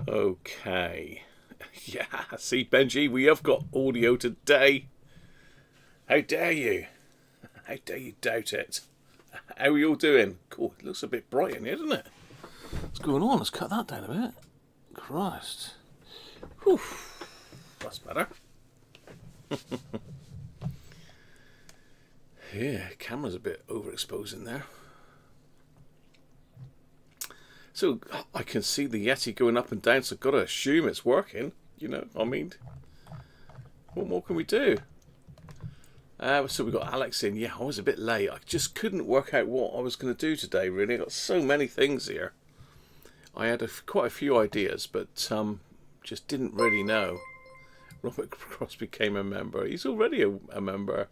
Okay. Yeah, see, Benji, we have got audio today. How dare you? How dare you doubt it? How are you all doing? Cool, it looks a bit bright in here, doesn't it? What's going on? Let's cut that down a bit. Christ. Whew. That's better. Yeah, camera's a bit overexposed in there. So I can see the Yeti going up and down, so I've got to assume it's working. You know, I mean, what more can we do? So we got Alex in. Yeah, I was a bit late. I just couldn't work out what I was going to do today, really. I got so many things here. I had quite a few ideas, but just didn't really know. Robert Cross became a member. He's already a member.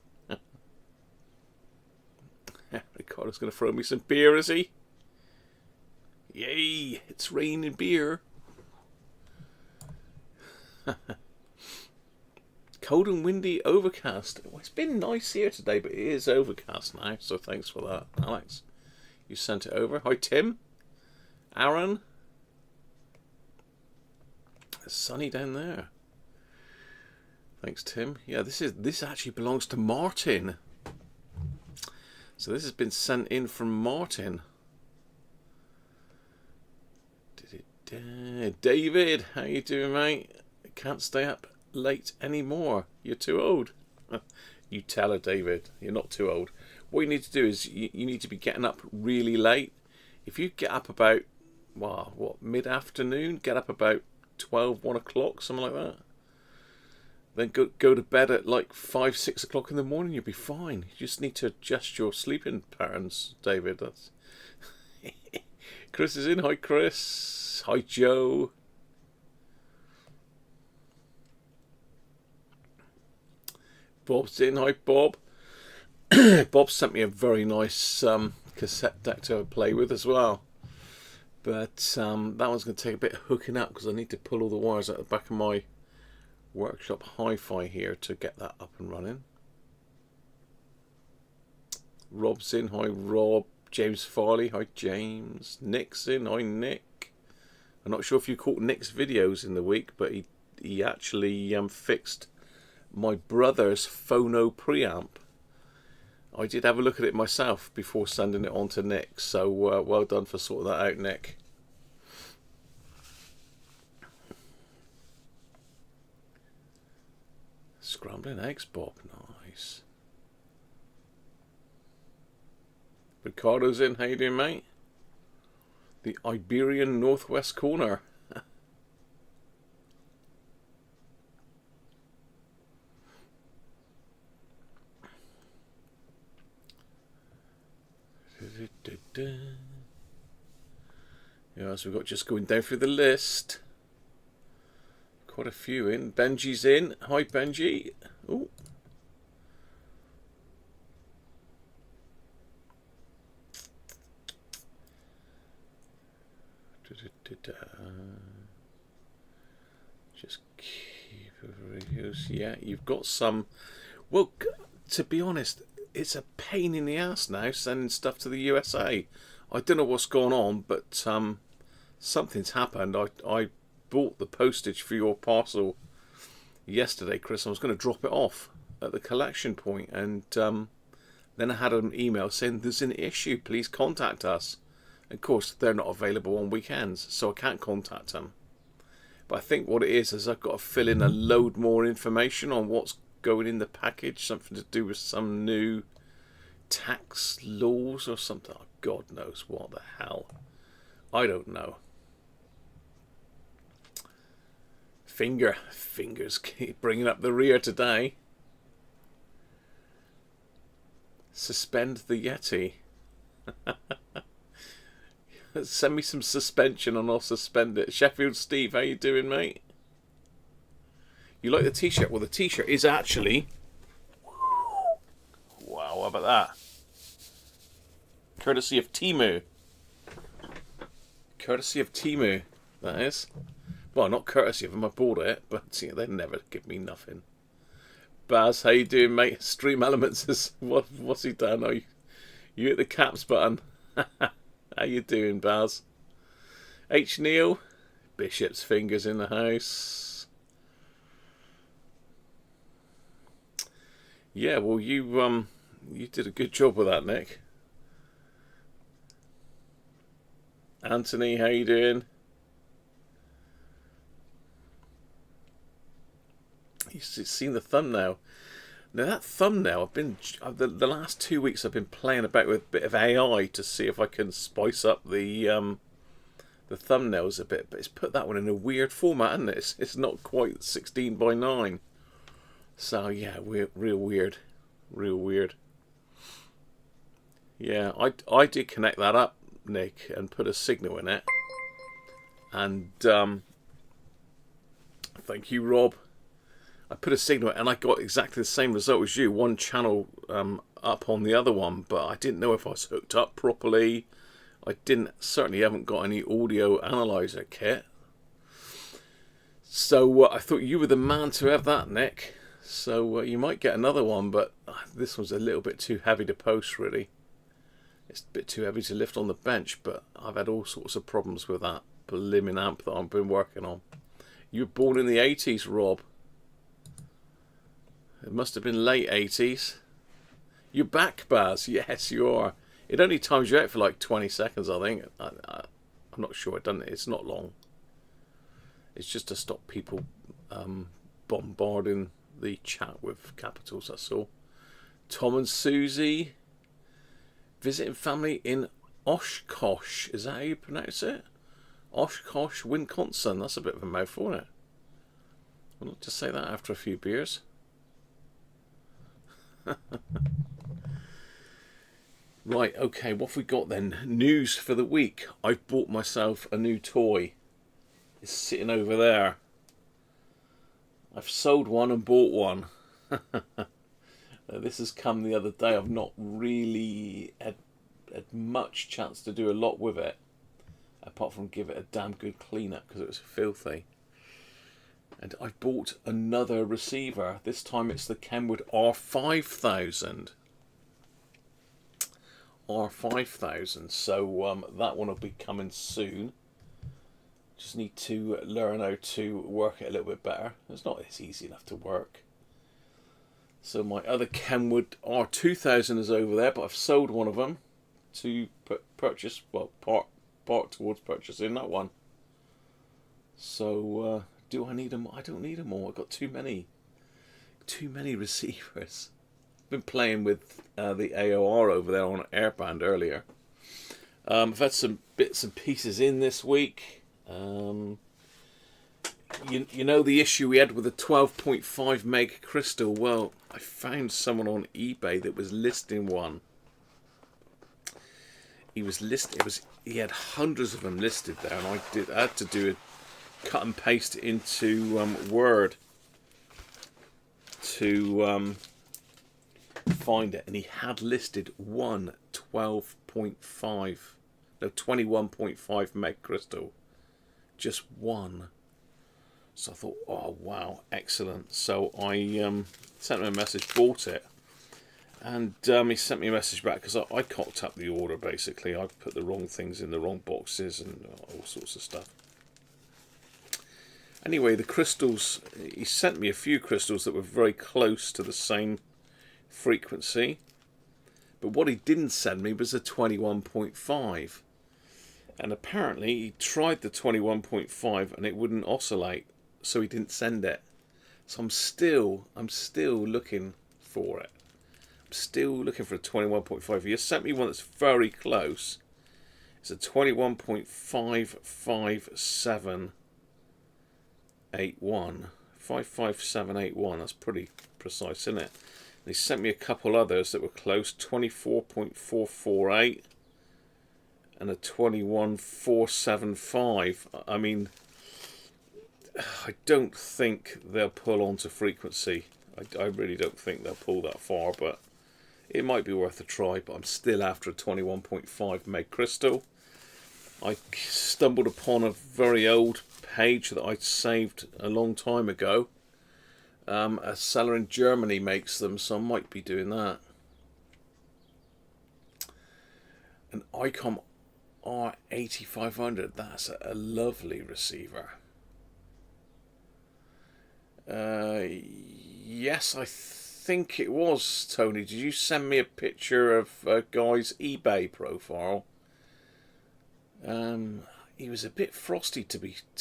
Ricardo's going to throw me some beer, is he? Yay, it's raining beer. Cold and windy, overcast. Well, it's been nice here today, but it is overcast now, so thanks for that, Alex. You sent it over. Hi, Tim. Aaron. It's sunny down there. Thanks, Tim. Yeah, this actually belongs to Martin. So this has been sent in from Martin. David, how you doing, mate? Can't stay up late anymore. You're too old. You tell her, David. You're not too old. What you need to do is you need to be getting up really late. If you get up about, well, what, mid-afternoon, get up about 12, 1 o'clock, something like that. Then go to bed at like 5, 6 o'clock in the morning, you'll be fine. You just need to adjust your sleeping patterns, David. That's Chris is in. Hi, Chris. Hi, Joe. Bob's in. Hi, Bob. Bob sent me a very nice cassette deck to play with as well. But that one's going to take a bit of hooking up because I need to pull all the wires out the back of my workshop hi-fi here to get that up and running. Rob's in. Hi, Rob. James Farley. Hi, James. Nick's in. Hi, Nick. I'm not sure if you caught Nick's videos in the week, but he actually fixed my brother's phono preamp. I did have a look at it myself before sending it on to Nick, so well done for sorting that out, Nick. Scrambling eggs, Bob. Nice. Ricardo's in. How you doing, mate? The Iberian Northwest corner. Yeah, so we've got just going down through the list. Quite a few in. Benji's in. Hi, Benji. Oh. Just keep reviews. Yeah, you've got some. Well, to be honest, it's a pain in the ass now sending stuff to the USA. I don't know what's going on, but something's happened. I bought the postage for your parcel yesterday, Chris. I was going to drop it off at the collection point, and then I had an email saying there's an issue. Please contact us. Of course, they're not available on weekends, so I can't contact them. But I think what it is I've got to fill in a load more information on what's going in the package, something to do with some new tax laws or something. Oh, God knows what the hell. I don't know. Fingers keep bringing up the rear today. Suspend the Yeti. Send me some suspension and I'll suspend it. Sheffield Steve, how you doing, mate? You like the t-shirt? Well, the t-shirt is actually... Wow, how about that? Courtesy of Temu. Courtesy of Temu, that is. Well, not courtesy of them, I bought it, but you know, they never give me nothing. Baz, how you doing, mate? Stream Elements is... What's he done? Oh, you hit the caps button. How you doing, Baz? H. Neil, Bishop's fingers in the house. Yeah, well, you did a good job with that, Nick. Anthony, how you doing? You've seen the thumbnail. Now that thumbnail, I've been the last 2 weeks I've been playing about with a bit of AI to see if I can spice up the thumbnails a bit, but it's put that one in a weird format, isn't it? It's not quite 16 by 9. So yeah, real weird. Yeah, I did connect that up, Nick, and put a signal in it. And thank you, Rob. I put a signal and I got exactly the same result as you. One channel up on the other one, but I didn't know if I was hooked up properly. I certainly haven't got any audio analyzer kit. So I thought you were the man to have that, Nick. So you might get another one, but this one's a little bit too heavy to post, really. It's a bit too heavy to lift on the bench, but I've had all sorts of problems with that blimmin' amp that I've been working on. You were born in the 80s, Rob. It must have been late 80s. You're back, Baz. Yes, you are. It only times you out for like 20 seconds, I think. I'm not sure. It's not long. It's just to stop people bombarding the chat with capitals, that's all. Tom and Susie. Visiting family in Oshkosh. Is that how you pronounce it? Oshkosh, Wisconsin. That's a bit of a mouthful, isn't it? I'll not just say that after a few beers. Right, okay, what have we got then? News for the week. I've bought myself a new toy. It's sitting over there. I've sold one and bought one. This has come the other day. I've not really had much chance to do a lot with it, apart from give it a damn good clean up because it was filthy. And I bought another receiver. This time it's the Kenwood R5000. R5000. So that one will be coming soon. Just need to learn how to work it a little bit better. It's not as easy enough to work. So my other Kenwood R2000 is over there, but I've sold one of them to purchase, well, part towards purchasing that one. So do I need them? I don't need them all. I've got too many receivers. I've been playing with the AOR over there on Airband earlier. I've had some bits and pieces in this week. You know the issue we had with the 12.5 meg crystal. Well, I found someone on eBay that was listing one. He had hundreds of them listed there, and I had to do a cut and paste into Word to find it, and he had listed one 21.5 meg crystal, just one. So I thought, oh wow, excellent. So I sent him a message, bought it, and he sent me a message back because I cocked up the order basically. I put the wrong things in the wrong boxes and all sorts of stuff. Anyway, the crystals, he sent me a few crystals that were very close to the same frequency, but what he didn't send me was a 21.5, and apparently he tried the 21.5 and it wouldn't oscillate, so he didn't send it. So I'm still looking for it. I'm still looking for a 21.5. He sent me one that's very close. It's a 21.55781. 55781. That's pretty precise, isn't it? And he sent me a couple others that were close, 24.448 and a 21.475. I mean, I don't think they'll pull onto frequency. I really don't think they'll pull that far, but it might be worth a try. But I'm still after a 21.5 meg crystal. I stumbled upon a very old page that I'd saved a long time ago. A seller in Germany makes them, so I might be doing that. An Icom R8500. That's a lovely receiver. Yes, I think it was, Tony. Did you send me a picture of a guy's eBay profile? He was a bit frosty, to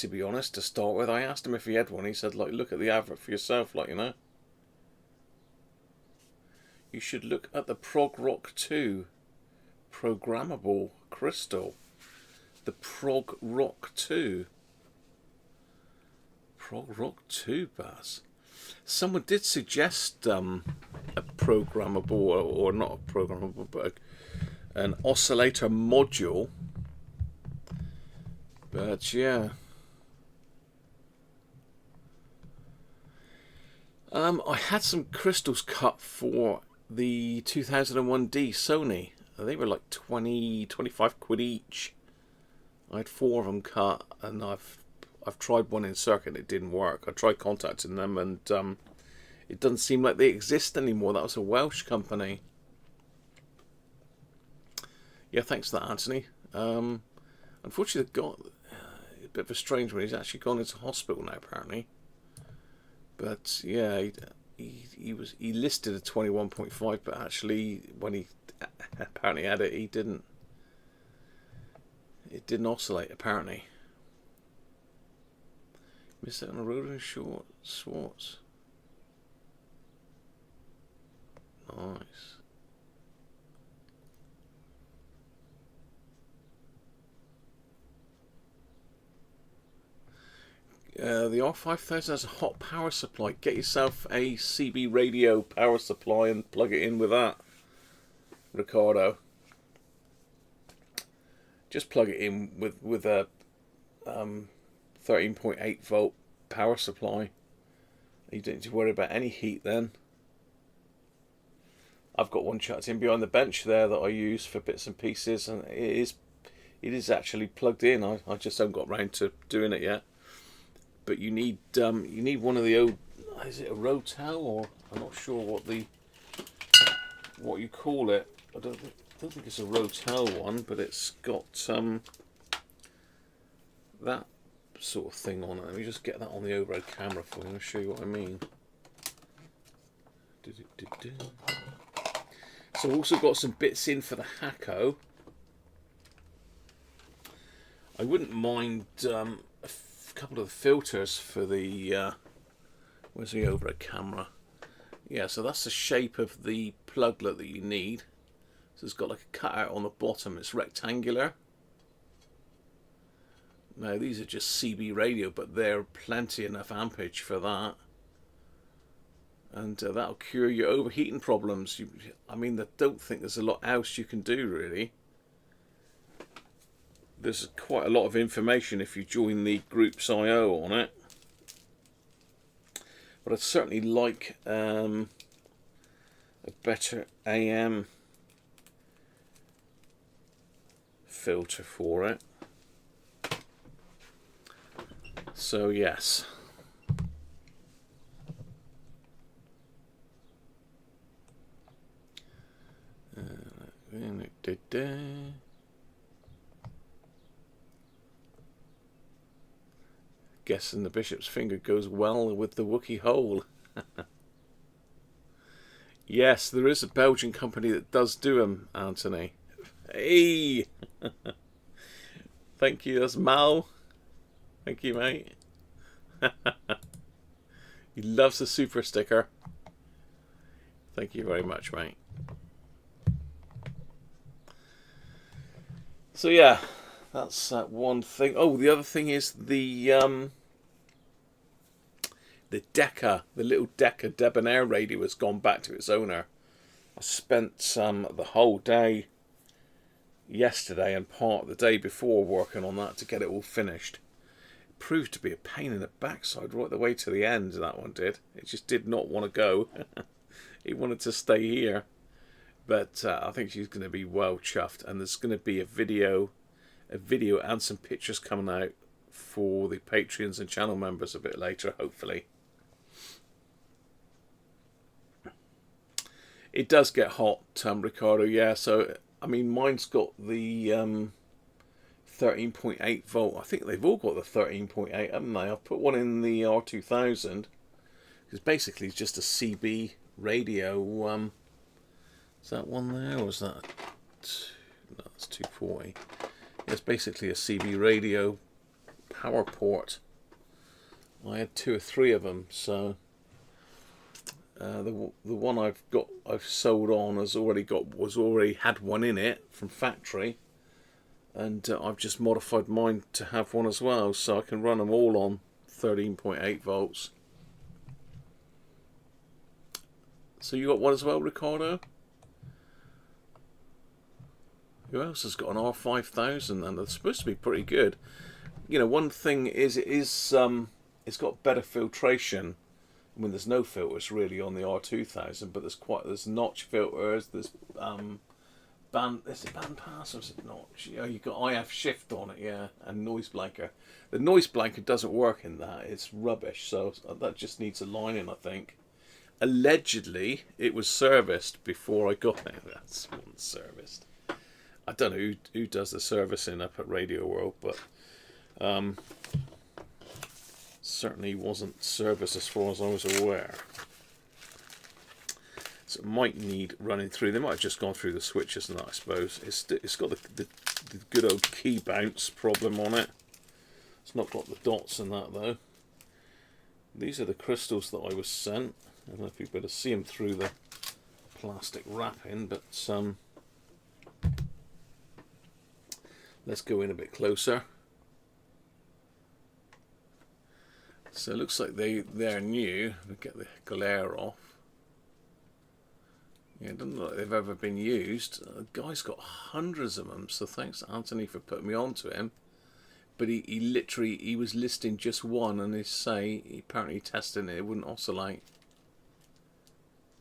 be honest, to start with. I asked him if he had one. He said, like, look at the advert for yourself, like, you know. You should look at the Prog Rock 2 programmable crystal. The Prog Rock 2. Prog Rock 2, Baz. Someone did suggest a programmable, or not a programmable, but an oscillator module. But yeah. I had some crystals cut for the 2001D Sony. They were like 25 quid each. I had 4 of them cut, and I've tried one in circuit and it didn't work. I tried contacting them, and it doesn't seem like they exist anymore. That was a Welsh company. Yeah, thanks for that, Anthony. Unfortunately, they've got a bit of a strange one. He's actually gone into hospital now, apparently. But yeah, he listed a 21.5, but actually when he apparently had it, it didn't oscillate, apparently. Missed it on a road in short Swartz. Nice. The R5000 has a hot power supply. Get yourself a CB radio power supply and plug it in with that, Ricardo. Just plug it in with a 13.8 volt power supply. You don't need to worry about any heat then. I've got one chucked in behind the bench there that I use for bits and pieces, and it is actually plugged in. I just haven't got round to doing it yet. But you need one of the old, is it a Rotel, or I'm not sure what you call it. I don't think it's a Rotel one, but it's got that sort of thing on it. Let me just get that on the overhead camera for you and show you what I mean. So I've also got some bits in for the Hakko. I wouldn't mind a couple of the filters for the where's the overhead camera? Yeah, so that's the shape of the pluglet that you need. So it's got like a cutout on the bottom. It's rectangular. Now these are just CB radio, but they're plenty enough ampage for that, and that'll cure your overheating problems. I mean, I don't think there's a lot else you can do really. There's quite a lot of information if you join the group's IO on it, but I'd certainly like a better AM filter for it. So yes. Guessing the bishop's finger goes well with the Wookiee hole. Yes, there is a Belgian company that does do them, Anthony. Hey! Thank you, that's Mal. Thank you, mate. He loves the super sticker. Thank you very much, mate. So yeah, that's one thing. Oh, the other thing is the Decca, the little Decca debonair radio has gone back to its owner. I spent the whole day yesterday and part of the day before working on that to get it all finished. It proved to be a pain in the backside right the way to the end, that one did. It just did not want to go. It wanted to stay here. But I think she's going to be well chuffed, and there's going to be a video and some pictures coming out for the Patreons and channel members a bit later, hopefully. It does get hot, Ricardo, yeah. So, I mean, mine's got the 13.8 volt. I think they've all got the 13.8, haven't they? I've put one in the R2000. It's basically just a CB radio. Is that one there, or is that? No, that's 240. It's basically a CB radio power port. I had 2 or 3 of them, so the one I've sold on has already had one in it from factory, and I've just modified mine to have one as well, so I can run them all on 13.8 volts. So you got one as well, Ricardo? Who else has got an R5000? And it's supposed to be pretty good. You know, one thing is it's got better filtration. I mean, there's no filters really on the R2000, but there's notch filters. There's is it band pass or is it notch? Yeah, you got IF shift on it, yeah, and noise blanker. The noise blanker doesn't work in that. It's rubbish. So that just needs a lining, I think. Allegedly, it was serviced before I got it. That's one serviced. I don't know who does the servicing up at Radio World, but certainly wasn't serviced as far as I was aware. So it might need running through. They might have just gone through the switches and that, I suppose. It's got the good old key bounce problem on it. It's not got the dots and that though. These are the crystals that I was sent. I don't know if you better see them through the plastic wrapping, but let's go in a bit closer. So it looks like they're new. We'll get the glare off. Yeah, it doesn't look like they've ever been used. The guy's got hundreds of them, so thanks to Anthony for putting me on to him. But he was listing just one, and he apparently tested it wouldn't oscillate.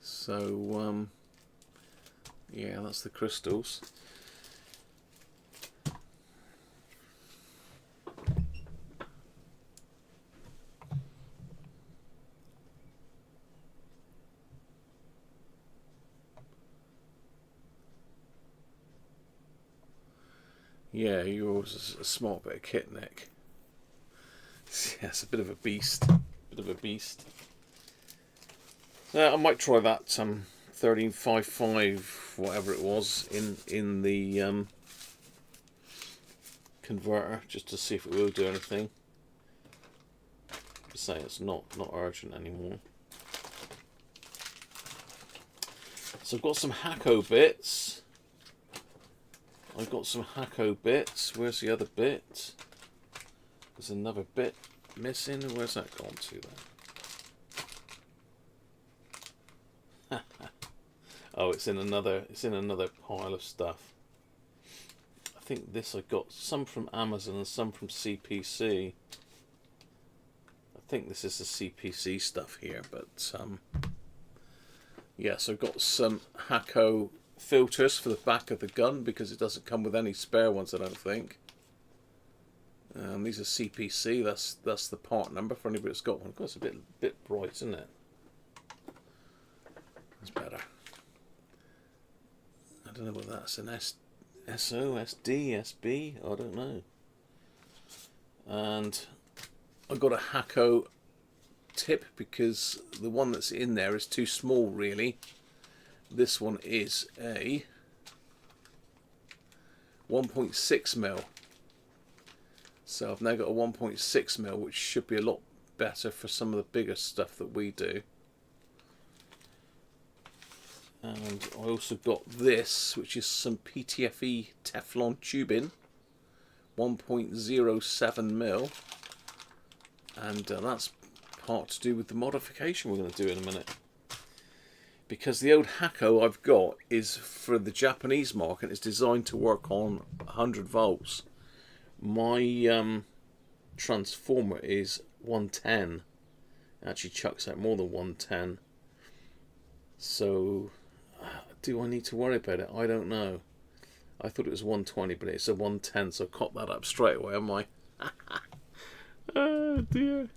So yeah, that's the crystals. Yeah, you're always a smart bit of kit, Nick. Yeah, it's a bit of a beast. I might try that 1355, whatever it was, in the converter, just to see if it will do anything. Just say it's not urgent anymore. So I've got some Hakko bits. Where's the other bit? There's another bit missing. Where's that gone to then? Oh, it's in another pile of stuff. I think this I got some from Amazon and some from CPC. I think this is the CPC stuff here, but yeah, so I've got some Hakko filters for the back of the gun because it doesn't come with any spare ones, I don't think. These are CPC. That's the part number for anybody that's got one. It's a bit bright, isn't it? That's better. I don't know whether that's an SO, SD, SB. I don't know. And I got a Hakko tip because the one that's in there is too small, really. This one is a 1.6mm. So I've now got a 1.6mm, which should be a lot better for some of the bigger stuff that we do. And I also got this, which is some PTFE Teflon tubing, 1.07mm, and that's part to do with the modification we're going to do in a minute. Because the old Hakko I've got is for the Japanese market. It's designed to work on 100 volts. My transformer is 110. It actually chucks out more than 110. So, do I need to worry about it? I don't know. I thought it was 120, but it's a 110, so I caught that up straight away, am I? Oh dear.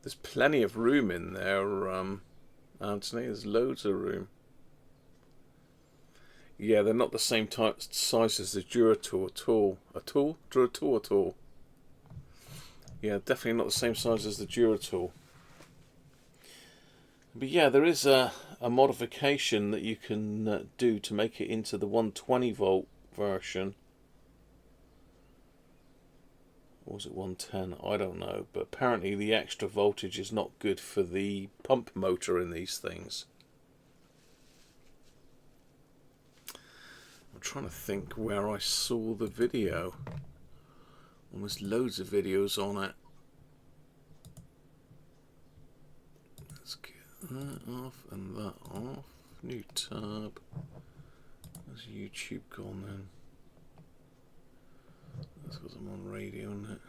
There's plenty of room in there, Anthony. There's loads of room. Yeah, they're not the same type size as the Duratool at all. Duratool at all. Yeah, definitely not the same size as the Duratool. But yeah, there is a modification that you can do to make it into the 120 volt version. Or was it 110? I don't know. But apparently the extra voltage is not good for the pump motor in these things. I'm trying to think where I saw the video. There's loads of videos on it. Let's get that off and that off. New tab. Where's YouTube gone then? That's because I'm on radio, isn't it?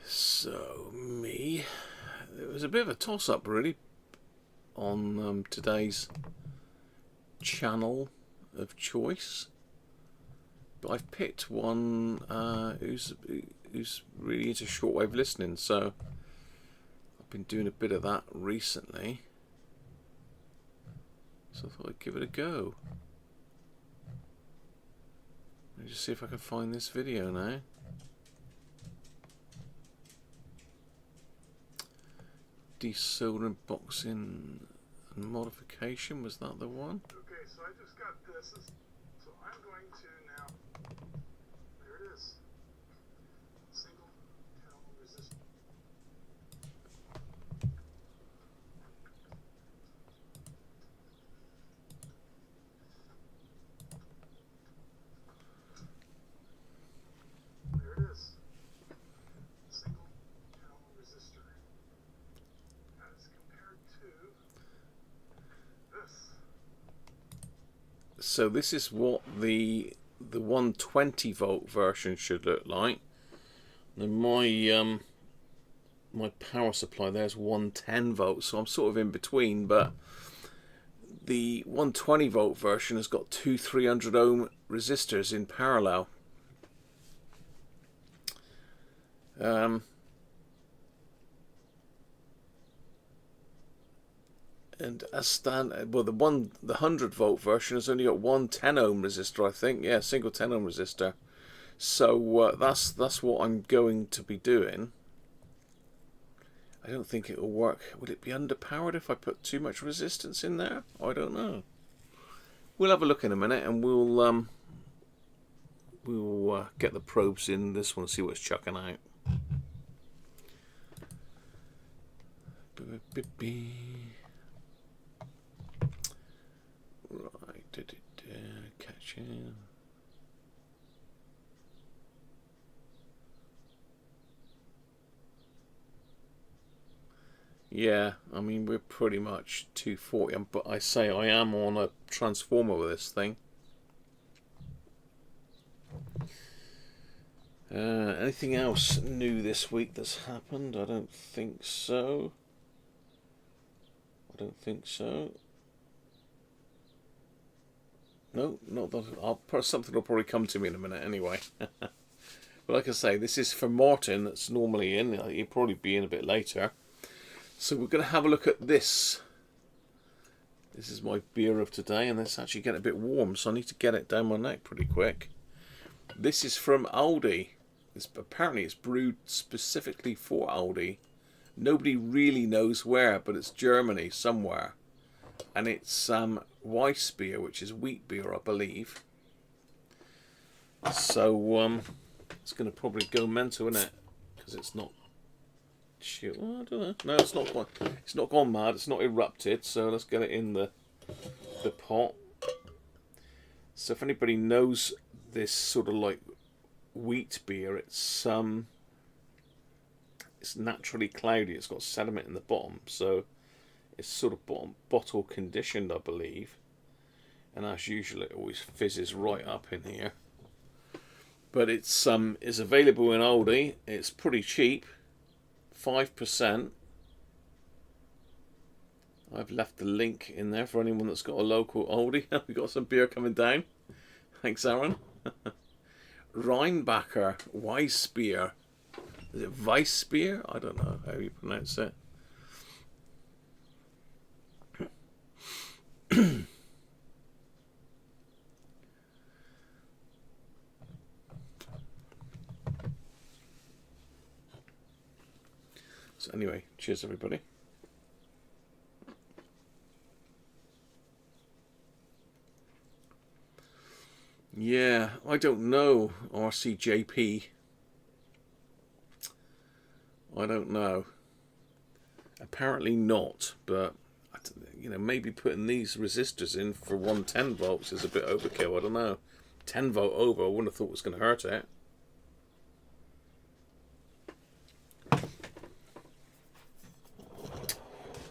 So, me. It was a bit of a toss-up, really, on today's channel of choice. But I've picked one who's really into shortwave listening, so I've been doing a bit of that recently. So I thought I'd give it a go. Let me just see if I can find this video now. Desoldering, boxing and modification, was that the one? Okay, so I just got this. So I'm going to now, there it is, single 10 ohm resistor. There it is, single 10 ohm resistor. As compared to this. So this is what the 120 volt version should look like. Now my my power supply there's 110 volts, so I'm sort of in between, but the 120 volt version has got two 300 ohm resistors in parallel. And as standard, well, the 100 volt version has only got one 10 ohm resistor, I think. Yeah, single 10 ohm resistor. So that's what I'm going to be doing. I don't think it will work. Would it be underpowered if I put too much resistance in there? I don't know. We'll have a look in a minute, and we'll get the probes in this one and see what's chucking out. Right, catch in. Yeah, I mean we're pretty much 240, but I say I am on a transformer with this thing. Anything else new this week that's happened? I don't think so. No, not that. Something will probably come to me in a minute anyway. But like I say, this is for Martin that's normally in. He'll probably be in a bit later. So we're going to have a look at this. This is my beer of today, and it's actually getting a bit warm, so I need to get it down my neck pretty quick. This is from Aldi. Apparently it's brewed specifically for Aldi. Nobody really knows where, but it's Germany somewhere. And it's Weiss beer, which is wheat beer, I believe. So it's going to probably go mental, isn't it? Because it's not. Shoot, well, I don't know. No, it's not quite. It's not gone mad. It's not erupted. So let's get it in the pot. So if anybody knows this sort of like wheat beer, it's naturally cloudy. It's got sediment in the bottom, so it's sort of bottle conditioned, I believe. And as usual, it always fizzes right up in here. But it's available in Aldi. It's pretty cheap, 5%. I've left the link in there for anyone that's got a local oldie. We've got some beer coming down. Thanks, Aaron. Rheinbacher Weissbier. Is it Weissbier? I don't know how you pronounce it. So anyway, cheers everybody. Yeah, I don't know, RCJP. I don't know. Apparently not, but you know, maybe putting these resistors in for 110 volts is a bit overkill. I don't know. 10 volt over, I wouldn't have thought it was going to hurt it.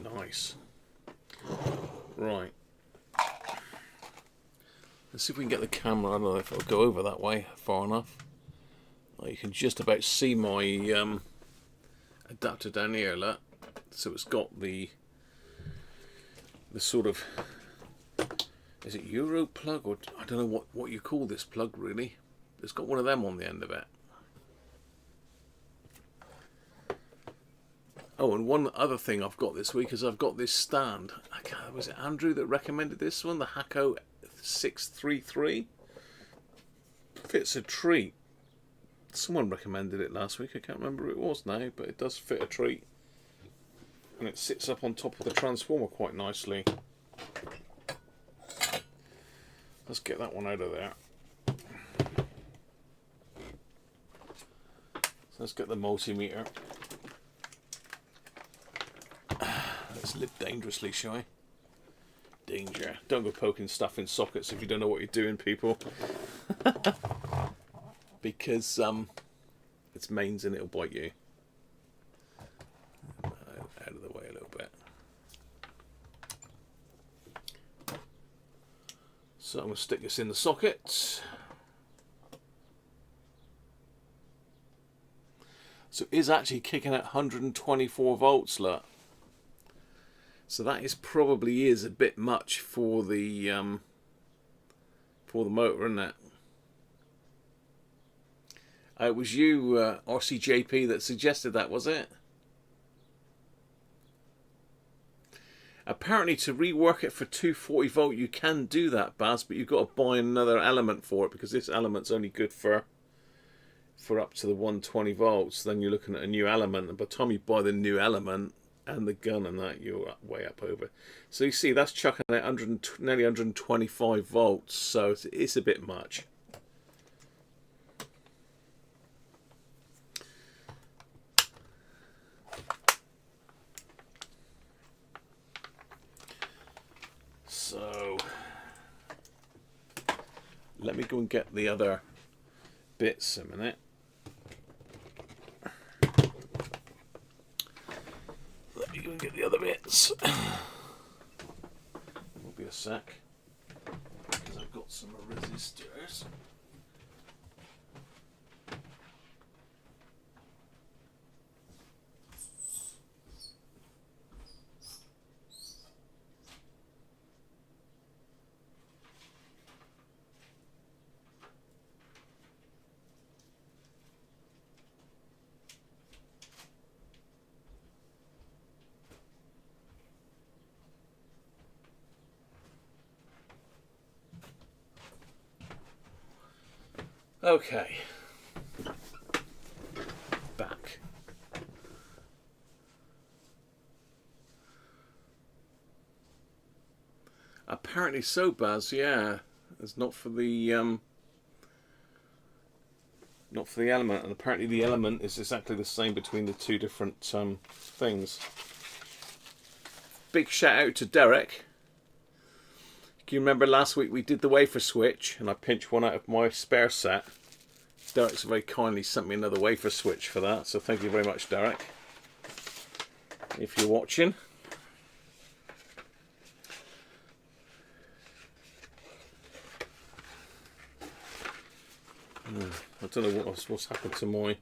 Nice. Right. Let's see if we can get the camera. I don't know if it'll go over that way far enough. Well, you can just about see my adapter down here, look. So it's got the sort of, is it Euro plug, or I don't know what you call this plug really. It's got one of them on the end of it. Oh, and one other thing I've got this week is I've got this stand. Was it Andrew that recommended this one? The Hakko FR303? Fits a treat. Someone recommended it last week. I can't remember who it was now, but it does fit a treat. And it sits up on top of the transformer quite nicely. Let's get that one out of there. So let's get the multimeter. Let's live dangerously, shall we? Danger. Don't go poking stuff in sockets if you don't know what you're doing, people. Because it's mains and it'll bite you. Out of the way a little bit. So I'm going to stick this in the socket. So it is actually kicking at 124 volts, look. So that probably is a bit much for the motor, isn't it? It was you, RCJP, that suggested that, was it? Apparently, to rework it for 240 volt, you can do that, Baz, but you've got to buy another element for it because this element's only good for up to the 120 volts. Then you're looking at a new element, and by the time you buy the new element and the gun and that, you're way up over. So you see, that's chucking at nearly 125 volts, so it's a bit much. So let me go and get the other bits a minute. Let me go and get the other bits. Will be a sec, because I've got some resistors. Okay, back. Apparently so, Baz. Yeah, it's not for the element, and apparently the element is exactly the same between the two different things. Big shout out to Derek. Can you remember last week we did the wafer switch and I pinched one out of my spare set? Derek's very kindly sent me another wafer switch for that, so thank you very much, Derek, if you're watching. I don't know what's happened to my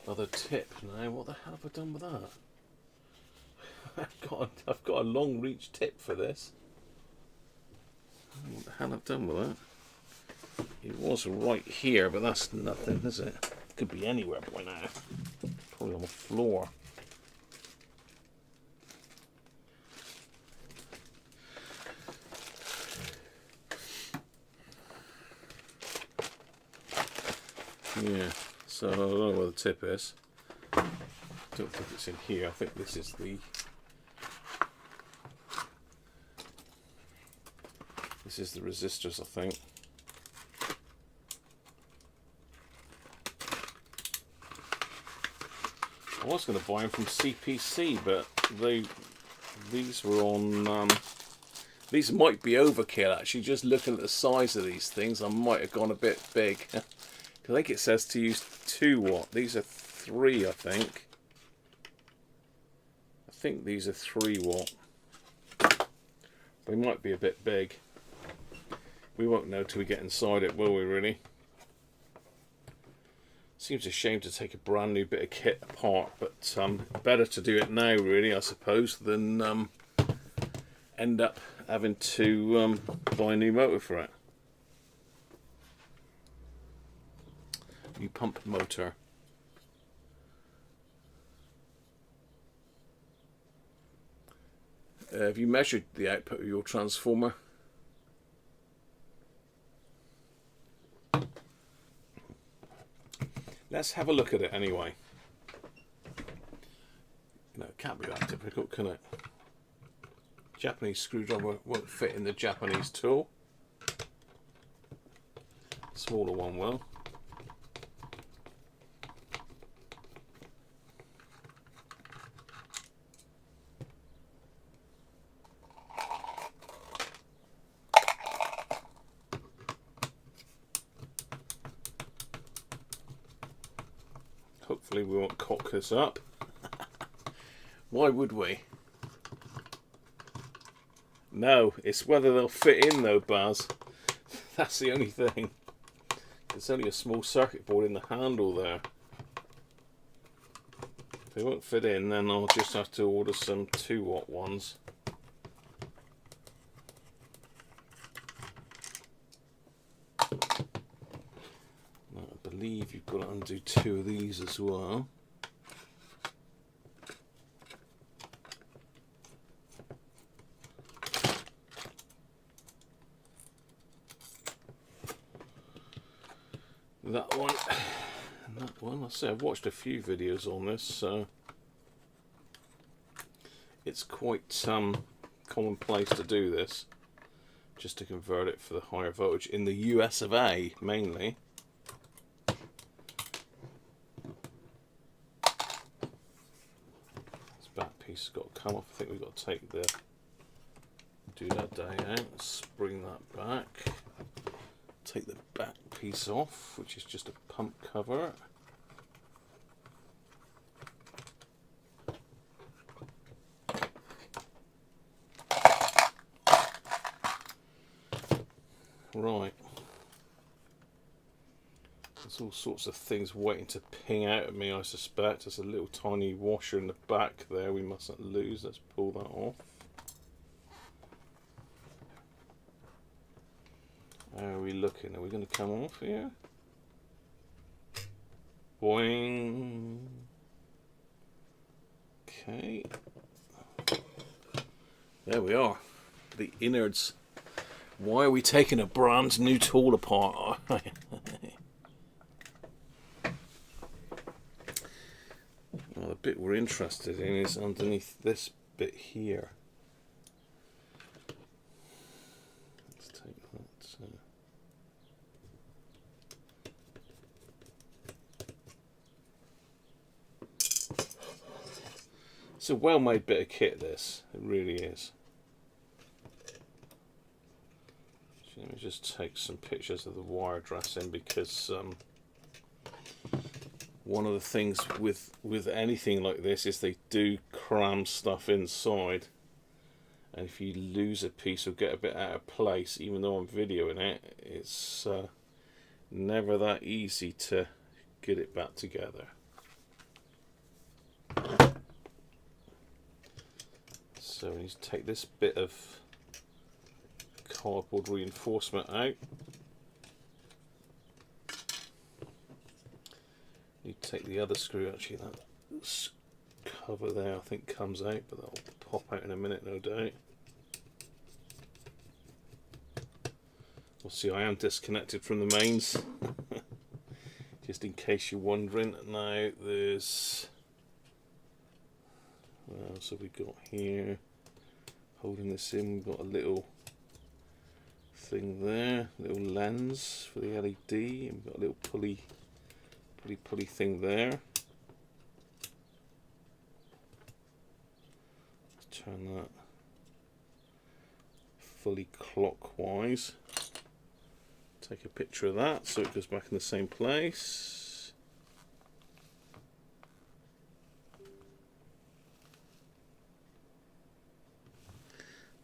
other tip now. What the hell have I done with that? I've got a long reach tip for this. What the hell I've done with that? It was right here, but that's nothing, is it? Could be anywhere by now. Probably on the floor. Yeah, so I don't know where the tip is. I don't think it's in here. I think this is the... This is the resistors, I think. I was going to buy them from CPC, but these were on... these might be overkill, actually. Just looking at the size of these things, I might have gone a bit big. I think it says to use 2 watt. These are 3, I think. I think these are 3 watt. They might be a bit big. We won't know till we get inside it, will we, really? Seems a shame to take a brand new bit of kit apart, but better to do it now, really, I suppose, than end up having to buy a new motor for it. New pump motor. Have you measured the output of your transformer? Let's have a look at it anyway. No, it can't be that difficult, can it? Japanese screwdriver won't fit in the Japanese tool. Smaller one will. Hopefully we won't cock this up. Why would we? No, it's whether they'll fit in though, Baz. That's the only thing. There's only a small circuit board in the handle there. If they won't fit in, then I'll just have to order some 2 watt ones. I believe you've got to undo 2 of these as well. That one and that one. I say I've watched a few videos on this, so it's quite commonplace to do this, just to convert it for the higher voltage in the US of A mainly. This back piece has got to come off. I think we've got to take the doodad out, spring that back. Take the back piece off, which is just a pump cover. Right. There's all sorts of things waiting to ping out at me, I suspect. There's a little tiny washer in the back there we mustn't lose. Let's pull that off. How are we looking? Are we going to come off here? Boing. Okay. There we are. The innards. Why are we taking a brand new tool apart? Well, the bit we're interested in is underneath this bit here. Let's take that. It's a well-made bit of kit, this. It really is. So let me just take some pictures of the wire dressing, because one of the things with anything like this is they do cram stuff inside, and if you lose a piece or get a bit out of place, even though I'm videoing it, it's never that easy to get it back together. So we need to take this bit of cardboard reinforcement out. You take the other screw, actually that cover there I think comes out, but that'll pop out in a minute, no doubt. Well, see, I am disconnected from the mains, just in case you're wondering. Now there's, what else have we got here? Holding this in, we've got a little thing there, little lens for the LED, and we've got a little pulley thing there. Let's turn that fully clockwise. Take a picture of that so it goes back in the same place.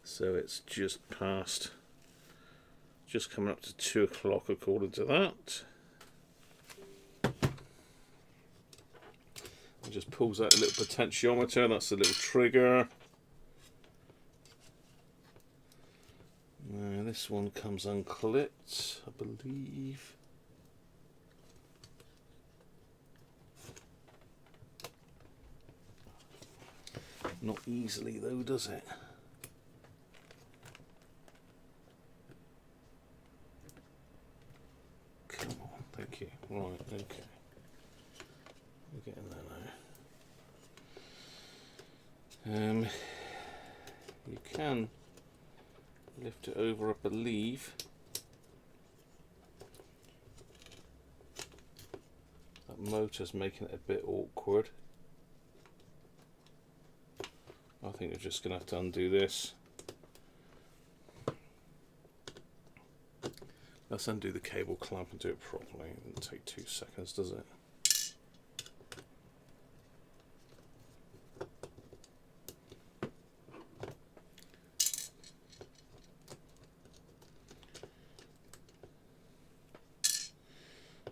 So it's just past, just coming up to 2 o'clock according to that. It just pulls out a little potentiometer, that's a little trigger. Now this one comes unclipped, I believe. Not easily though, does it? Come on, thank you. Right, okay. We're getting there now. You can lift it over, I believe. That motor's making it a bit awkward. I think we're just going to have to undo this. Let's undo the cable clamp and do it properly. It doesn't take 2 seconds, does it?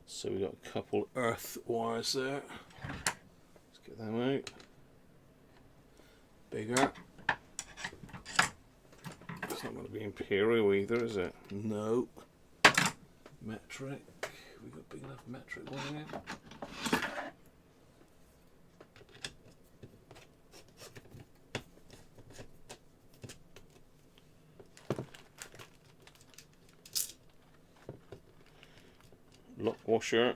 So we got a couple earth wires there. Let's get them out. Bigger. It's not going to be imperial either, is it? No. Metric. We got a big enough metric one here. Lock washer.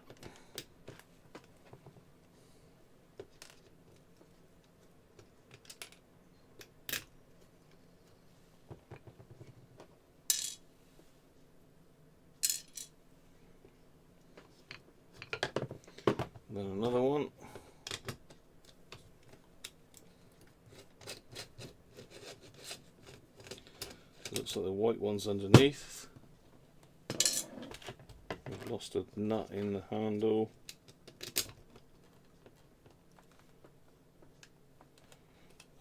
Then another one. Looks like the white one's underneath. We've lost a nut in the handle.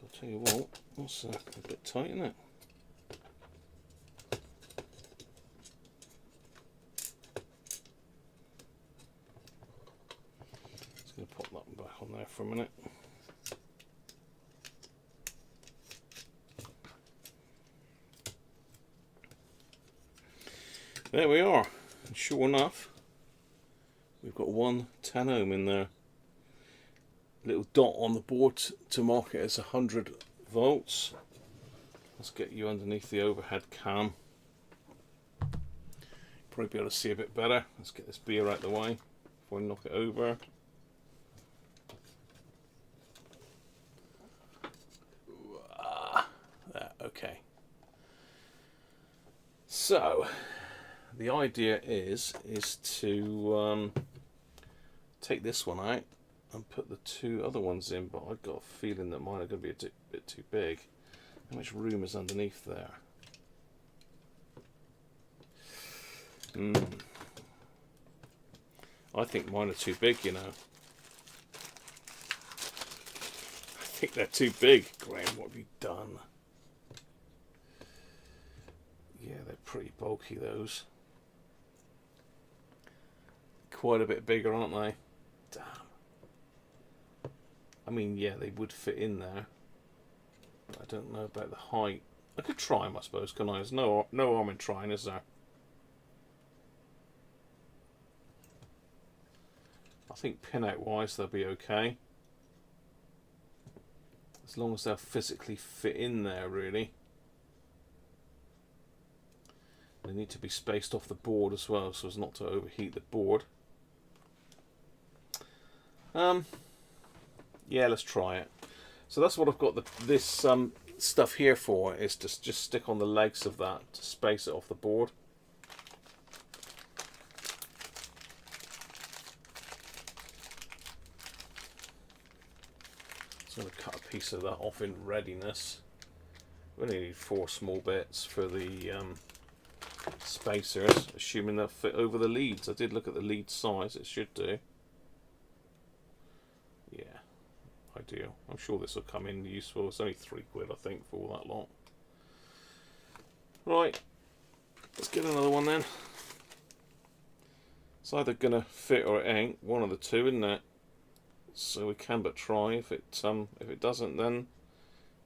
I'll tell you what, that's a bit tight, isn't it? Just going to pop that one back on there for a minute. There we are. And sure enough, we've got one 10 ohm in there. Little dot on the board to mark it as 100 volts. Let's get you underneath the overhead cam. Probably be able to see a bit better. Let's get this beer out of the way before I knock it over. There, okay. So the idea is to take this one out and put the 2 other ones in, but I've got a feeling that mine are going to be a bit too big. How much room is underneath there? I think mine are too big, you know. I think they're too big. Graham, what have you done? Yeah, they're pretty bulky, those. Quite a bit bigger, aren't they? Damn. I mean, yeah, they would fit in there. I don't know about the height. I could try them, I suppose, can I? There's no harm in trying, is there? I think pin-out wise they'll be okay. As long as they'll physically fit in there, really. They need to be spaced off the board as well, so as not to overheat the board. Yeah, let's try it. So that's what I've got this stuff here for, is to just stick on the legs of that to space it off the board. So I'm going to cut a piece of that off in readiness. We only need 4 small bits for the spacers, assuming they'll fit over the leads. I did look at the lead size, it should do. Yeah, ideal. I'm sure this will come in useful. It's only £3, I think, for all that lot. Right, let's get another one then. It's either gonna fit or it ain't. One of the two, isn't it? So we can but try. If it doesn't, then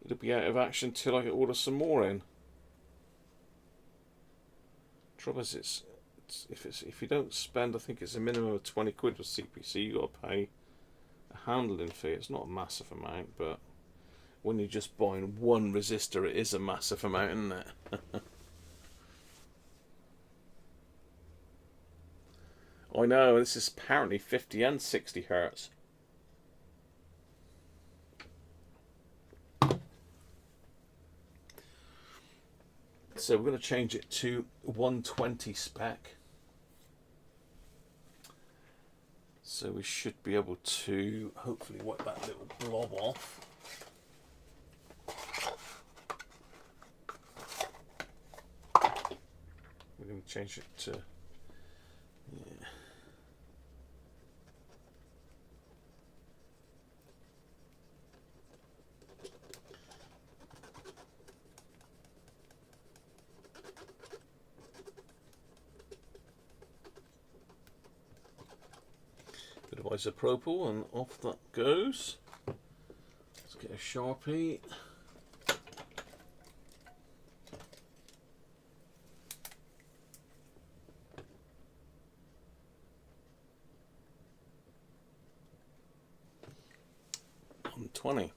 it'll be out of action till I can order some more in. Trouble is, if you don't spend, I think it's a minimum of £20 with CPC. You got to pay a handling fee. It's not a massive amount, but when you're just buying one resistor, it is a massive amount, isn't it? I know, this is apparently 50 and 60 hertz. So we're going to change it to 120 spec. So we should be able to hopefully wipe that little blob off. We're going to change it to, yeah. Bit of isopropyl and off that goes. Let's get a Sharpie. On 20.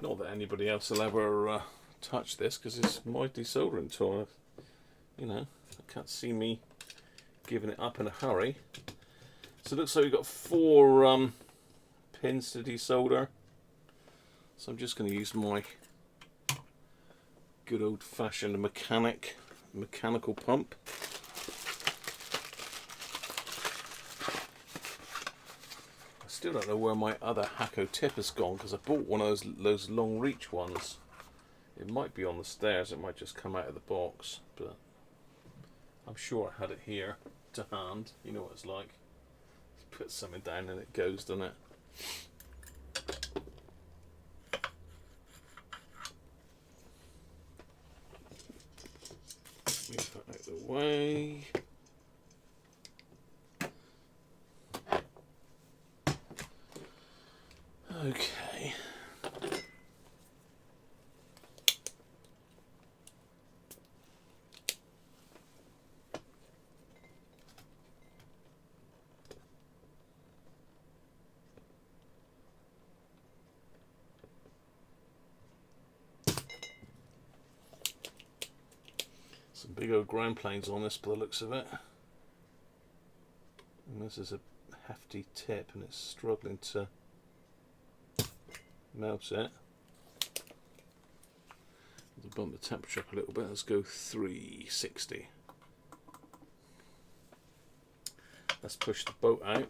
Not that anybody else will ever touch this, because it's my desoldering tool. You know, I can't see me giving it up in a hurry. So it looks like we've got 4 pins to desolder. So I'm just going to use my good old-fashioned mechanical pump. I still don't know where my other Hakko tip has gone, because I bought one of those long reach ones. It might be on the stairs, it might just come out of the box, but I'm sure I had it here to hand. You know what it's like. Just put something down and it goes, doesn't it? Move that out of the way. Okay. Some big old ground planes on this by the looks of it. And this is a hefty tip and it's struggling to melt it. We'll bump the temperature up a little bit. Let's go 360. Let's push the boat out.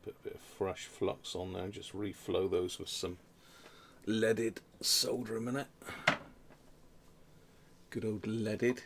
Put a bit of fresh flux on there and just reflow those with some leaded solder a minute. Good old leaded.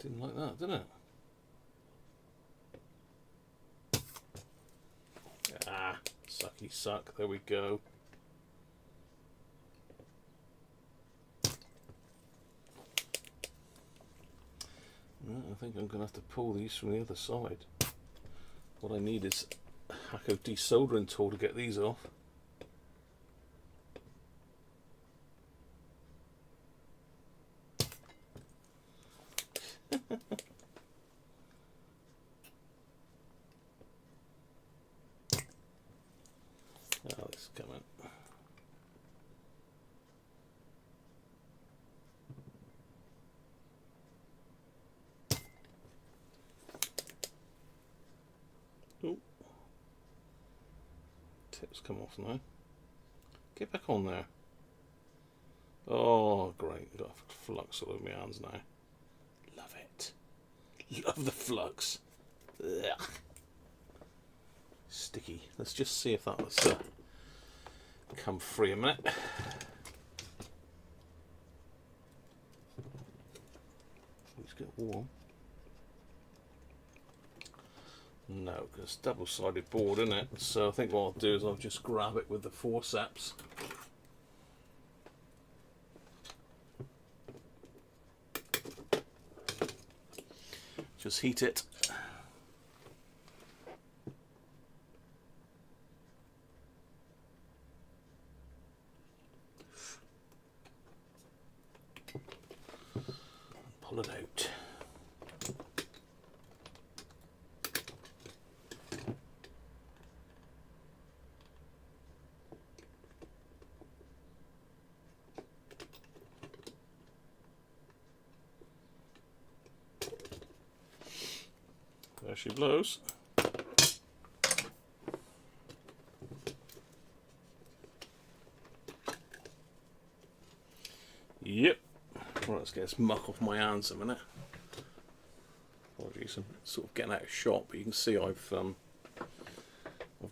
Didn't like that, did it? Ah, sucky suck. There we go. Right, I think I'm going to have to pull these from the other side. What I need is a Hakko desoldering tool to get these off. Oh, this is coming. Oh, tips come off now. Get back on there. Oh, great! Got flux all over my hands now. Love it. Love the flux. Ugh. Sticky. Let's just see if that was come free a minute. Let's get warm. No, because it's double-sided board, isn't it? So I think what I'll do is I'll just grab it with the forceps. Just heat it. Pull it out. There she blows. Yep. Right, let's get this muck off my hands a minute. Apologies, I'm sort of getting out of shot, but you can see I've got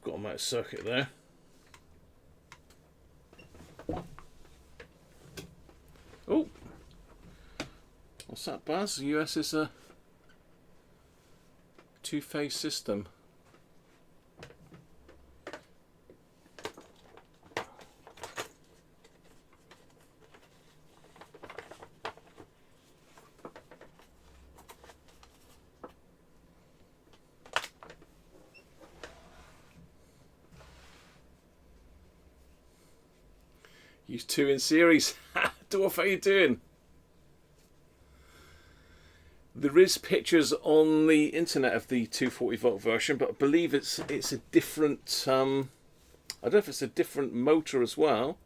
them out of circuit there. Oh, what's that, Baz? The US is a two-phase system. Use two in series. Dwarf, how you doing? There is pictures on the internet of the 240 volt version, but I believe it's a different. I don't know if it's a different motor as well.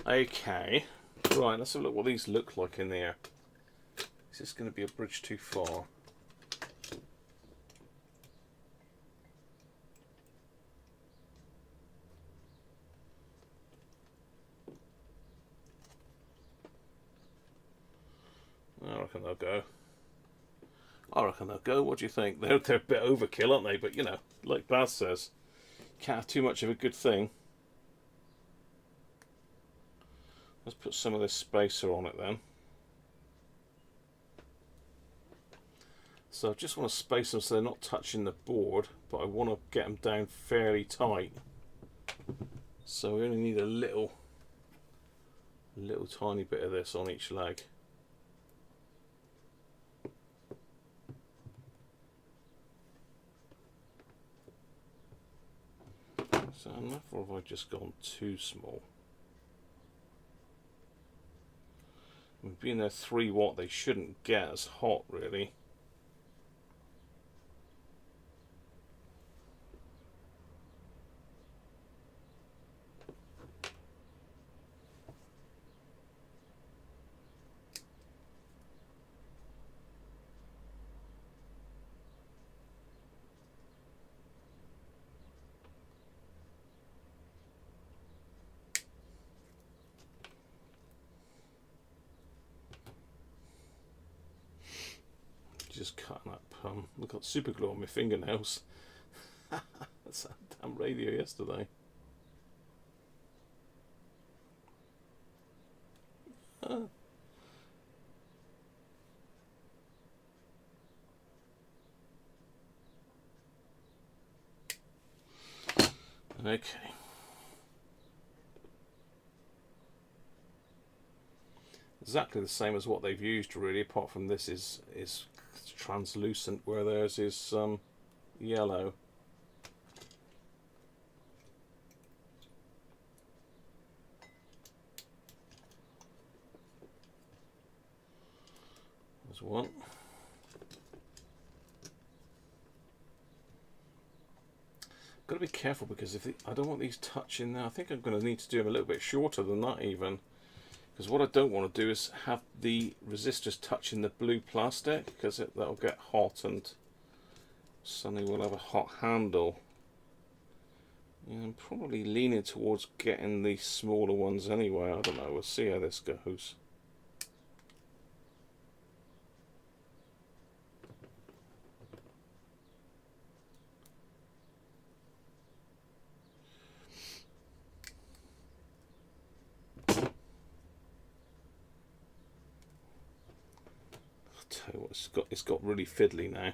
Okay, right. Let's have a look what these look like in there. Is this going to be a bridge too far? I reckon they'll go. What do you think? They're a bit overkill, aren't they? But you know, like Baz says, can't have too much of a good thing. Let's put some of this spacer on it then. So I just want to space them so they're not touching the board, but I want to get them down fairly tight. So we only need a little tiny bit of this on each leg. So enough, or have I just gone too small? I mean, being they're 3 watt, they shouldn't get as hot, really. Just cutting up, look at super glue on my fingernails. That's that damn radio yesterday. Okay. Exactly the same as what they've used, really, apart from this is translucent, where theirs is yellow. There's one. Got to be careful, because I don't want these touching there. I think I'm going to need to do them a little bit shorter than that even, because what I don't want to do is have the resistors touching the blue plastic, because that'll get hot and suddenly we'll have a hot handle. Yeah, I'm probably leaning towards getting the smaller ones anyway. I don't know, we'll see how this goes. Tell you what, it's got really fiddly now.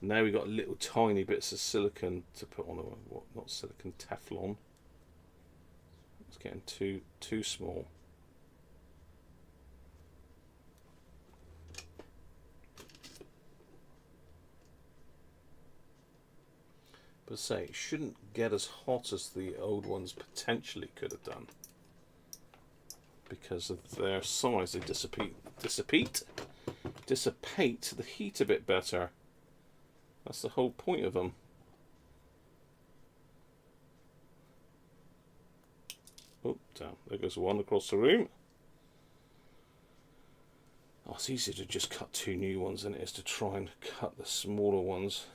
Now we've got little tiny bits of silicon to put on, not silicon, Teflon. It's getting too small. But say, it shouldn't get as hot as the old ones potentially could have done, because of their size. They dissipate the heat a bit better. That's the whole point of them. Oh, damn, there goes one across the room. Oh, it's easier to just cut two new ones than it is to try and cut the smaller ones.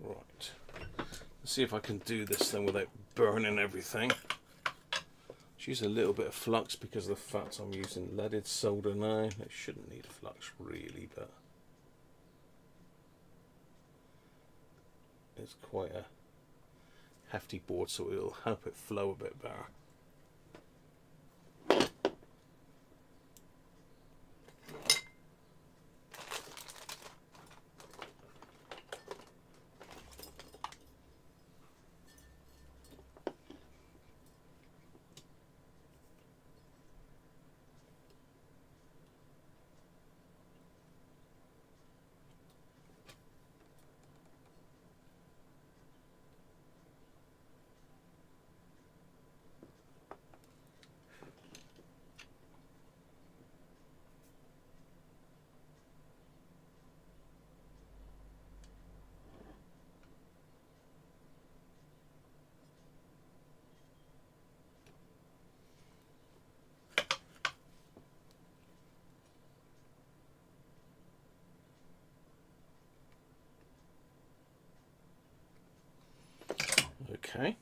Right, let's see if I can do this then without burning everything. Just use a little bit of flux because of the fact I'm using leaded solder now. It shouldn't need flux really, but it's quite a hefty board, so it'll help it flow a bit better. Okay.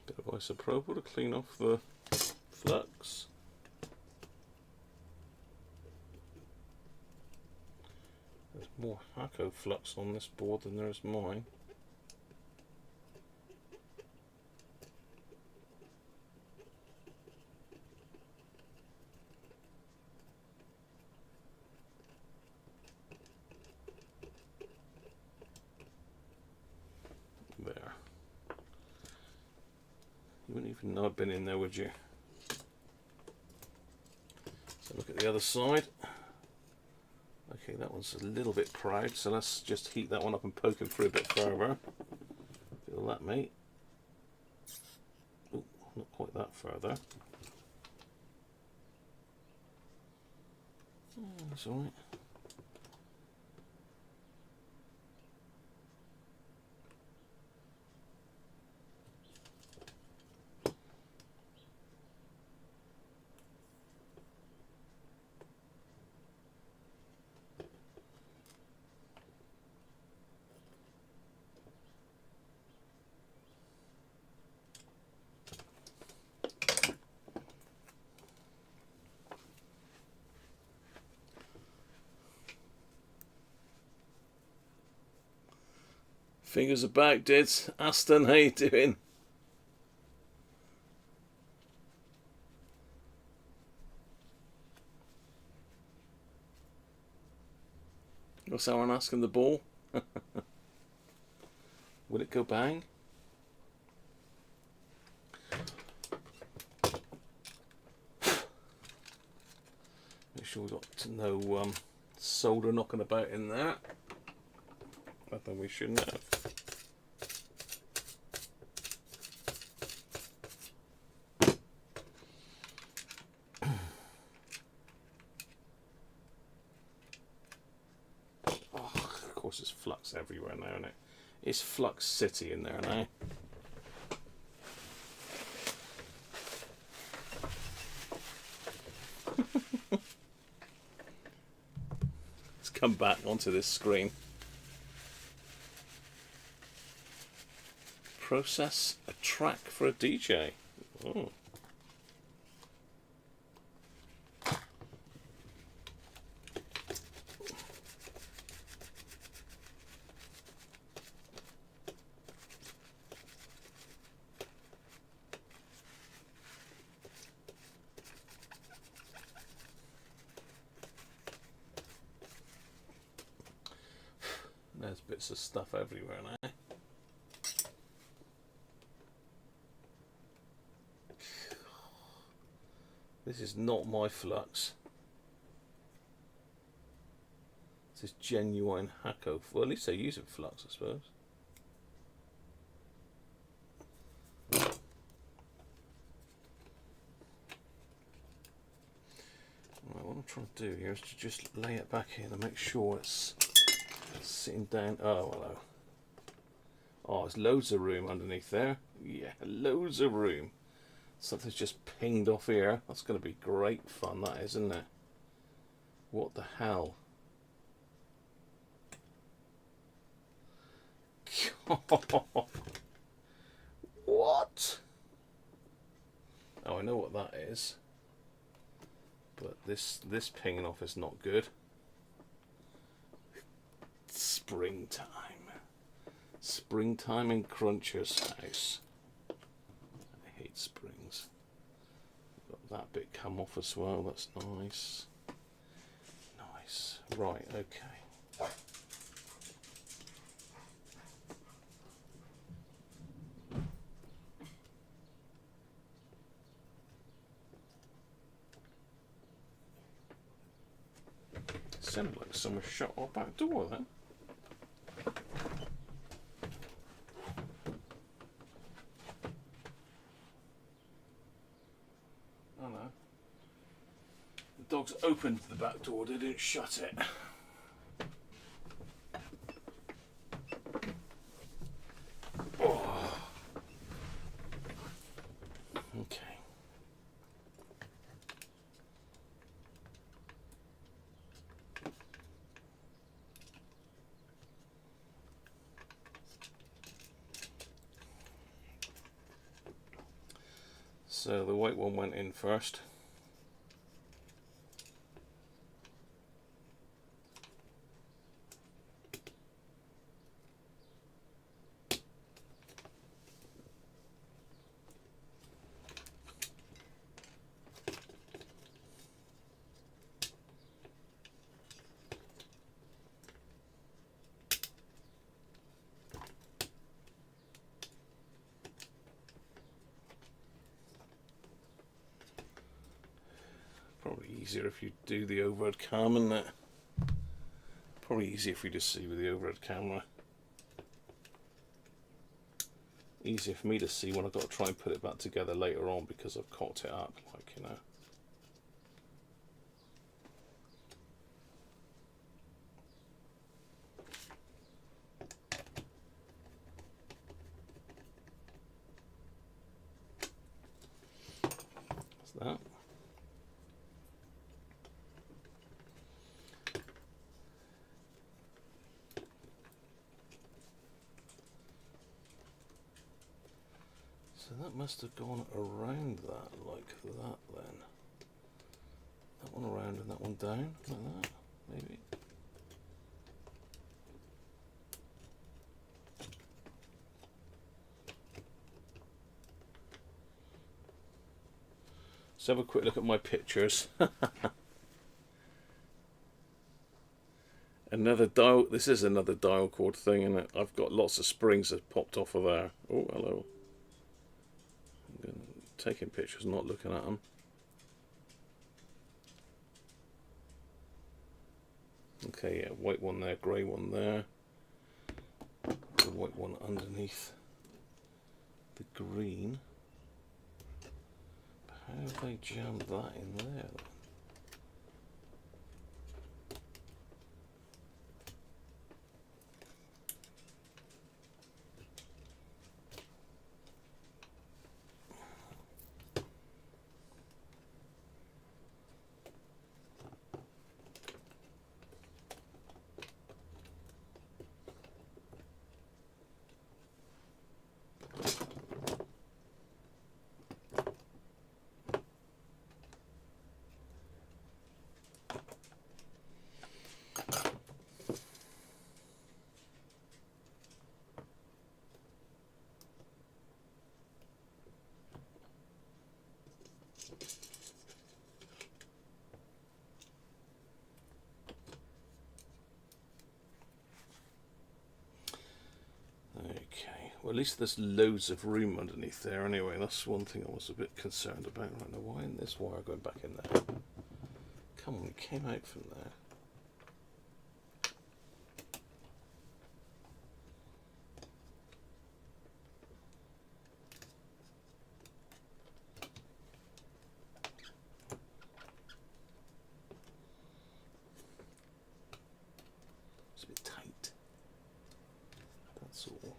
Bit of isopropyl to clean off the flux. There's more Hakko flux on this board than there is mine. wouldn't even know I'd been in there, would you? So look at the other side. Okay, that one's a little bit proud, so let's just heat that one up and poke him through a bit further. Feel that, mate? Oh, not quite that further. Oh, that's alright. Fingers are back, Dids. Aston, how you doing? What's someone asking the ball? Will it go bang? Make sure we've got no solder knocking about in there. Nothing we shouldn't have. Oh, of course, there's flux everywhere now, isn't it? It's Flux City in there now. Let's come back onto this screen. Process a track for a DJ. Oh. There's bits of stuff everywhere now. This is not my flux. This is genuine Hakko. Well, at least they're using flux, I suppose. Right, what I'm trying to do here is to just lay it back in and make sure it's sitting down. Oh, hello. Oh, there's loads of room underneath there. Yeah, loads of room. Something's just pinged off here. That's going to be great fun, that is, isn't it? What the hell? What? Oh, I know what that is. But this pinging off is not good. Springtime. Springtime in Cruncher's house. I hate springs. Got that bit come off as well. That's nice. Nice. Right, okay. Sounded like someone shut our back door then. Oh no. The dogs opened the back door, they didn't shut it. Oh. Okay. So the white one went in first. easier if you do the overhead cam, isn't it? Probably easier if you just see with the overhead camera. Easier for me to see when I've got to try and put it back together later on because I've cocked it up, like, you know. That's that. So that must have gone around that, like that then. That one around and that one down, like that, maybe. Let's have a quick look at my pictures. Another dial, this is another dial cord thing, and I've got lots of springs that popped off of there. Oh, hello. Taking pictures, not looking at them. Okay, yeah, white one there, grey one there. The white one underneath the green. How have they jammed that in there? Okay, well, at least there's loads of room underneath there anyway. That's one thing I was a bit concerned about. Right now, why isn't this wire going back in there? Come on, it came out from there. It's a bit tight. That's all.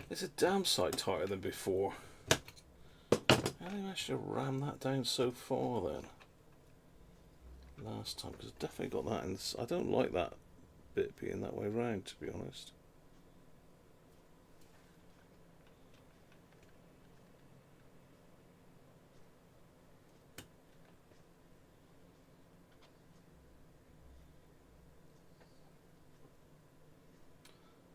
It's a damn sight tighter than before. How did I manage to ram that down so far then? Last time, because I've definitely got that in. I don't like that bit being that way round, to be honest.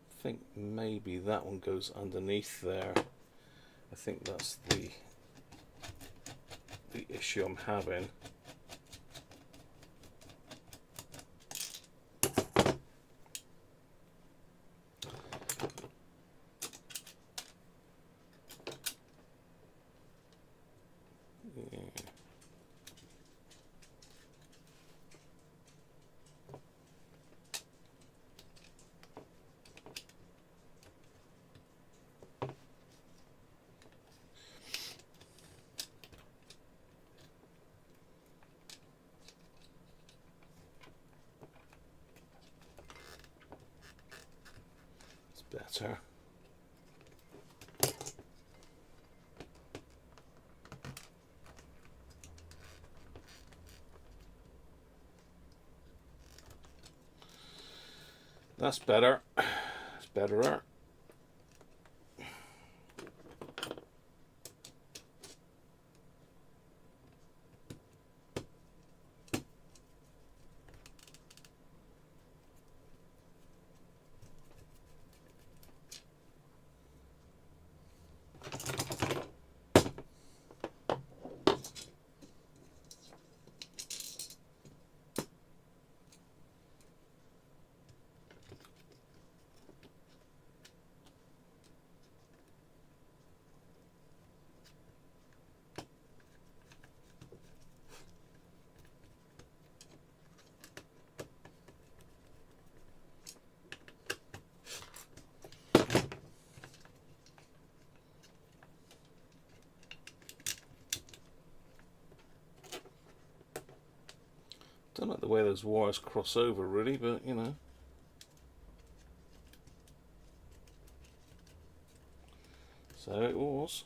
I think maybe that one goes underneath there. I think that's the issue I'm having. Yeah. Better. That's better. It's betterer. those wires cross over really, but you know. So it was.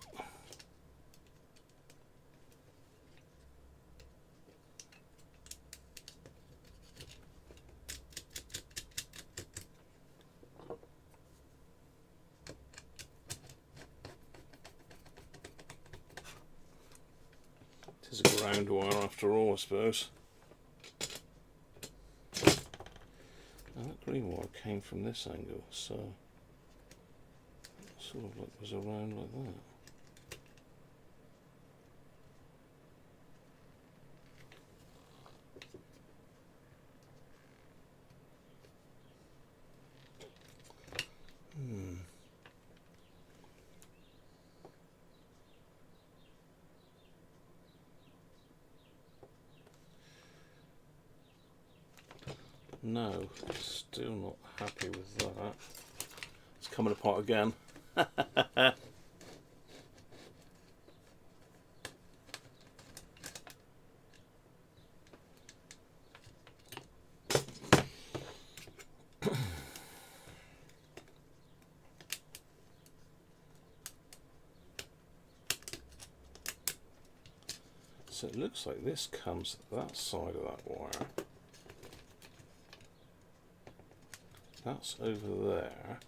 It is a ground wire after all, I suppose. Now that green wire came from this angle, so it sort of like was around like that. No, still not happy with that. It's coming apart again. So it looks like this comes that side of that wire. That's over there.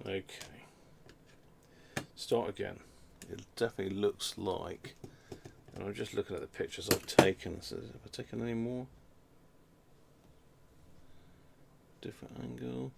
Okay, start again. It definitely looks like, and I'm just looking at the pictures I've taken. So have I taken any more? Different angle.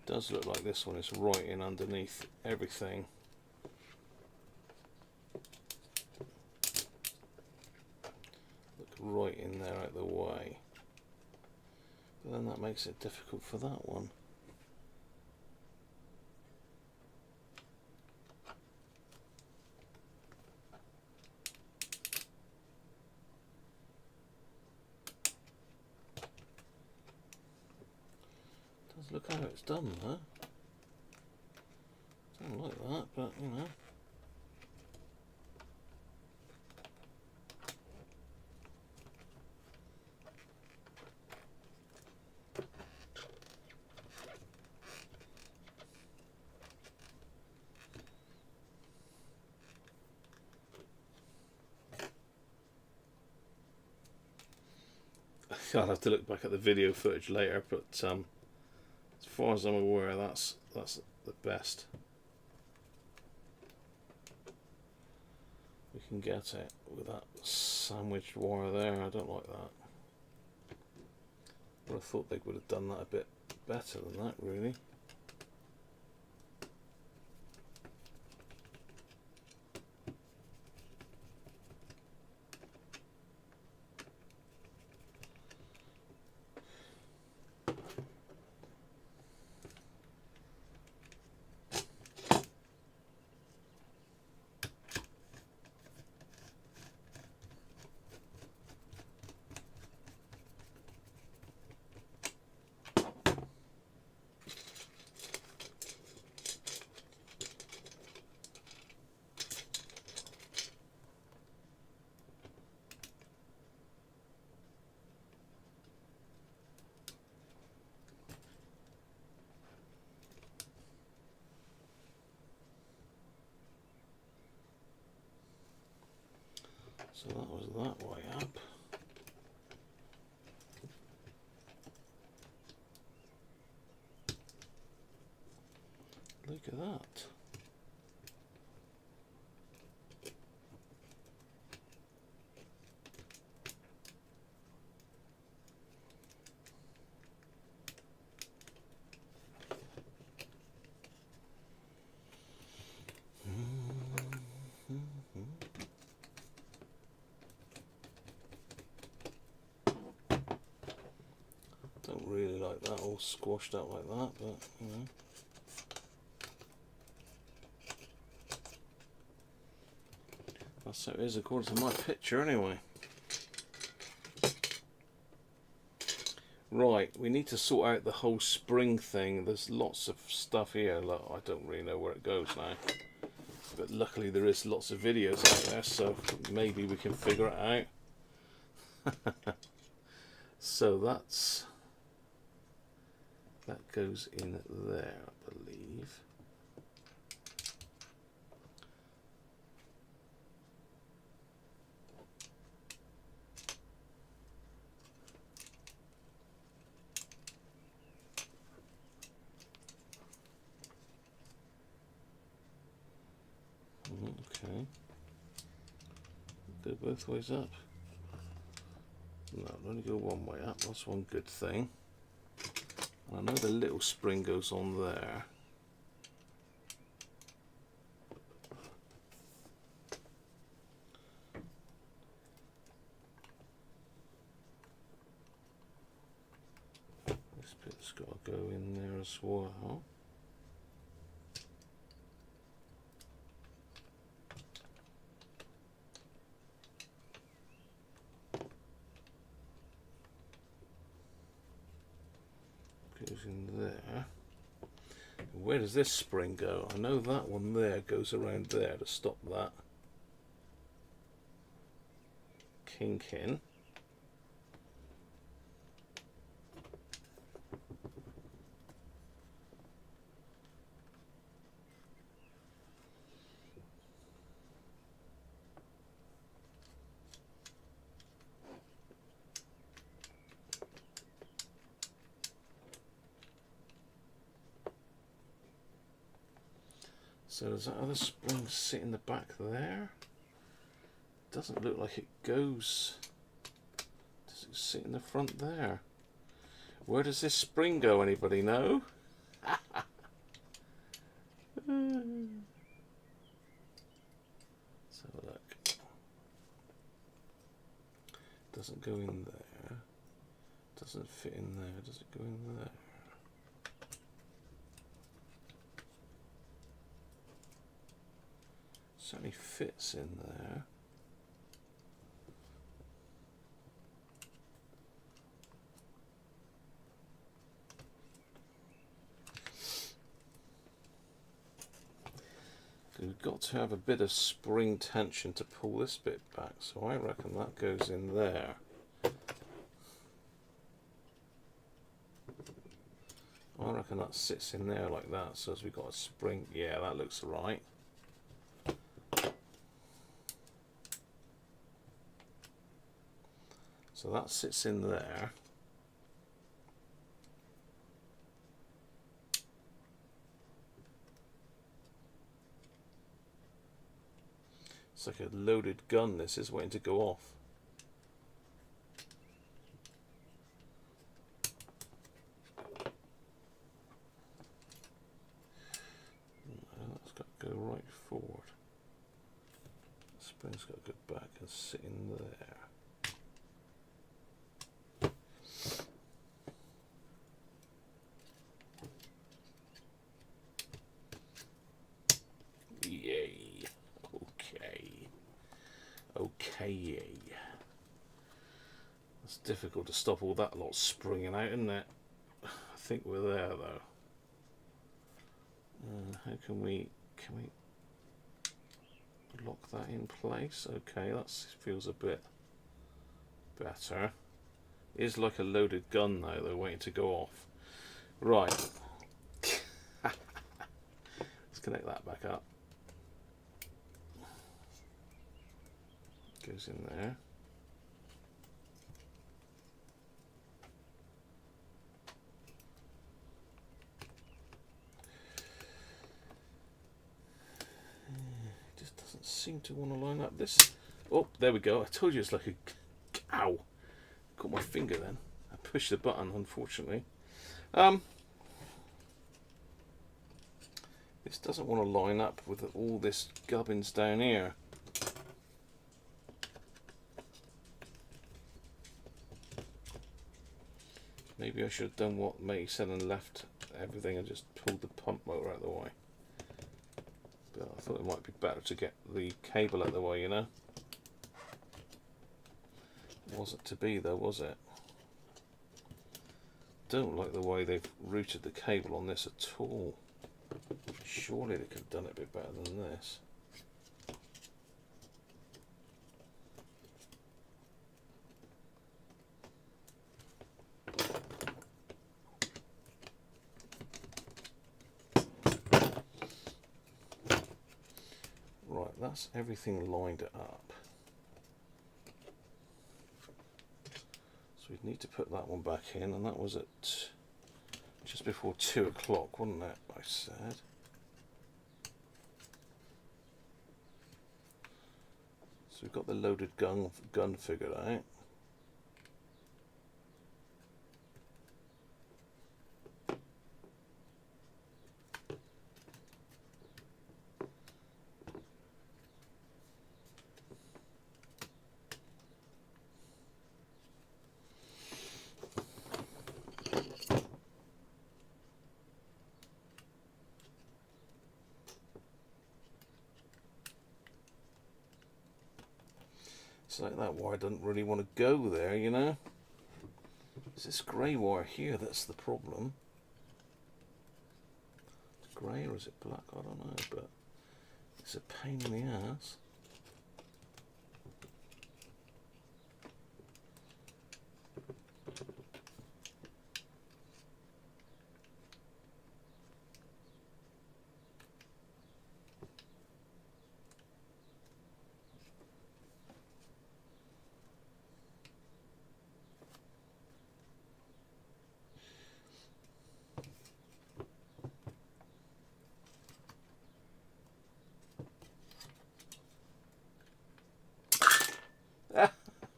Does look like this one is right in underneath everything. Look right in there out the way. But then that makes it difficult for that one. Look how it's done though. Don't like that, but you know. I'll have to look back at the video footage later, but as far as I'm aware, that's the best we can get it with that sandwiched wire there. I don't like that. But I thought they would have done that a bit better than that, really. So that was that way up. Look at that. Don't really like that all squashed up like that, but you know. That's how it is according to my picture anyway. Right, we need to sort out the whole spring thing. There's lots of stuff here. Look, I don't really know where it goes now. But luckily there is lots of videos out there, so maybe we can figure it out. So that goes in there, I believe. Okay. Go both ways up. No, only go one way up. That's one good thing. I know the little spring goes on there. This bit's got to go in there as well. Goes in there. Where does this spring go? I know that one there goes around there to stop that kink in. So does that other spring sit in the back there? Doesn't look like it goes. Does it sit in the front there? Where does this spring go? Anybody know? Let's have a look. Doesn't go in there. Doesn't fit in there. Does it go in there? Certainly fits in there. We've got to have a bit of spring tension to pull this bit back, so I reckon that goes in there. I reckon that sits in there like that, so as we've got a spring, yeah, that looks right. So that sits in there. It's like a loaded gun, this is waiting to go off. No, that's got to go right forward. The spring's got to go back and sit in there. Yay. Okay. Okay. It's difficult to stop all that lot springing out, isn't it? I think we're there though. How can we lock that in place? Okay, that feels a bit better. It is like a loaded gun though, they're waiting to go off. Right. Let's connect that back up. Goes in there. Just doesn't seem to want to line up. This. Oh, there we go. I told you it's like a. Ow! Caught my finger then. I pushed the button, unfortunately. This doesn't want to line up with all this gubbins down here. Maybe I should have done what May said and left everything and just pulled the pump motor out of the way. But I thought it might be better to get the cable out of the way, you know. Wasn't to be though, was it? Don't like the way they've routed the cable on this at all. Surely they could have done it a bit better than this. Right, that's everything lined up. So we'd need to put that one back in, and that was at just before 2 o'clock, wasn't it? I said. So we've got the loaded gun figured out. It's like that wire doesn't really want to go there, you know. It's this grey wire here that's the problem. It's grey or is it black? I don't know, but it's a pain in the ass.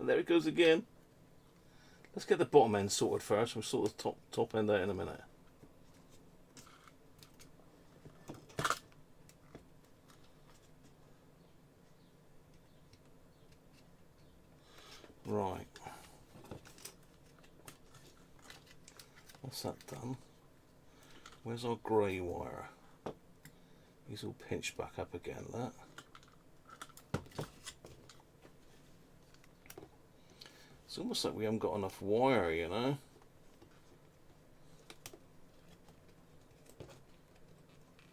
There it goes again. Let's get the bottom end sorted first. We'll sort the top end out in a minute. Right. That's that done. Where's our grey wire? He's all pinched back up again, that. It's almost like we haven't got enough wire, you know.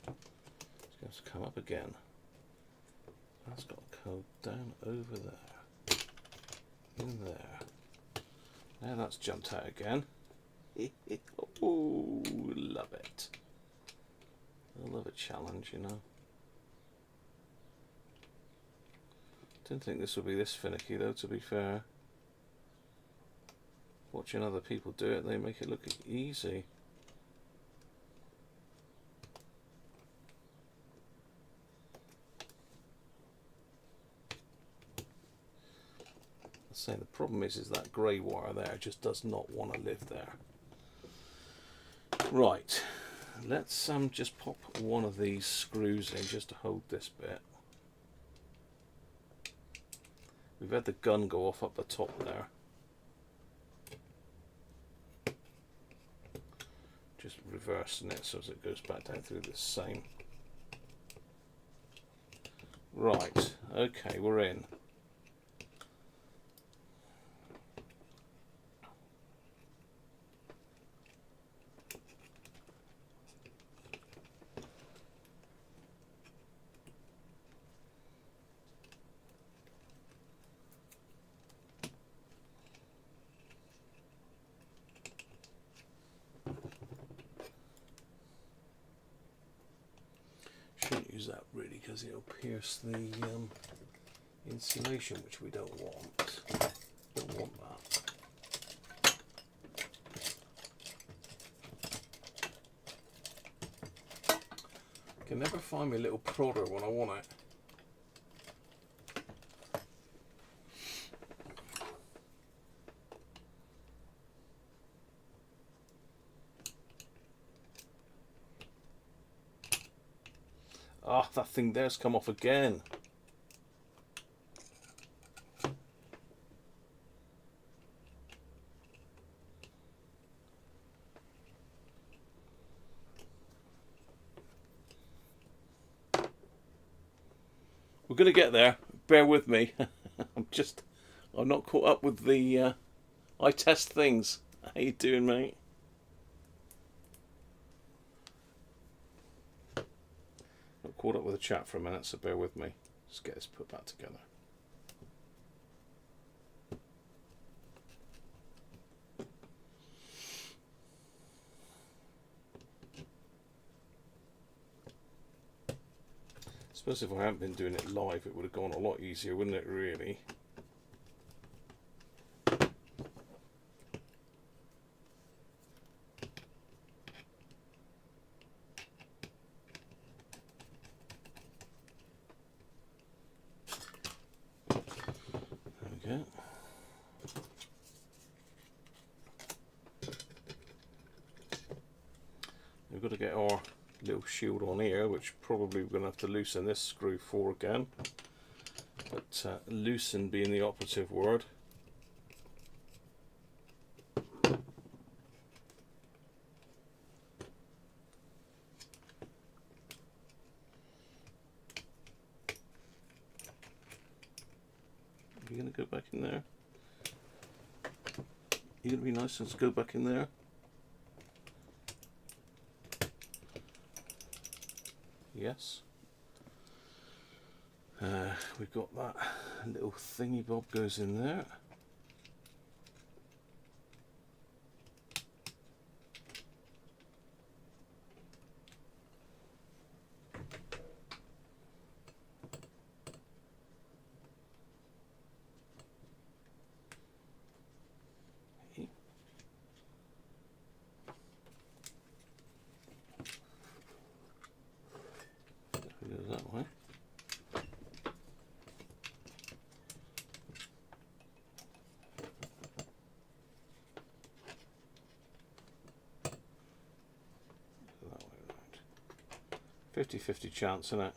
It's going to come up again. That's got to go down over there. In there. Now that's jumped out again. Oh, love it. I love a challenge, you know. Didn't think this would be this finicky though, to be fair. Watching other people do it, they make it look easy. I say the problem is that grey wire there just does not want to live there. Right, let's just pop one of these screws in just to hold this bit. We've had the gun go off up the top there. Just reversing it so as it goes back down through the same. Right, okay, we're in. Shouldn't use that really because it'll pierce the insulation, which we don't want. Don't want that. Can never find my little prodder when I want it. Ah, that thing there's come off again. We're going to get there. Bear with me. I'm not caught up with the I test things. How you doing, mate? Not caught up with the chat for a minute, so bear with me. Just get this put back together. I suppose if I hadn't been doing it live, it would have gone a lot easier, wouldn't it, really? Okay. We've got to get our little shield on here, which probably we're going to have to loosen this screw for again, but loosen being the operative word. You're going to go back in there? You're going to be nice and go back in there? Yes. We've got that little thingy bob goes in there. That way. That way around. 50-50 chance, isn't it?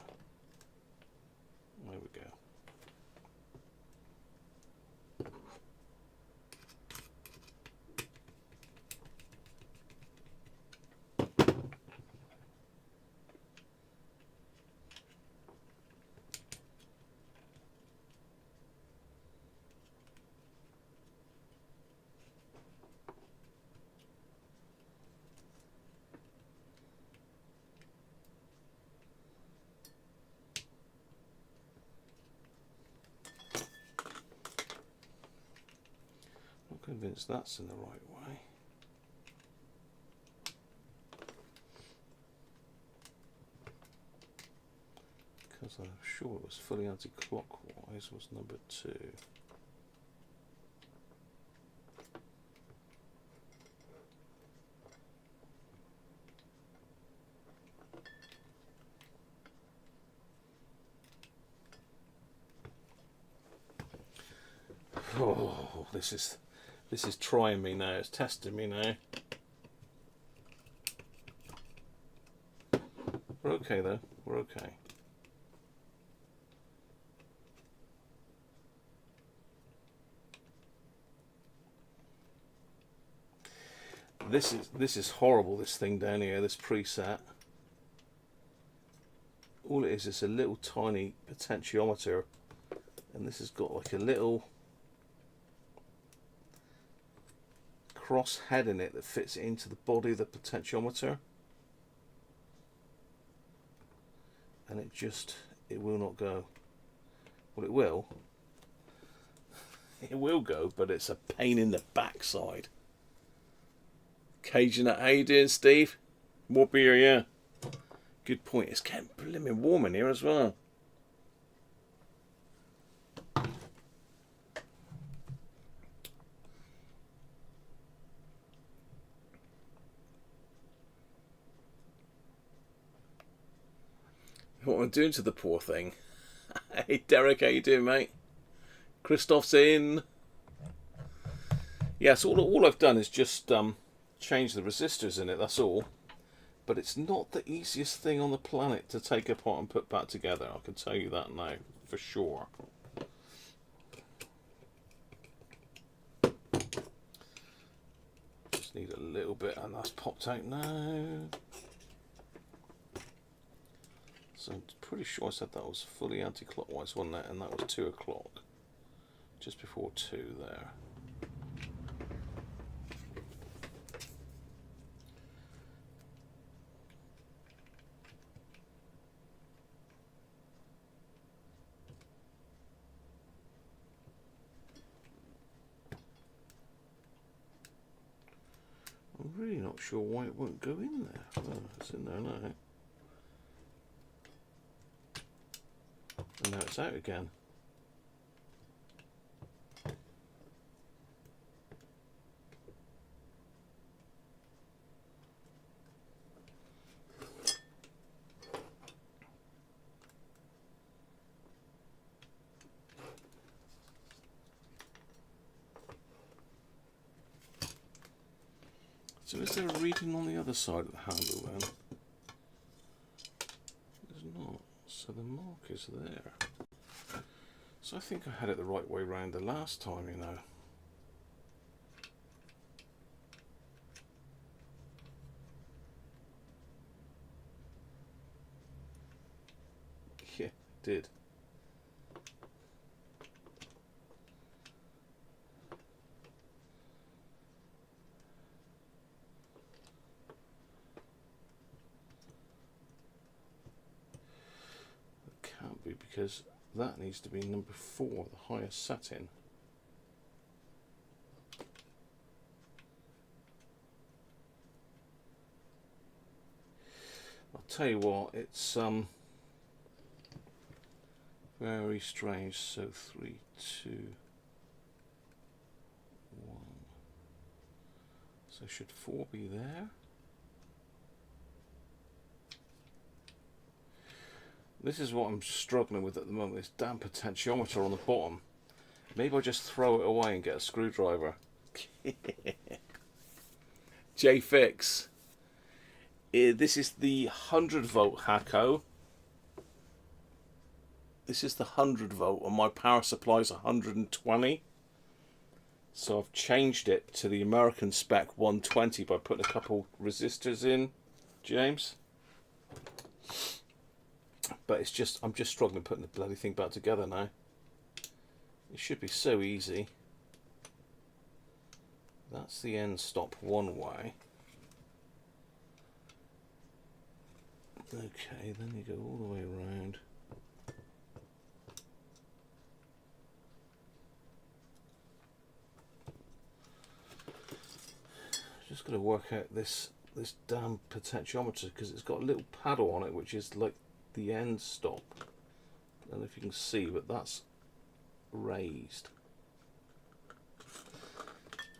There we go. Convinced that's in the right way. Because I'm sure it was fully anti-clockwise was number 2. Oh, this is trying me now, it's testing me now. We're okay though, we're okay. This is horrible, this thing down here, this preset. All it is a little tiny potentiometer, and this has got like a little cross head in it that fits into the body of the potentiometer, and it will not go. Well, it will go, but it's a pain in the backside. Cajun, how you doing, Steve? More beer, yeah. Good point. It's getting blimmin' warm in here as well. what I'm doing to the poor thing. Hey Derek, how you doing, mate? Christoph's in. Yes, all I've done is just change the resistors in it, that's all. But it's not the easiest thing on the planet to take apart and put back together, I can tell you that now, for sure. Just need a little bit, and that's popped out now. So I'm pretty sure I said that was fully anti-clockwise, wasn't it? And that was 2 o'clock. Just before 2 there. I'm really not sure why it won't go in there. Oh, it's in there now. And now it's out again. So is there a reading on the other side of the handle then? There's not. So the mark is there. So I think I had it the right way round the last time, you know. Yeah, did. Can't be, because that needs to be number 4, the highest setting. I'll tell you what, it's very strange. So 3, 2, 1. So should 4 be there? This is what I'm struggling with at the moment, this damn potentiometer on the bottom. Maybe I'll just throw it away and get a screwdriver. J-Fix. This is the 100 volt Hakko. This is the 100 volt and my power supply is 120. So I've changed it to the American spec 120 by putting a couple resistors in, James. But it's just, I'm just struggling putting the bloody thing back together now. It should be so easy. That's the end stop one way. Okay, then you go all the way around. Just got to work out this damn potentiometer, because it's got a little paddle on it which is like the end stop. I don't know if you can see, but that's raised.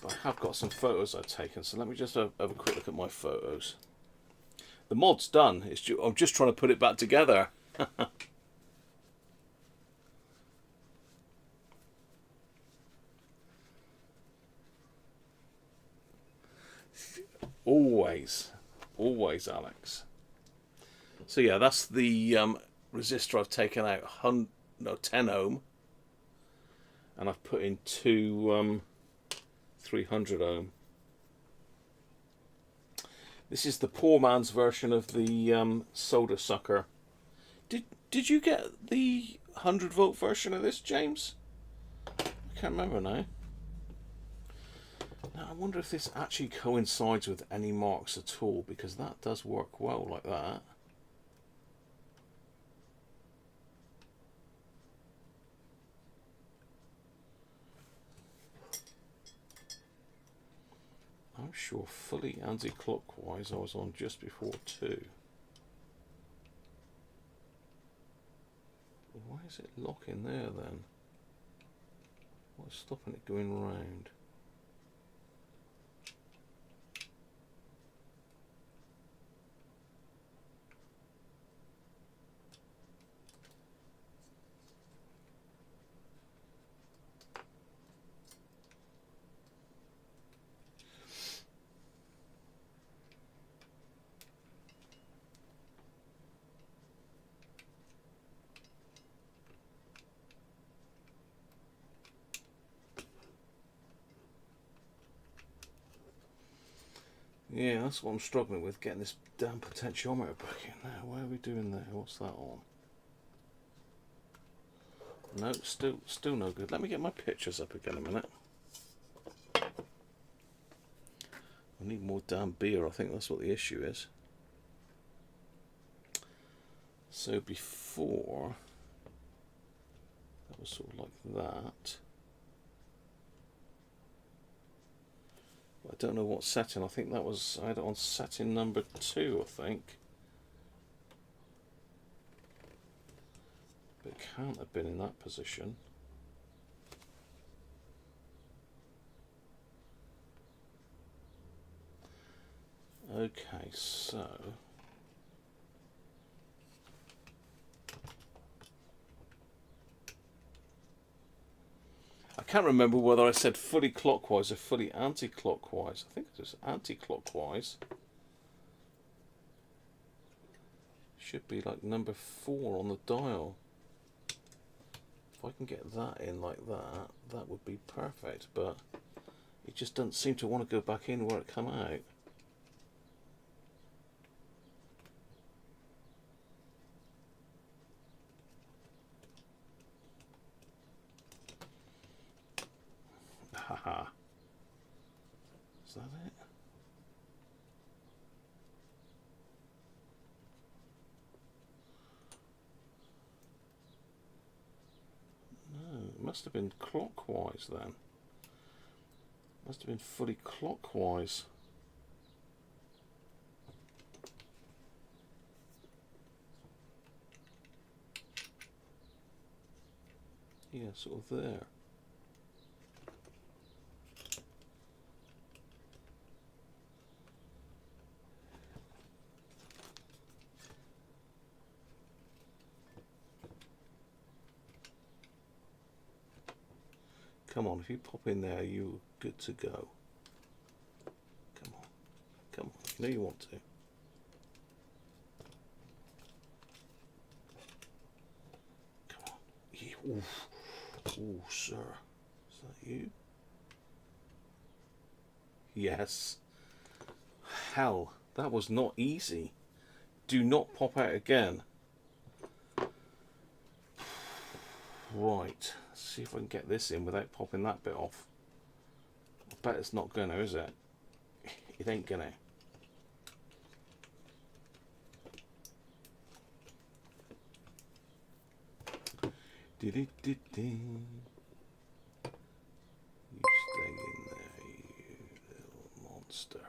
But I have got some photos I've taken, so let me just have a quick look at my photos. The mod's done. I'm just trying to put it back together. Always, Alex. So yeah, that's the resistor I've taken out, 10 ohm, and I've put in 2 300 ohm. This is the poor man's version of the solder sucker. Did you get the 100 volt version of this, James? I can't remember now. Now I wonder if this actually coincides with any marks at all, because that does work well like that. I'm sure fully anti-clockwise I was on just before 2. Why is it locking there then? What's stopping it going round? Yeah, that's what I'm struggling with, getting this damn potentiometer back in there. What are we doing there? What's that on? No, still no good. Let me get my pictures up again a minute. I need more damn beer, I think that's what the issue is. So before, that was sort of like that. I don't know what setting. I think that was, I had it on setting number 2, I think. But it can't have been in that position. Okay, so I can't remember whether I said fully clockwise or fully anti-clockwise. I think it was anti-clockwise. Should be like number 4 on the dial. If I can get that in like that, that would be perfect, but it just doesn't seem to want to go back in where it come out. Haha. Is that it? No, it must have been clockwise then. Must have been fully clockwise. Yeah, sort of there. Come on, if you pop in there, you're good to go. Come on. Come on. You know you want to. Come on. Yeah. Oof. Ooh, sir. Is that you? Yes. Hell, that was not easy. Do not pop out again. Right. Let's see if I can get this in without popping that bit off. I bet it's not gonna, is it? It ain't gonna. You stay in there, you little monster.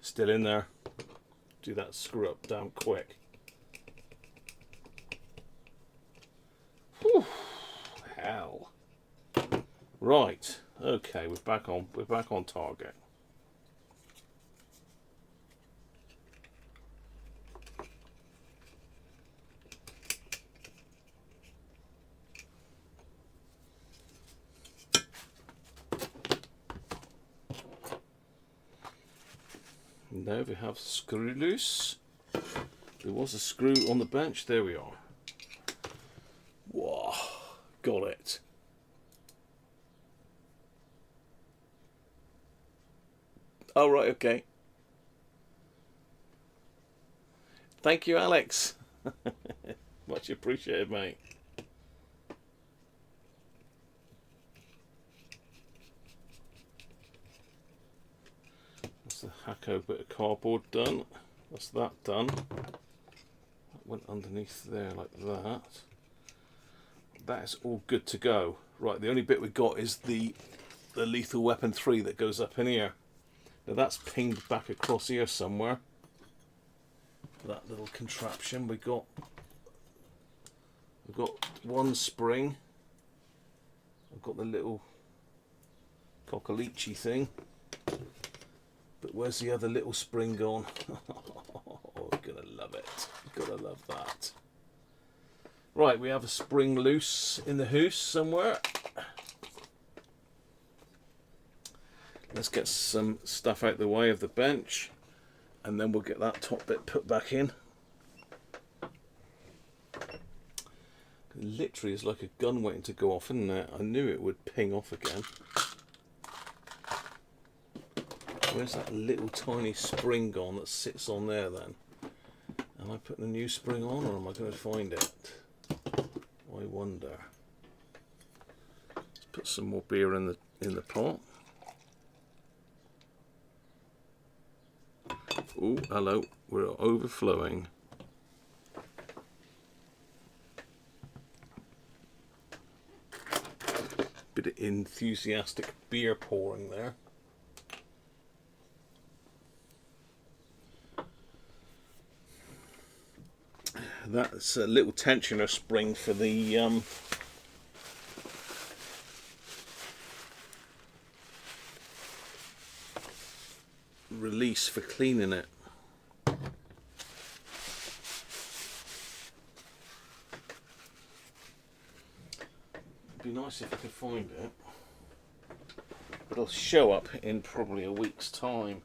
Still in there. Do that screw up damn quick. Whew, hell. Right. Okay, we're back on target. Now we have screw loose. There was a screw on the bench. There we are. Whoa, got it. Oh, right, okay. Thank you, Alex. Much appreciated, mate. That's the Hakko bit of cardboard done. That's that done. That went underneath there like that. That's all good to go. Right, the only bit we got is the Lethal Weapon 3 that goes up in here. Now that's pinged back across here somewhere. That little contraption we've got one spring. I've got the little cockaleachy thing. But where's the other little spring gone? Oh, gonna love it. Gotta love that. Right, we have a spring loose in the hoose somewhere. let's get some stuff out the way of the bench, and then we'll get that top bit put back in. It literally is like a gun waiting to go off, isn't it? I knew it would ping off again. Where's that little tiny spring gone that sits on there then? Am I putting a new spring on, or am I going to find it? I wonder. Let's put some more beer in the pot. Oh, hello, we're overflowing. Bit of enthusiastic beer pouring there. That's a little tensioner spring for the release for cleaning it. It'd be nice if I could find it, but it'll show up in probably a week's time.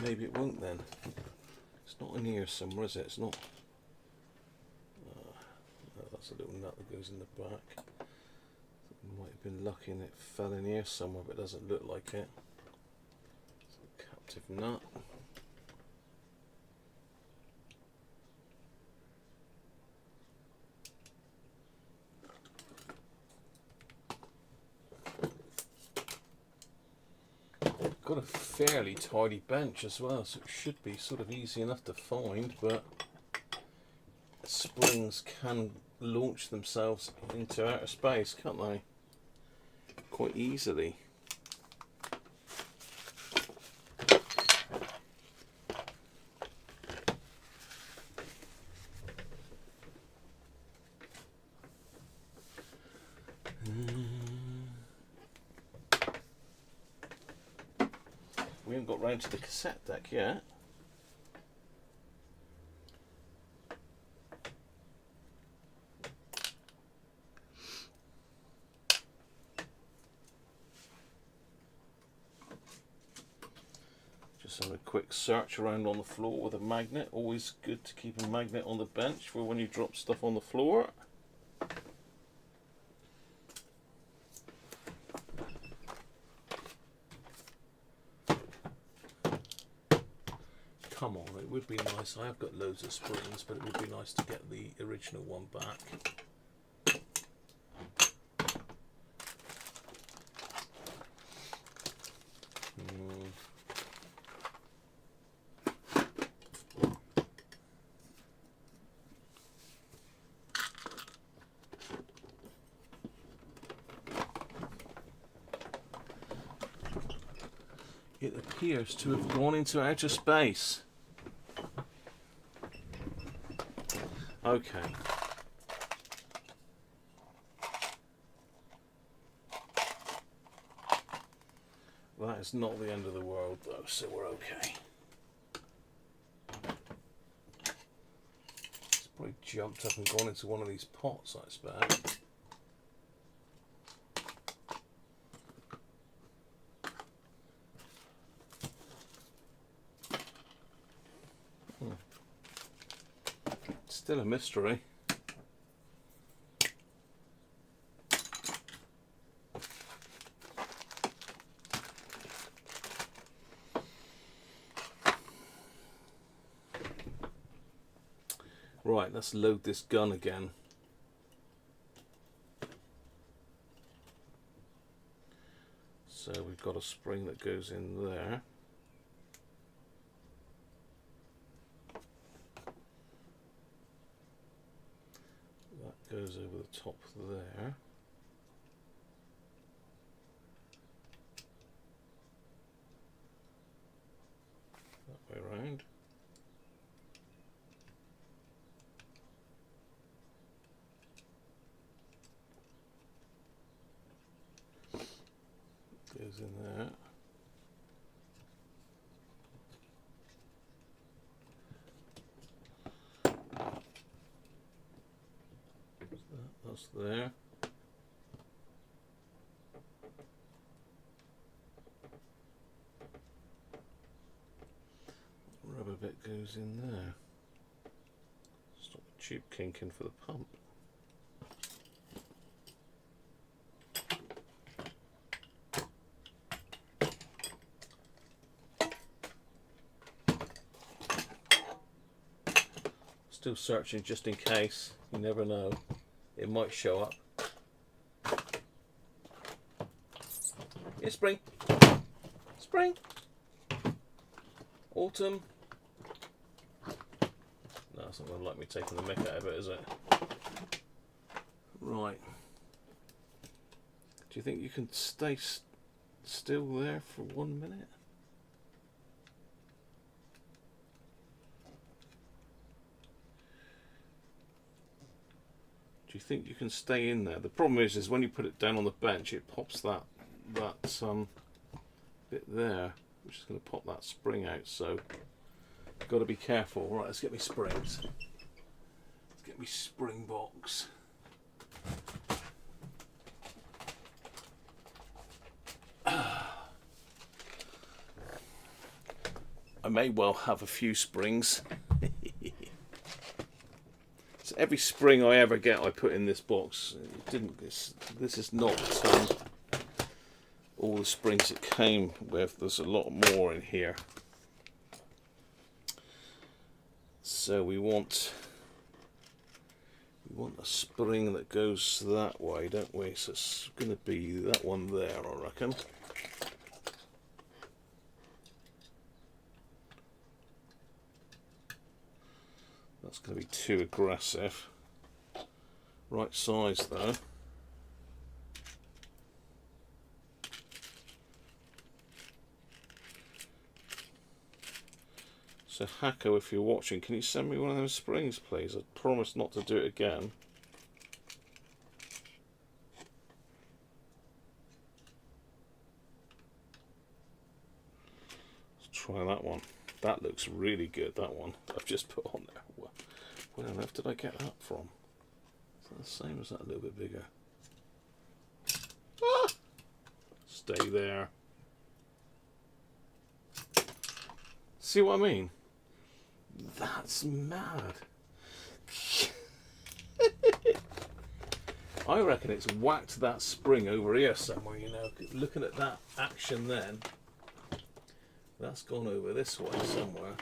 Maybe it won't then. It's not in here somewhere, is it? It's not. No, that's a little nut that goes in the back. Might have been lucky and it fell in here somewhere, but it doesn't look like it. It's a captive nut. Got a fairly tidy bench as well, so it should be sort of easy enough to find, but springs can launch themselves into outer space, can't they? Quite easily. We haven't got round to the cassette deck yet. Just have a quick search around on the floor with a magnet. Always good to keep a magnet on the bench for when you drop stuff on the floor. Come on, it would be nice. I have got loads of springs, but it would be nice to get the original one back. It appears to have gone into outer space. Okay. Well, that is not the end of the world though, so we're okay. It's probably jumped up and gone into one of these pots, I expect. Still a mystery. Right, let's load this gun again. So we've got a spring that goes in there. Goes over the top there. That way around. in there. That's there. Rubber bit goes in there. Stop the tube kinking for the pump. Still searching just in case. You never know. It might show up. Yeah, spring. Spring. Autumn. No, it's not going to like me taking the mick out of it, is it? Right. Do you think you can stay still there for 1 minute? Do you think you can stay in there? The problem is when you put it down on the bench, it pops that bit there, which is going to pop that spring out. So you've got to be careful. Right, let's get me springs. Let's get me spring box. I may well have a few springs. So every spring I ever get, I put in this box. It didn't. This is not all the springs it came with. There's a lot more in here. So we want a spring that goes that way, don't we? So it's going to be that one there, I reckon. That's going to be too aggressive. Right size though. So Hakko, if you're watching, can you send me one of those springs, please? I promise not to do it again. Let's try that one. That looks really good, that one I've just put on there. Where on earth did I get that from? Is that the same as that, a little bit bigger? Ah! Stay there. See what I mean? That's mad. I reckon it's whacked that spring over here somewhere, you know. Looking at that action then, that's gone over this way somewhere.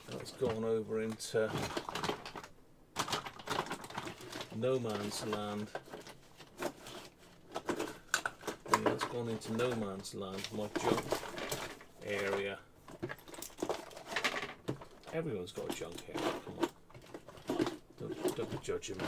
That's gone over into no man's land. Yeah, that's gone into no man's land, my junk area. Everyone's got a junk area, come on. Don't be judging me.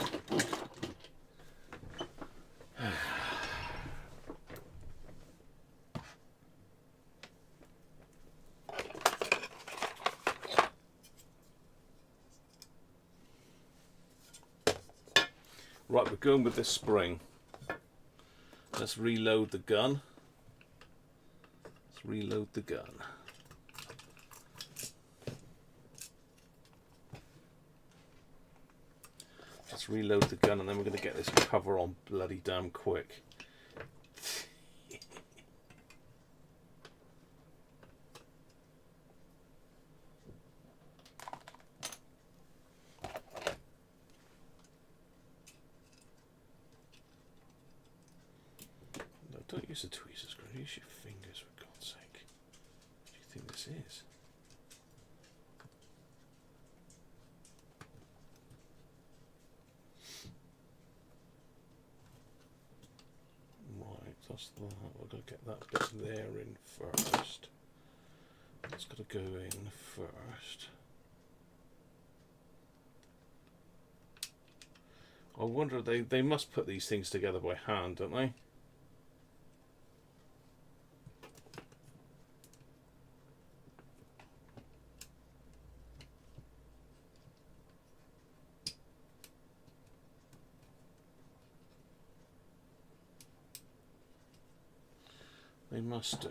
Right, we're going with this spring. Let's reload the gun. Let's reload the gun. Let's reload the gun, and then we're going to get this cover on bloody damn quick. Don't use the tweezers, use your fingers for God's sake. What do you think this is? Right, that's that. We're going to get that bit there in first. It's got to go in first. I wonder, they must put these things together by hand, don't they? They must do.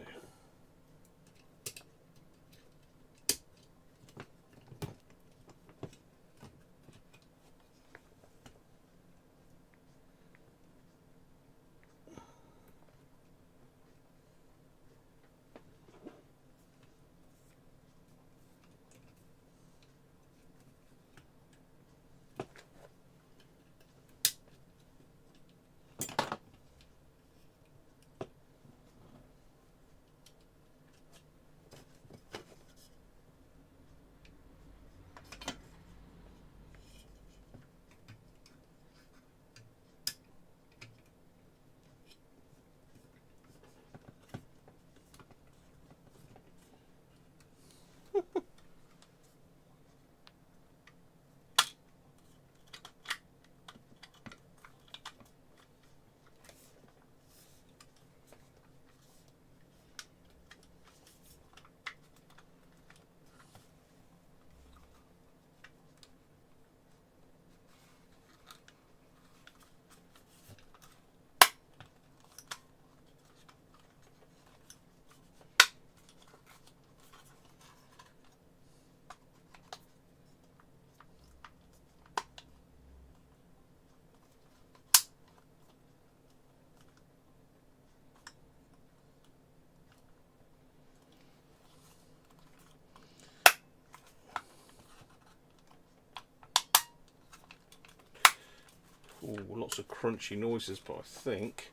Ooh, lots of crunchy noises, but I think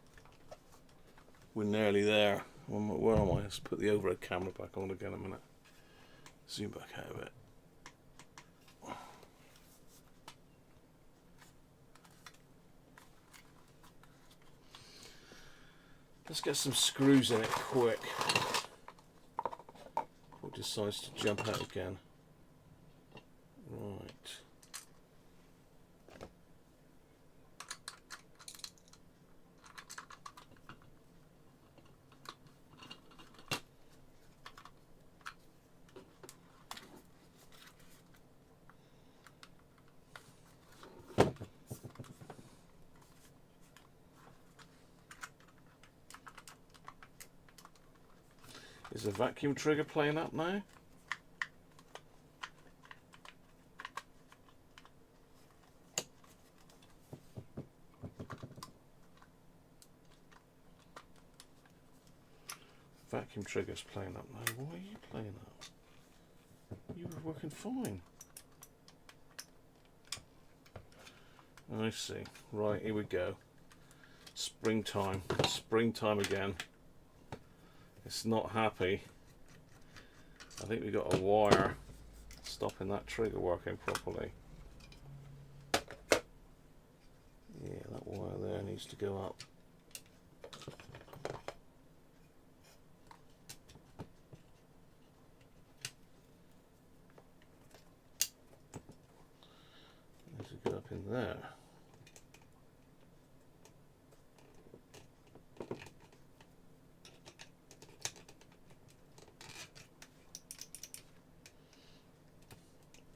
we're nearly there. Where am I? Let's put the overhead camera back on again a minute. Zoom back out of it. Let's get some screws in it quick. Before it decides to jump out again. Right. Is the vacuum trigger playing up now? Vacuum trigger's playing up now. Why are you playing up? You were working fine. I see. Right, here we go. Springtime. Springtime again. It's not happy. I think we got a wire stopping that trigger working properly. Yeah, that wire there needs to go up. Needs to go up in there.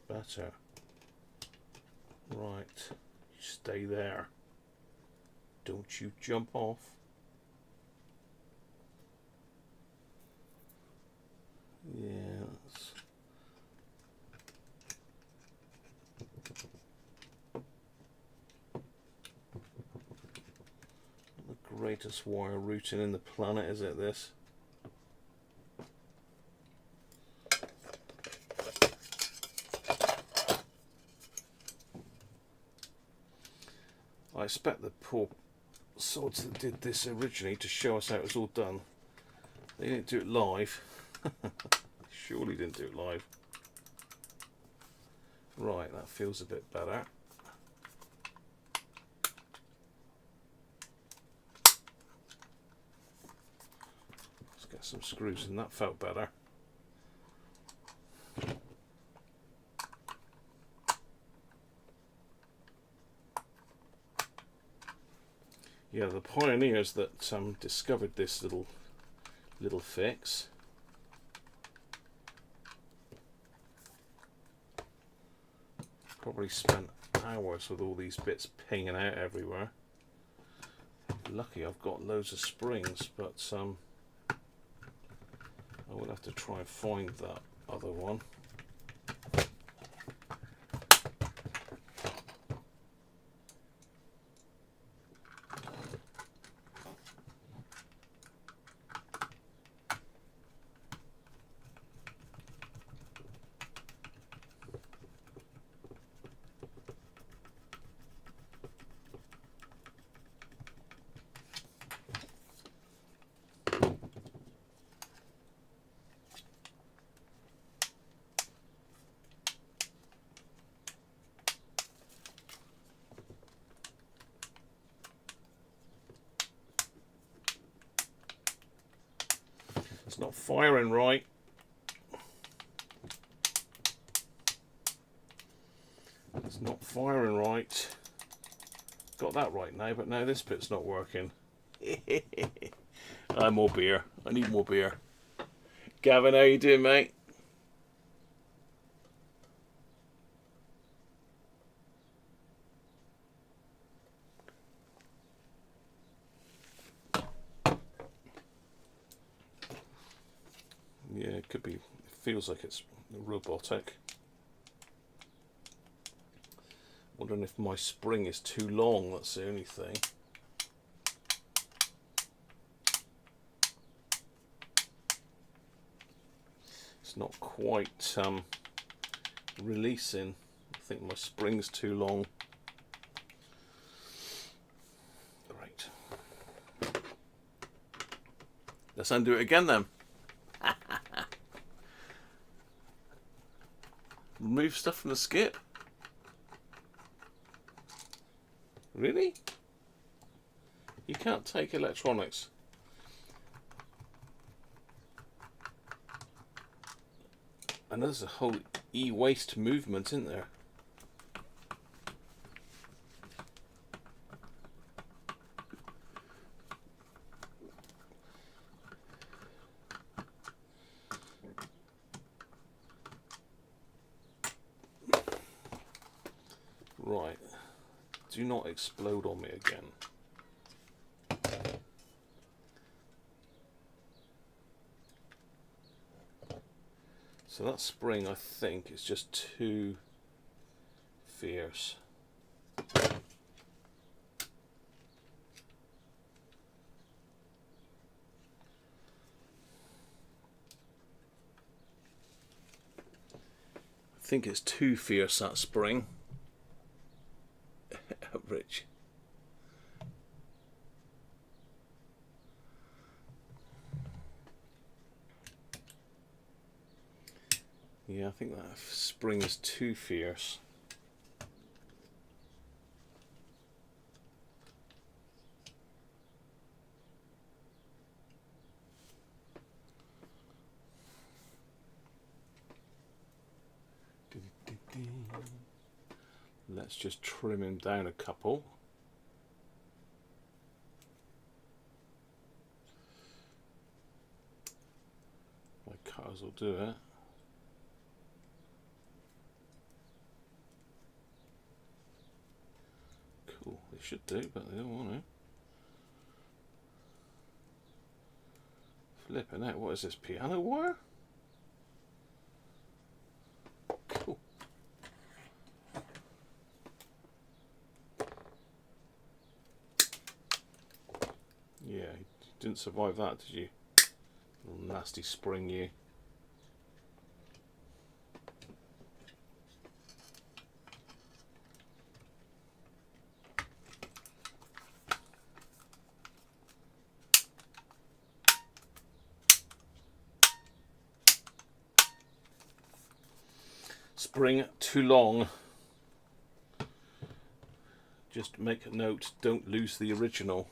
Better. Right, you stay there. Don't you jump off. Yeah, that's... the greatest wire routing in the planet, is it, this? I expect the poor sods that did this originally to show us how it was all done. They didn't do it live. Surely didn't do it live. Right, that feels a bit better. Let's get some screws in. That felt better. Yeah, the pioneers that discovered this little fix probably spent hours with all these bits pinging out everywhere. Lucky I've got loads of springs, but We'll have to try and find that other one. It's not firing right. It's not firing right. Got that right now, but now this bit's not working. More beer. I need more beer. Gavin, how you doing, mate? Yeah, it could be. It feels like it's robotic. Wondering if my spring is too long, that's the only thing. It's not quite releasing. I think my spring's too long. Great. Let's undo it again then. Remove stuff from the skip. Really? You can't take electronics. And there's a whole e-waste movement, isn't there? Right. Do not explode on me again. So that spring, I think, is just too fierce. I think it's too fierce, that spring. Rich. Yeah, I think that spring is too fierce. Let's just trim him down a couple. My cutters will do it. Cool, they should do, but they don't want to. Flipping out, what is this, piano wire? Cool. Yeah, you didn't survive that, did you? Little nasty spring, you. Spring too long. Just make a note, don't lose the original.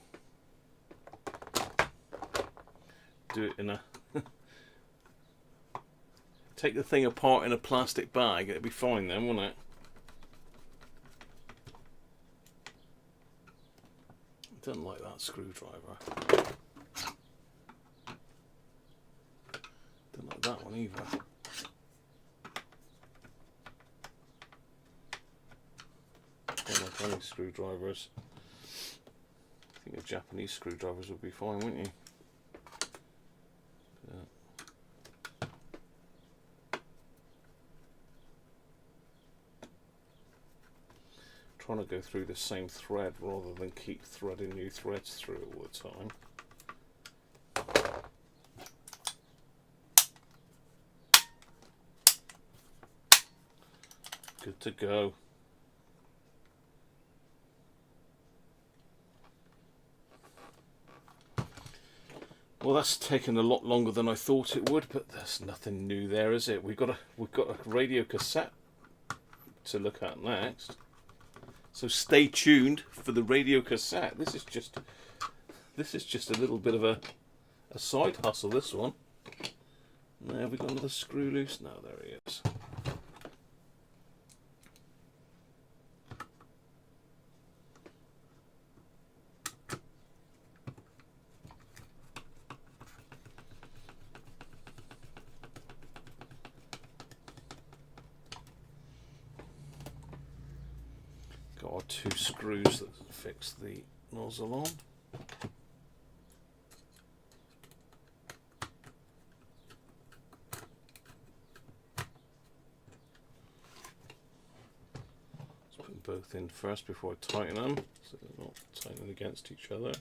Do it in a take the thing apart in a plastic bag, it'll be fine then, won't it? Don't like that screwdriver. Don't like that one either. Don't like any screwdrivers. I think the Japanese screwdrivers would be fine, wouldn't you? trying to go through the same thread rather than keep threading new threads through it all the time. Good to go. Well, that's taken a lot longer than I thought it would, but there's nothing new there, is it? We've got a radio cassette to look at next. So stay tuned for the radio cassette. This is just a little bit of a side hustle, this one. Now, have we got another screw loose? No, there he is. Got our 2 screws that fix the nozzle on. Let's put them both in first before I tighten them, so they're not tightening against each other.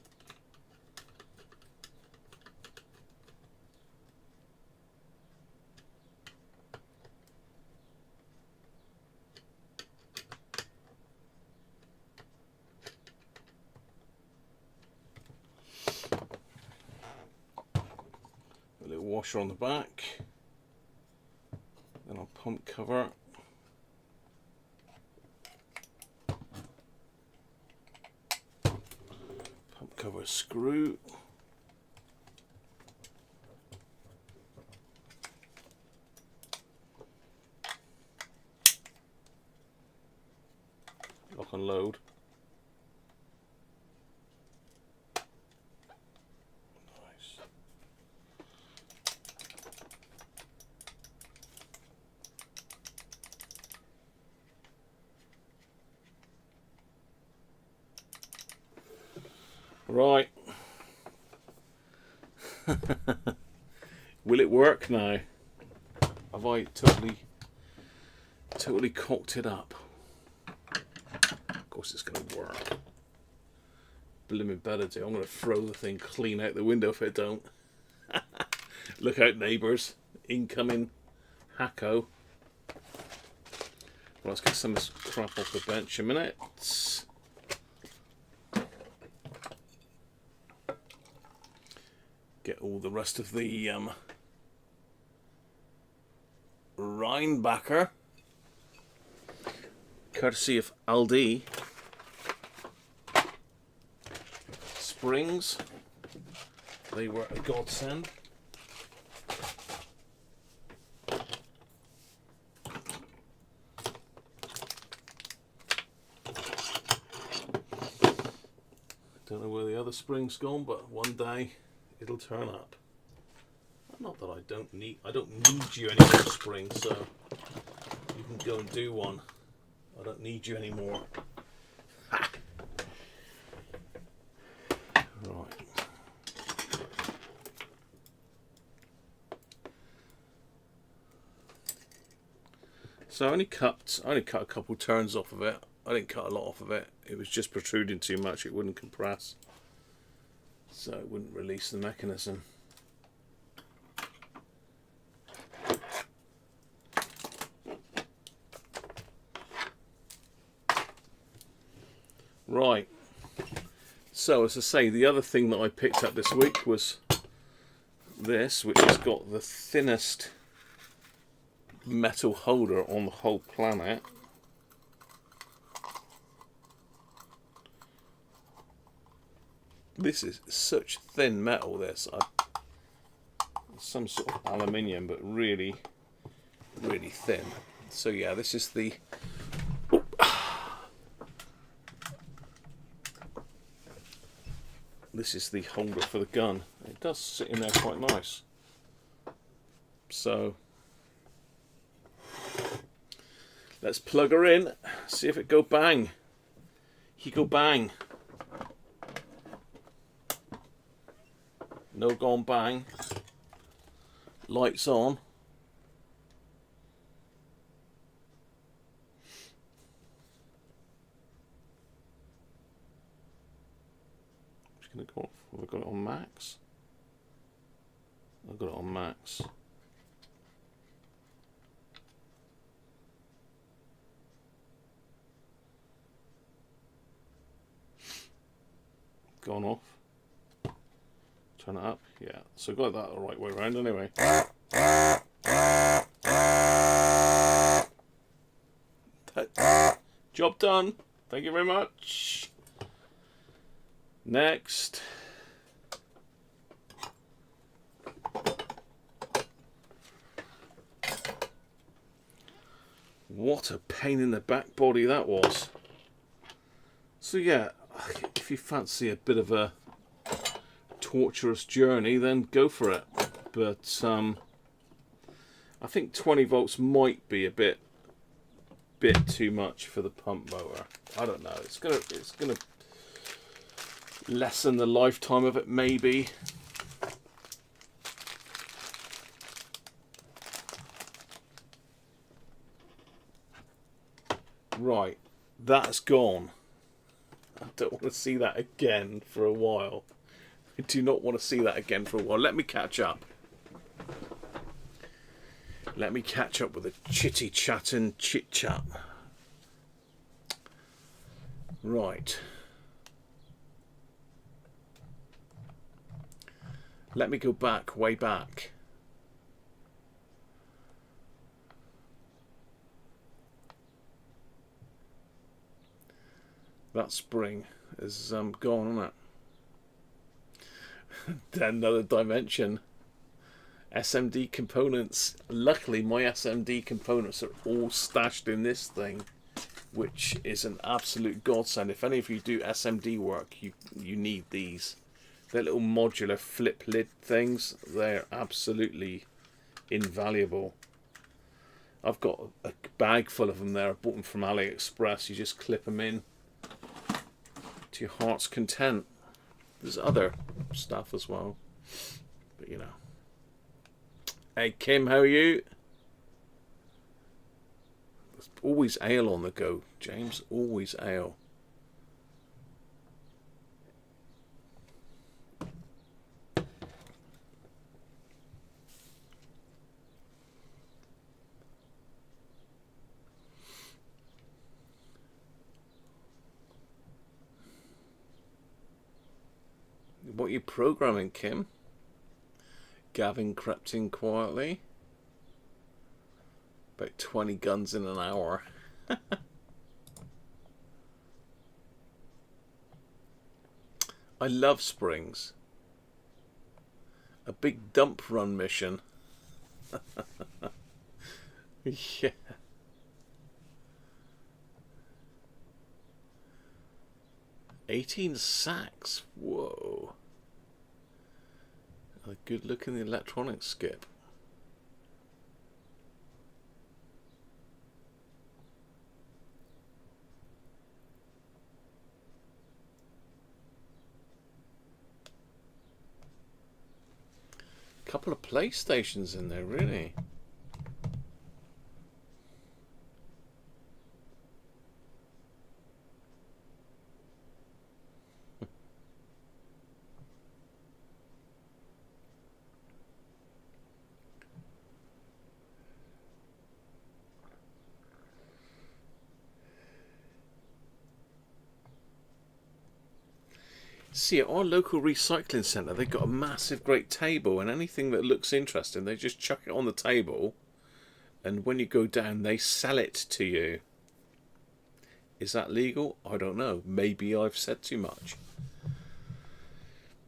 Washer on the back, then our pump cover, pump cover screw, lock and load. Right. Will it work now? Have I totally cocked it up? Of course it's going to work. Blimmin' better do. I'm going to throw the thing clean out the window if it don't. Look out, neighbours. Incoming Hakko. Well, let's get some of this crap off the bench a minute. Get all the rest of the Rheinbacher, courtesy of Aldi, springs. They were a godsend. Don't know where the other spring's gone, but one day it'll turn up. Not that I don't need you anymore, spring, so you can go and do one. I don't need you anymore. Ha! Right. So I only cut a couple turns off of it. I didn't cut a lot off of it. It was just protruding too much. It wouldn't compress, so it wouldn't release the mechanism. Right, so as I say, the other thing that I picked up this week was this, which has got the thinnest metal holder on the whole planet. This is such thin metal, this. Some sort of aluminium, but really, really thin. So yeah, this is the... This is the holder for the gun. It does sit in there quite nice. So let's plug her in, see if it go bang. He go bang. No gone bang. Lights on. Just gonna go off. Have I got it on max? I've got it on max. Gone off. Turn it up. Yeah, so got that the right way around anyway. Job done. Thank you very much. Next. What a pain in the back body that was. So yeah, if you fancy a bit of a torturous journey, then go for it. But I think 20 volts might be a bit too much for the pump motor. I don't know. It's gonna lessen the lifetime of it, maybe. Right, that's gone. I don't want to see that again for a while. I do not want to see that again for a while. Let me catch up. Let me catch up with a chitty chat and chit chat. Right. Let me go back, way back. That spring is gone, isn't it? Another dimension. SMD components. Luckily, my SMD components are all stashed in this thing, which is an absolute godsend. If any of you do SMD work, you need these. They're little modular flip lid things. They're absolutely invaluable. I've got a bag full of them there. I bought them from AliExpress. You just clip them in to your heart's content. There's other stuff as well, but you know. Hey Kim, how are you? There's always ale on the go, James. Always ale. What are you programming, Kim? Gavin crept in quietly. About 20 guns in an hour. I love springs. A big dump run mission. Yeah. $18 sacks. Whoa. A good look in the electronics skip. Couple of PlayStations in there, really. See, at our local recycling centre, they've got a massive, great table, and anything that looks interesting, they just chuck it on the table, and when you go down, they sell it to you. Is that legal? I don't know. Maybe I've said too much.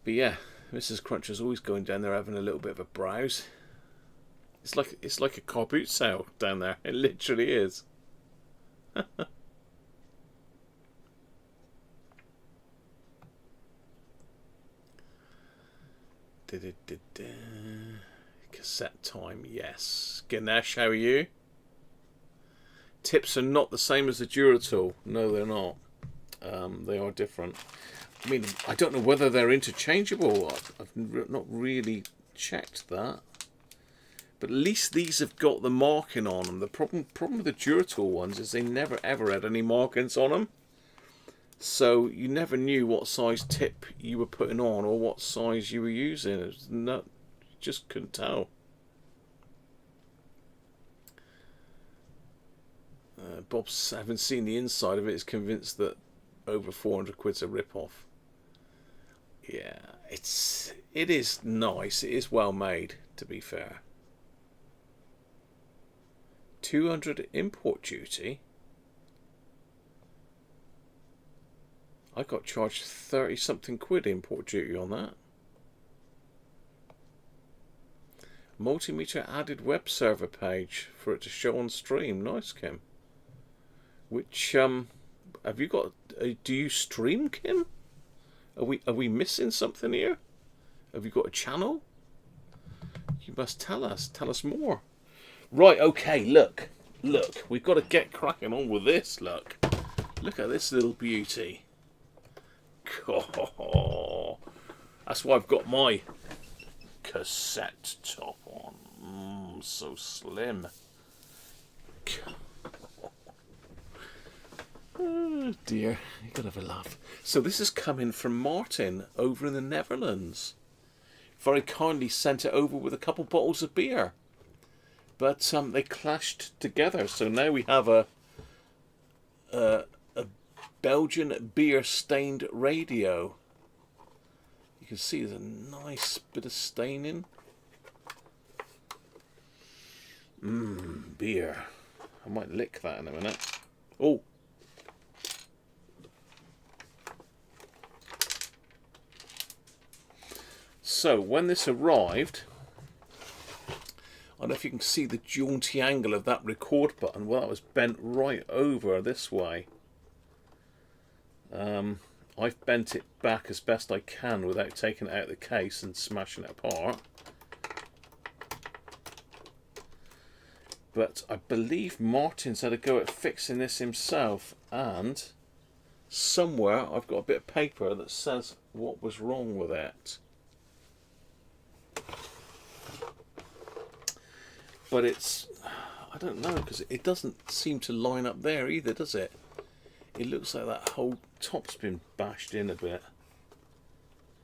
But yeah, Mrs. Cruncher's always going down there having a little bit of a browse. It's like a car boot sale down there. It literally is. Cassette time, yes. Ganesh, how are you? Tips are not the same as the Duratool. No, they're not. They are different. I mean, I don't know whether they're interchangeable. I've not really checked that. But at least these have got the marking on them. The problem with the Duratool ones is they never ever had any markings on them. So you never knew what size tip you were putting on or what size you were using. It was not, just couldn't tell. Bob's, having seen the inside of it, is convinced that over 400 quid's a rip-off. Yeah, it is nice. It is well made, to be fair. 200 import duty. I got charged 30 something quid import duty on that. Multimeter added web server page for it to show on stream. Nice, Kim. Which have you got? Do you stream, Kim? Are we missing something here? Have you got a channel? You must tell us. Tell us more. Right. Okay. Look. We've got to get cracking on with this. Look at this little beauty. Oh, that's why I've got my cassette top on. So slim. Oh dear, you gotta have a laugh. So this is coming from Martin over in the Netherlands. Very kindly sent it over with a couple bottles of beer, but they clashed together. So now we have a Belgian beer stained radio. You can see there's a nice bit of staining. Beer. I might lick that in a minute. Oh. So when this arrived, I don't know if you can see the jaunty angle of that record button. Well, that was bent right over this way. I've bent it back as best I can without taking it out of the case and smashing it apart. But I believe Martin's had a go at fixing this himself, and somewhere I've got a bit of paper that says what was wrong with it. But it's, I don't know, because it doesn't seem to line up there either, does it? It looks like that whole top's been bashed in a bit.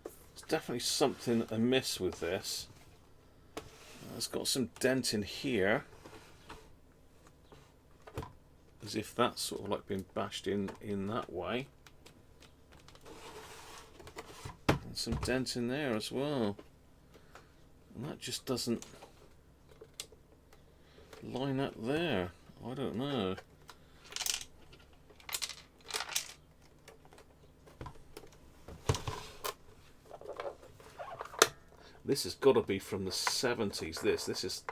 There's definitely something amiss with this. It's got some dent in here, as if that's sort of like been bashed in that way. And some dent in there as well. And that just doesn't line up there. I don't know. This has got to be from the 70s. This is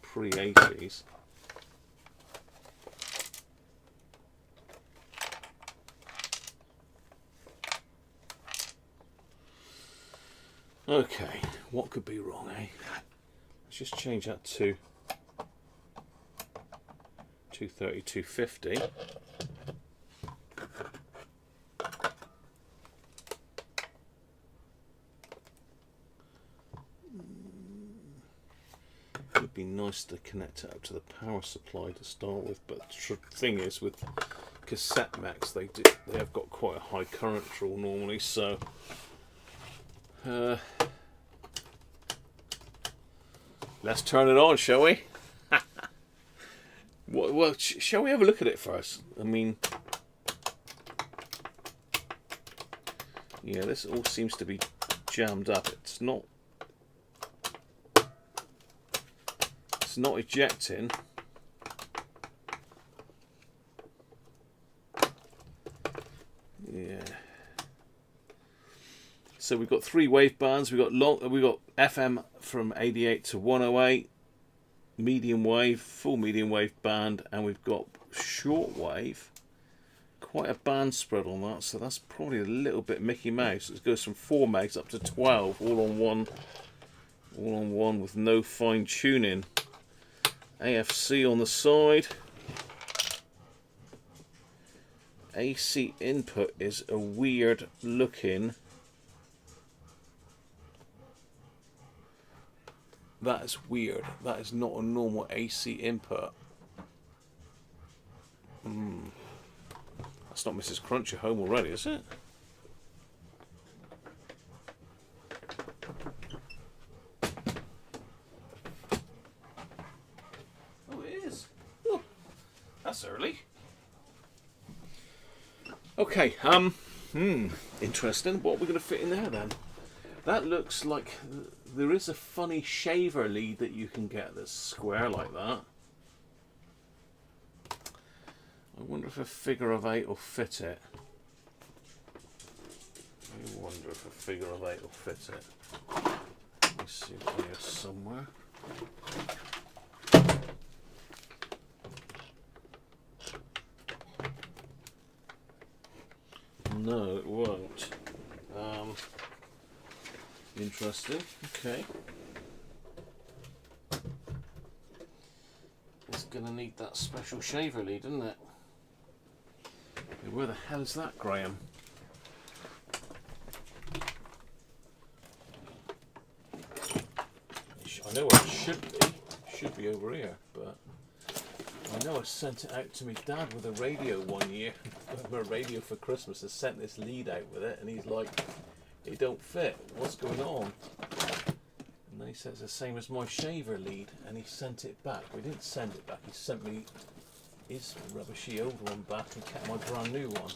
pre-80s. Okay, what could be wrong, eh? Let's just change that to 230, 250. It would be nice to connect it up to the power supply to start with, but the thing is, with cassette mechs, they have got quite a high current draw normally, so let's turn it on, shall we? Well, shall we have a look at it first? I mean, yeah, this all seems to be jammed up. It's not ejecting. Yeah. So we've got 3 wave bands. We've got FM from 88 to 108. Medium wave, full medium wave band, and we've got short wave. Quite a band spread on that, so that's probably a little bit Mickey Mouse. It goes from 4 megs up to 12, all on one with no fine tuning. AFC on the side. AC input is a weird looking. That is weird. That is not a normal AC input. That's not Mrs. Cruncher home already, is it? Oh, it is. Oh, that's early. Okay, interesting. What are we going to fit in there then? That looks like there is a funny shaver lead that you can get that's square like that. I wonder if a figure of 8 will fit it. I wonder if a figure of 8 will fit it. Let me see it here somewhere. No, it won't. Interesting. Okay. It's going to need that special shaver lead, isn't it? Where the hell is that, Graham? I know where it should be. It should be over here, but I know I sent it out to my dad with a radio one year. A radio for Christmas. I sent this lead out with it, and he's like, "It don't fit. What's going on?" And then he says the same as my shaver lead, and he sent it back. We didn't send it back. He sent me his rubbishy old one back and kept my brand new one.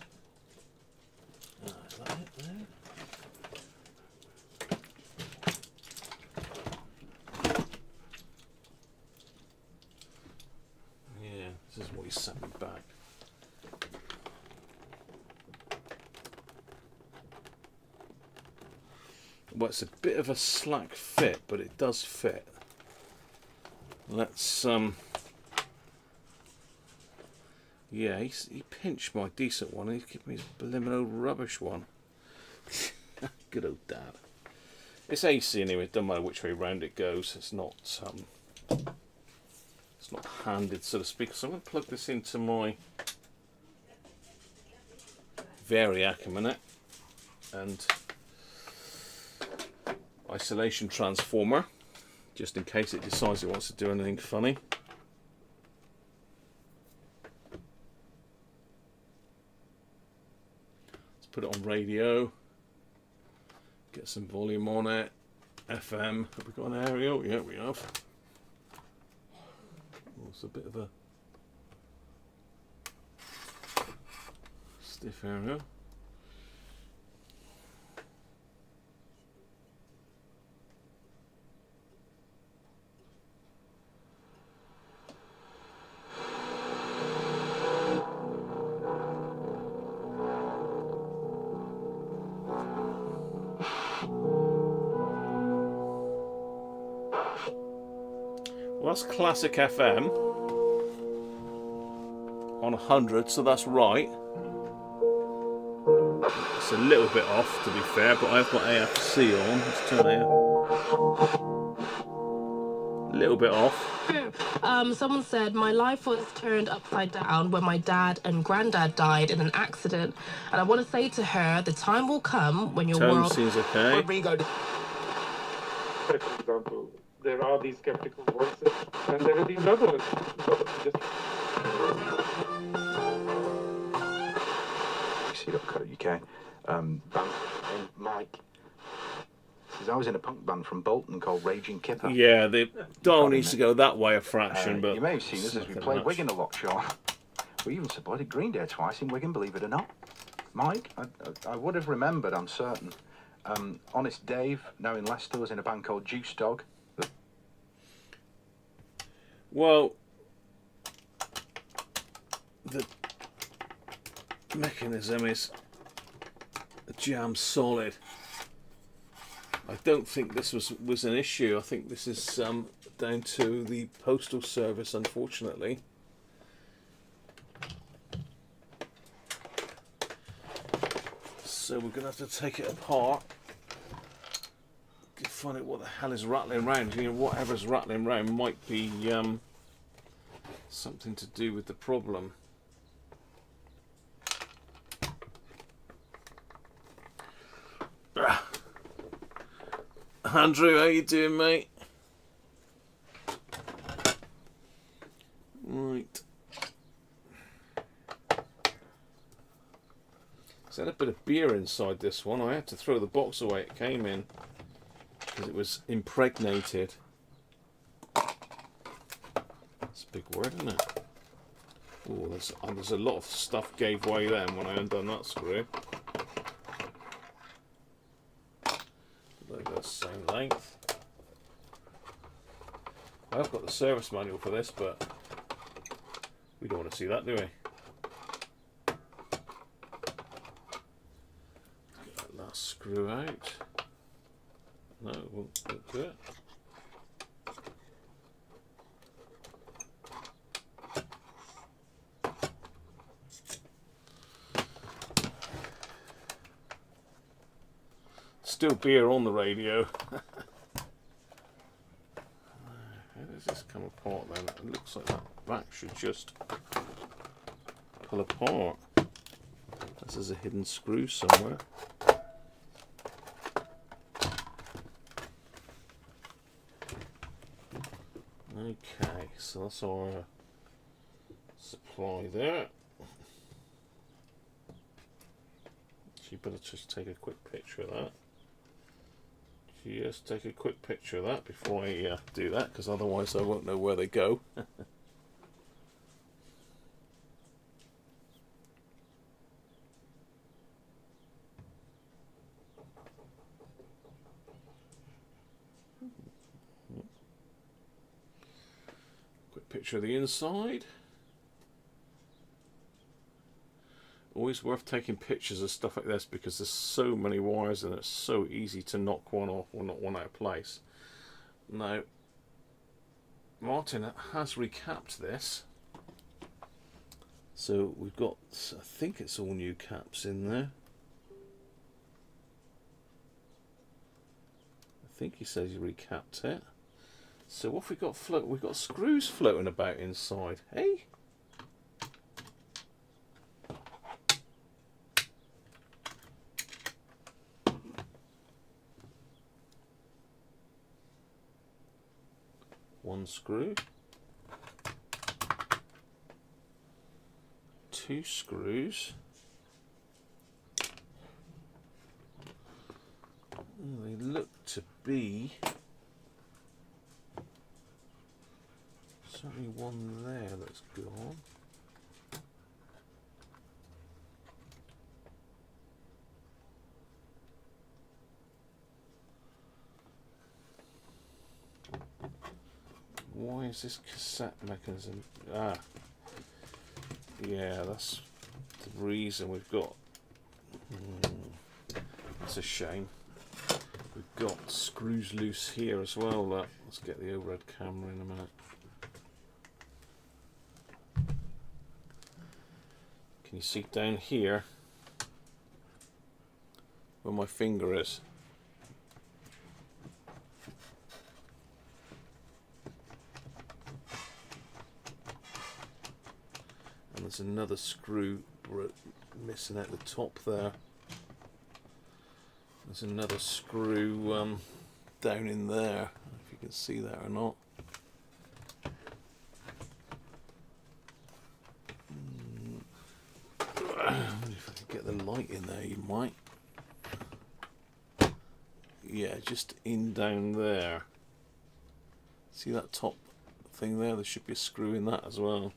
Is that it there? Yeah, this is what he sent me back. Well, it's a bit of a slack fit, but it does fit. Let's yeah, he pinched my decent one and he's given me his blimmin' old rubbish one. Good old dad. It's AC anyway, it doesn't matter which way round it goes. It's not handed, so to speak. So I'm going to plug this into my Variac a minute, and isolation transformer, just in case it decides it wants to do anything funny. Put it on radio, get some volume on it, FM. Have we got an aerial? Yeah, we have. Oh, it's a bit of a stiff area. Well, that's classic FM on 100, so that's right. It's a little bit off, to be fair, but I've got AFC on. Let's turn it a little bit off. Someone said my life was turned upside down when my dad and granddad died in an accident, and I want to say to her, the time will come when your Tone world. seems okay. For example, there are these skeptical voices, and there are these others. .co.uk. Band named Mike. Says I was in a punk band from Bolton called Raging Kipper. Yeah, the dial needs to go that way a fraction, but you may have seen us as we played Wigan a lot, Sean. We even supported Green Day twice in Wigan, believe it or not. Mike, I would have remembered, I'm certain. Honest Dave, now in Leicester, was in a band called Juice Dog. Well, the mechanism is jam solid. I don't think this was an issue. I think this is down to the postal service, unfortunately. So we're going to have to take it apart to find out what the hell is rattling around. You know, whatever's rattling around might be something to do with the problem. Andrew, how you doing, mate? Right. It's had a bit of beer inside this one. I had to throw the box away it came in because it was impregnated. That's a big word, isn't it? Oh, there's a lot of stuff gave way then when I undone that screw. They're the same length. I've got the service manual for this, but we don't want to see that, do we? Get that last screw out. No, it won't do it. Still beer on the radio. How does this come apart then? It looks like that back should just pull apart. This is a hidden screw somewhere. Okay, so that's our supply there. So you better just take a quick picture of that. Just take a quick picture of that before I do that, because otherwise I won't know where they go. Quick picture of the inside. Always worth taking pictures of stuff like this because there's so many wires and it's so easy to knock one off or knock one out of place. Now, Martin has recapped this, so we've got, I think it's all new caps in there. I think he says he recapped it. So what have we got floating? We've got screws floating about inside. Hey? One screw, two screws, they look to be certainly one there that's gone. Why is this cassette mechanism? Ah, yeah, that's the reason we've got. That's a shame. We've got screws loose here as well. Let's get the overhead camera in a minute. Can you see down here where my finger is? And there's another screw missing at the top there. There's another screw down in there, if you can see that or not. If I could get the light in there, you might. Yeah, just in down there. See that top thing there? There should be a screw in that as well.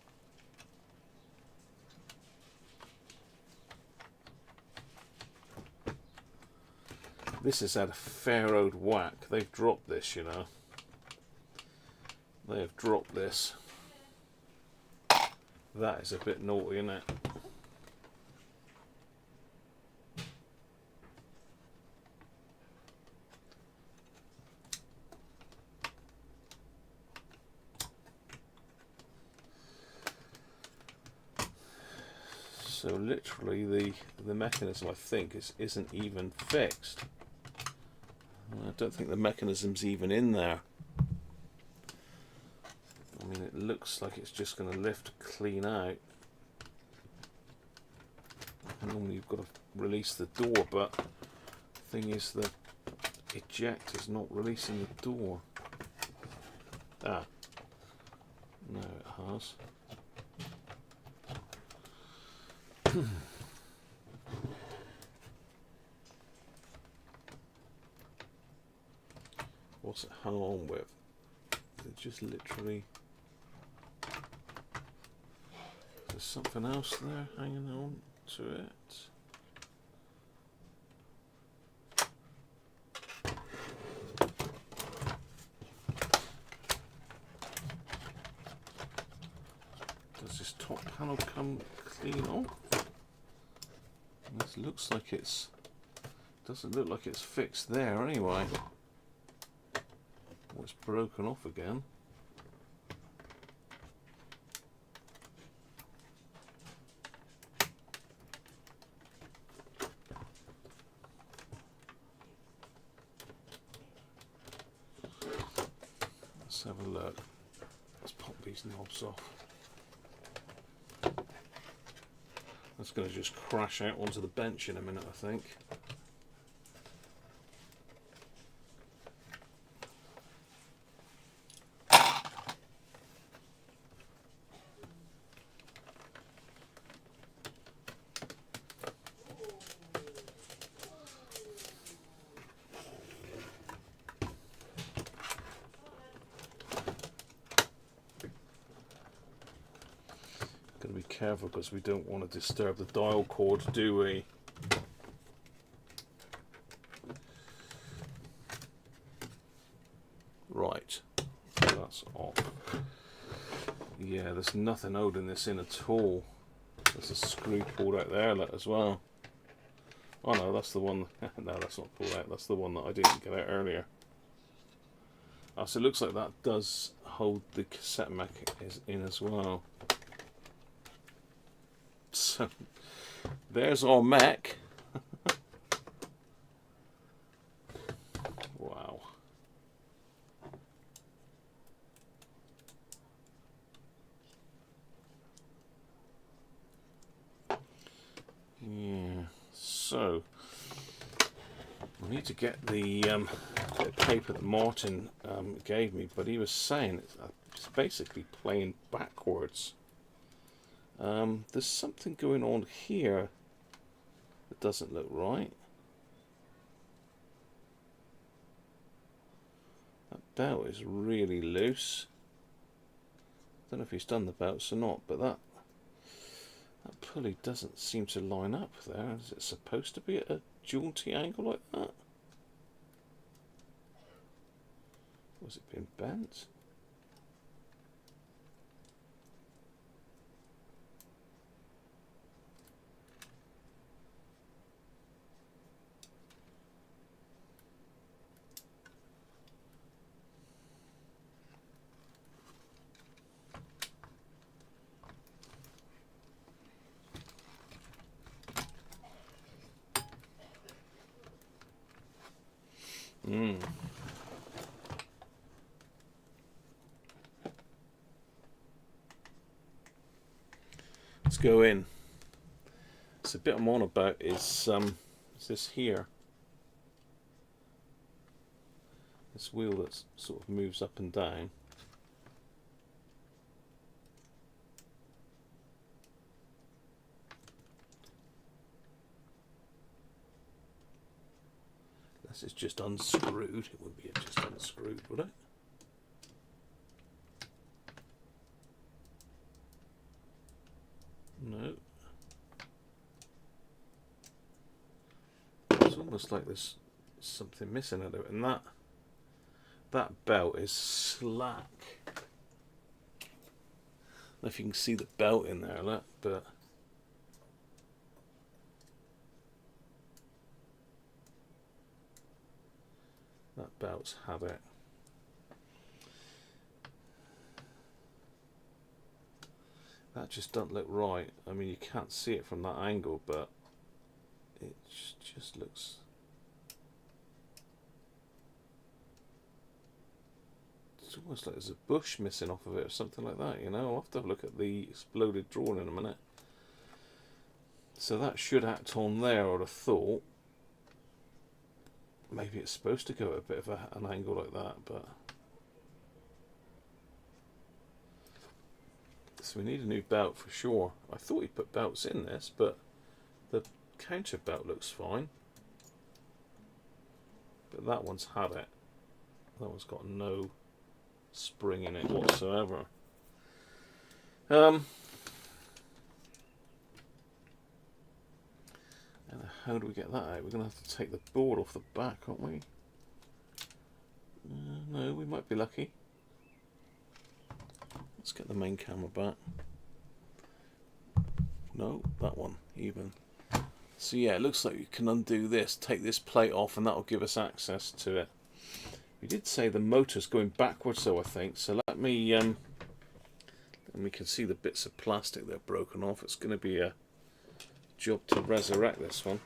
This has had a fair old whack. They've dropped this, you know. They have dropped this. That is a bit naughty, isn't it? So literally the mechanism, I think, isn't even fixed. I don't think the mechanism's even in there. I mean, it looks like it's just going to lift clean out. Normally you've got to release the door, but the thing is the eject is not releasing the door. Ah, no, it has. What's it hung on with? It just literally... There's something else there hanging on to it. Does this top panel come clean off? This looks like it's... Doesn't look like it's fixed there anyway. Well, it's broken off again. Let's have a look. Let's pop these knobs off. That's going to just crash out onto the bench in a minute, I think. Got to be careful because we don't want to disturb the dial cord, do we? Right, so that's off. Yeah, there's nothing holding this in at all. There's a screw pulled out there as well. Oh no, that's the one. No, that's not pulled out. That's the one that I didn't get out earlier. Oh, so it looks like that does hold the cassette Mac in as well. So there's our Mac. Wow. Yeah. So I need to get the bit of paper that Martin gave me, but he was saying it's basically playing backwards. There's something going on here that doesn't look right. That belt is really loose. I don't know if he's done the belts or not, but that pulley doesn't seem to line up there. Is it supposed to be at a jaunty angle like that? Was it being bent? Let's go in. So the bit I'm on about is this here. This wheel that sort of moves up and down. Unless it's just unscrewed. It wouldn't be just unscrewed, would it? No. It's almost like there's something missing out of it, and that belt is slack. I don't know if you can see the belt in there, look, but that belt's had it. That just doesn't look right. I mean, you can't see it from that angle, but it just looks... It's almost like there's a bush missing off of it or something like that, you know? I'll have to have a look at the exploded drawing in a minute. So that should act on there, I would have thought. Maybe it's supposed to go at a bit of an angle like that, but... So we need a new belt for sure. I thought he put belts in this, but the counter belt looks fine. But that one's had it. That one's got no spring in it whatsoever. And how do we get that out? We're going to have to take the board off the back, aren't we? No, we might be lucky. Let's get the main camera back. No, that one, even. So yeah, it looks like you can undo this, take this plate off, and that'll give us access to it. We did say the motor's going backwards though, I think. So let me, and we can see the bits of plastic that are broken off. It's going to be a job to resurrect this one.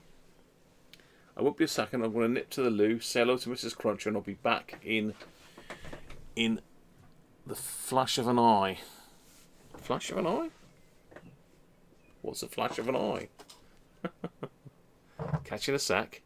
I won't be a second. I'm going to nip to the loo, say hello to Mrs. Cruncher, and I'll be back in the flash of an eye. Flash of an eye? What's a flash of an eye? Catch you in a sec.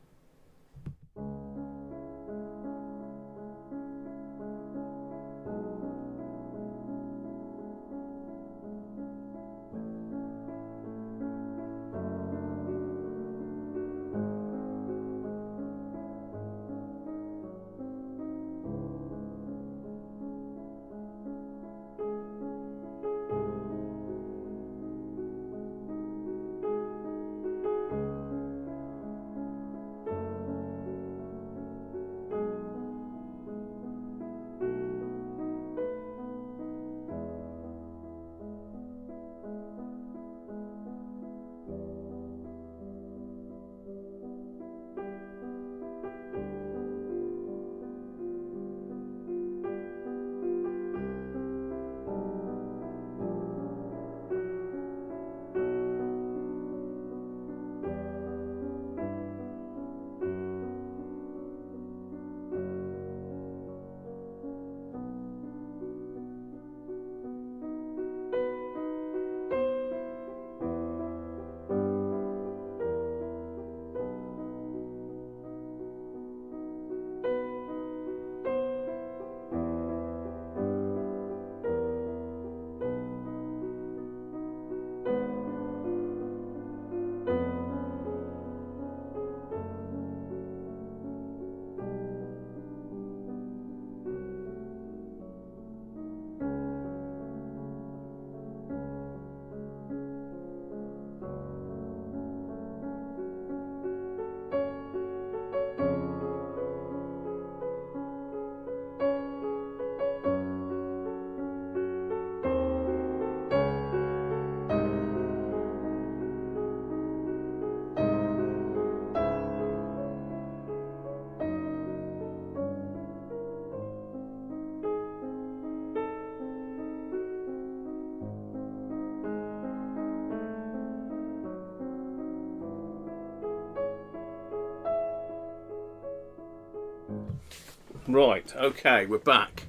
Right, okay, we're back.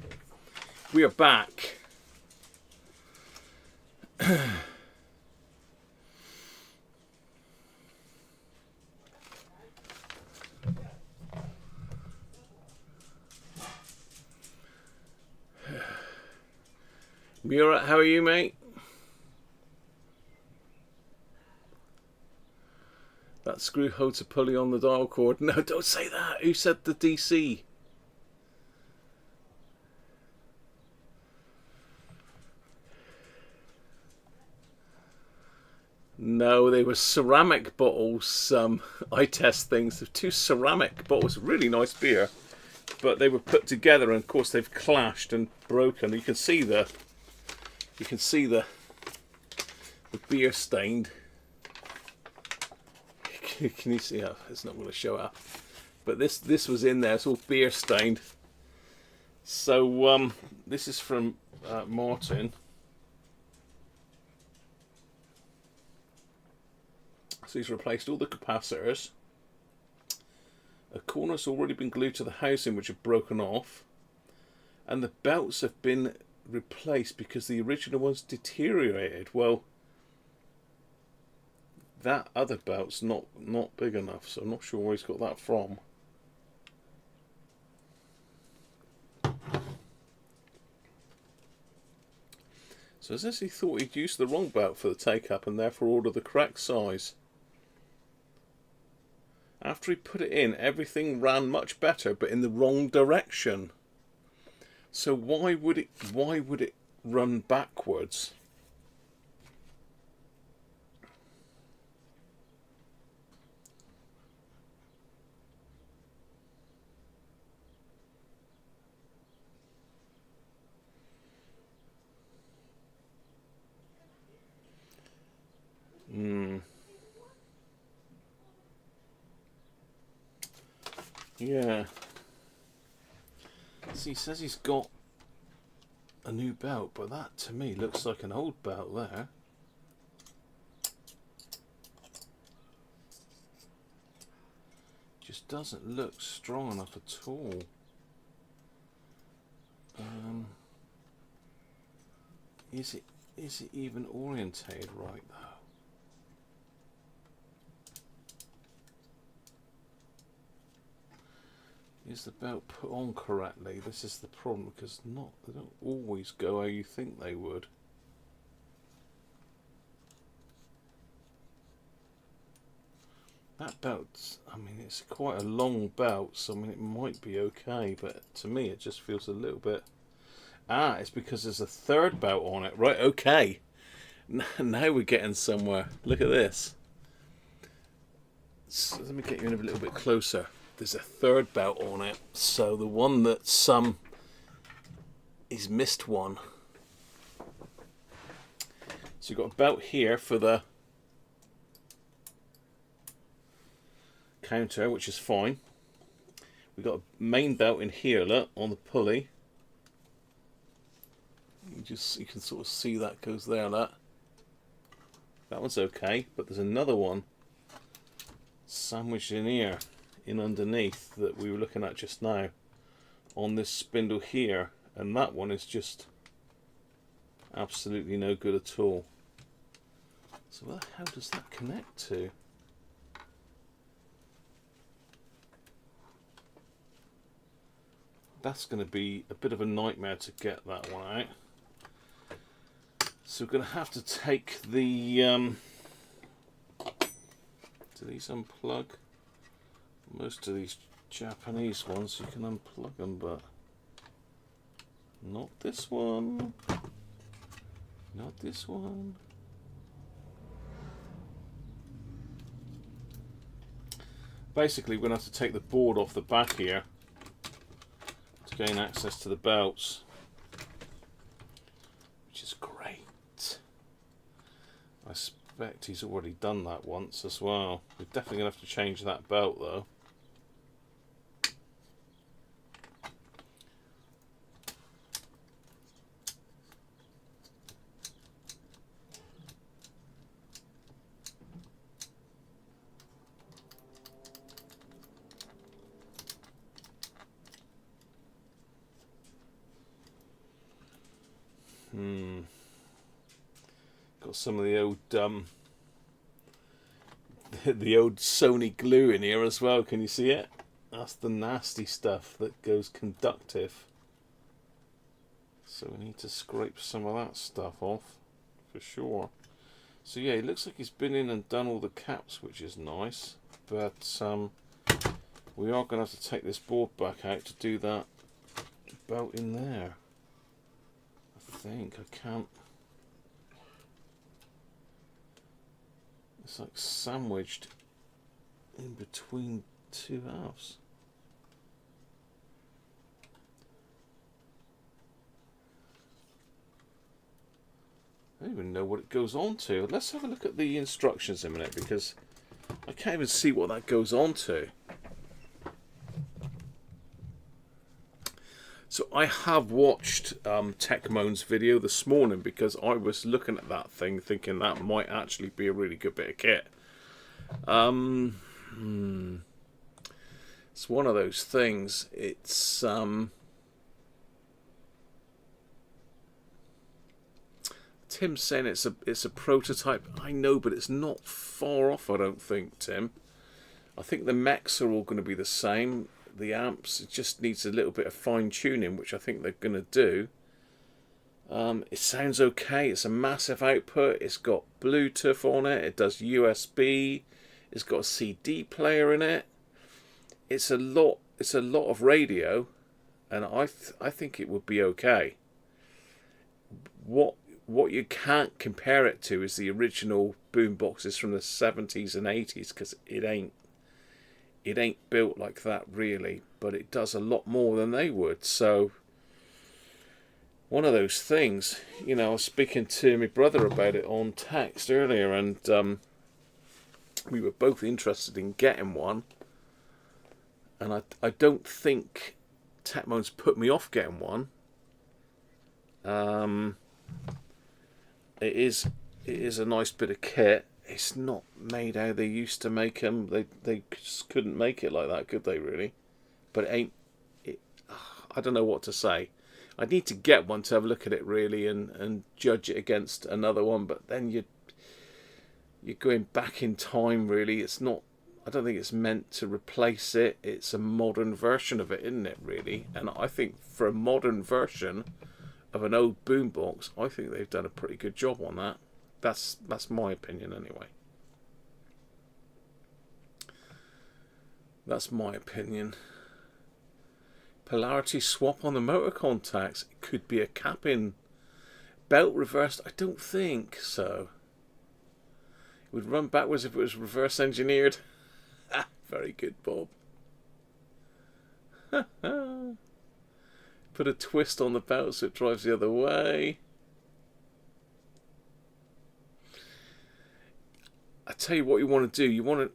We are back. Murat, how are you, mate? That screw holds a pulley on the dial cord. No, don't say that. Who said the DC? No, they were ceramic bottles. I test things. They're two ceramic bottles, really nice beer, but they were put together, and of course they've clashed and broken. You can see the beer stained. Can you see? Oh, it's not going to show up, but this was in there. It's all beer stained. So this is from Martin. So he's replaced all the capacitors. A corner's already been glued to the housing, which have broken off, and the belts have been replaced because the original ones deteriorated. Well, that other belt's not big enough, so I'm not sure where he's got that from. So as if he thought he'd used the wrong belt for the take-up and therefore ordered the correct size. After he put it in, everything ran much better, but in the wrong direction. So why would it run backwards? Yeah. See, he says he's got a new belt, but that to me looks like an old belt there. Just doesn't look strong enough at all. Is it even orientated right though? Is the belt put on correctly? This is the problem, because they don't always go how you think they would. That belt, I mean, it's quite a long belt, so I mean it might be okay, but to me it just feels a little bit... Ah, it's because there's a third belt on it. Right, okay. Now we're getting somewhere. Look at this. So let me get you in a little bit closer. There's a third belt on it, so the one that is missed one. So you've got a belt here for the counter, which is fine. We've got a main belt in here, look, on the pulley. You can sort of see that goes there, look. That one's okay, but there's another one sandwiched in here, in underneath, that we were looking at just now on this spindle here, and that one is just absolutely no good at all. So where the hell does that connect to? That's going to be a bit of a nightmare to get that one out. So we're going to have to take the do these unplug? Most of these Japanese ones you can unplug them, but not this one. Not this one. Basically, we're going to have to take the board off the back here to gain access to the belts, which is great. I suspect he's already done that once as well. We're definitely going to have to change that belt though. Got some of the old the old Sony glue in here as well. Can you see it? That's the nasty stuff that goes conductive. So we need to scrape some of that stuff off for sure. So yeah, it looks like he's been in and done all the caps, which is nice. But we are going to have to take this board back out to do that belt in there. I think I can't. It's like sandwiched in between two halves. I don't even know what it goes on to. Let's have a look at the instructions in a minute, because I can't even see what that goes on to. So I have watched Techmoan's video this morning, because I was looking at that thing thinking that might actually be a really good bit of kit. It's one of those things. It's Tim's saying it's a prototype. I know, but it's not far off, I don't think, Tim. I think the mechs are all going to be the same. The amps, it just needs a little bit of fine tuning, which I think they're going to do. It sounds okay. It's a massive output. It's got Bluetooth on it. It does USB. It's got a CD player in it. It's a lot of radio. and I think it would be okay. What you can't compare it to is the original boom boxes from the 70s and 80s, because it ain't built like that really, but it does a lot more than they would. So one of those things, you know, I was speaking to my brother about it on text earlier, and we were both interested in getting one, and I don't think Techmoan's put me off getting one. It is a nice bit of kit. It's not made how they used to make them. They just couldn't make it like that, could they, really? But it ain't. I don't know what to say. I need to get one to have a look at it, really, and judge it against another one. But then you're going back in time, really. It's not. I don't think it's meant to replace it. It's a modern version of it, isn't it, really? And I think for a modern version of an old boombox, I think they've done a pretty good job on that. That's my opinion, anyway. That's my opinion. Polarity swap on the motor contacts. It could be a cap-in. Belt reversed. I don't think so. It would run backwards if it was reverse engineered. Very good, Bob. Put a twist on the belt so it drives the other way. I tell you what you want to do. You want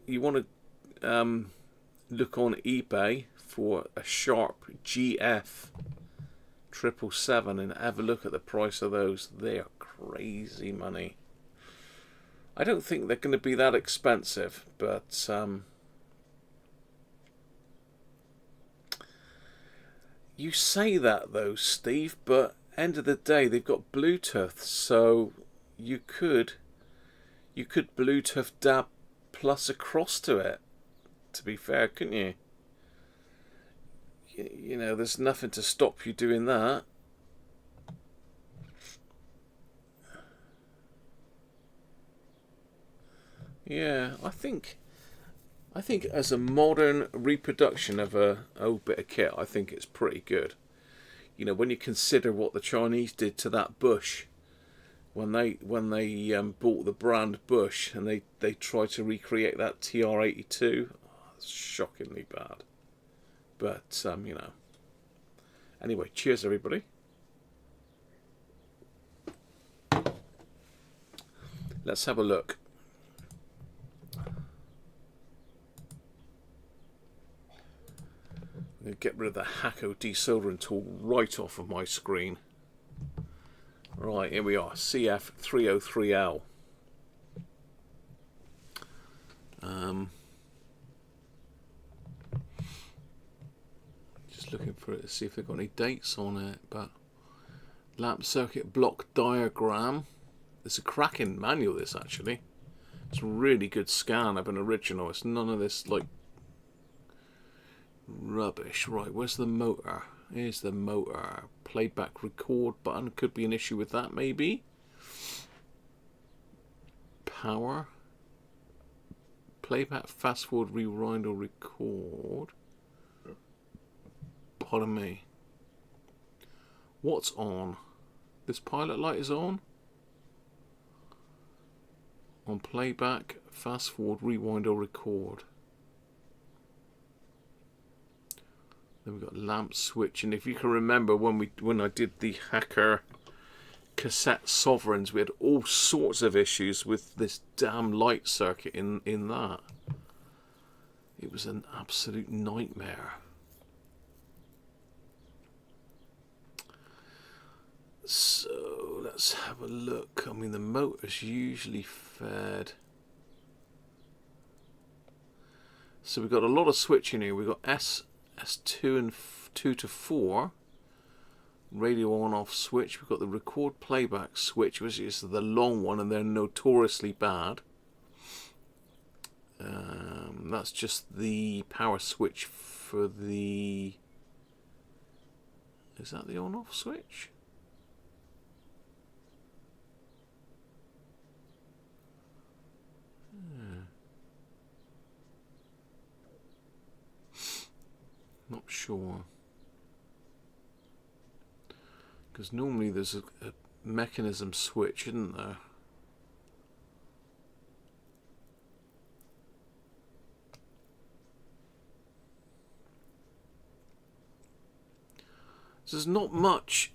to look on eBay for a Sharp GF777 and have a look at the price of those. They are crazy money. I don't think they're going to be that expensive, but you say that though, Steve, but end of the day they've got Bluetooth, so you could Bluetooth DAB plus across to it, to be fair, couldn't you? You know, there's nothing to stop you doing that. Yeah, I think as a modern reproduction of a old bit of kit, I think it's pretty good. You know, when you consider what the Chinese did to that Bush when they bought the brand Bush, and they tried to recreate that TR-82, it's shockingly bad. But you know. Anyway, cheers everybody. Let's have a look. I'm going to get rid of the Hakko desoldering tool right off of my screen. Right, here we are, CF-303L. Just looking for it to see if they've got any dates on it, but lamp circuit block diagram. It's a cracking manual, this, actually. It's a really good scan of an original. It's none of this, like, rubbish. Right, where's the motor? Here's the motor. Playback record button. Could be an issue with that, maybe. Power. Playback, fast forward, rewind, or record. Pardon me. What's on? This pilot light is on. On playback, fast forward, rewind, or record. Then we've got lamp switch, and if you can remember when I did the Hacker cassette sovereigns, we had all sorts of issues with this damn light circuit in that. It was an absolute nightmare. So let's have a look. I mean, the motor's usually fed. So we've got a lot of switching here. We've got S2 and 2 to 4 radio on off switch. We've got the record playback switch, which is the long one, and they're notoriously bad. That's just the power switch for the... Is that the on off switch? Not sure. Because normally there's a mechanism switch, isn't there? So there's not much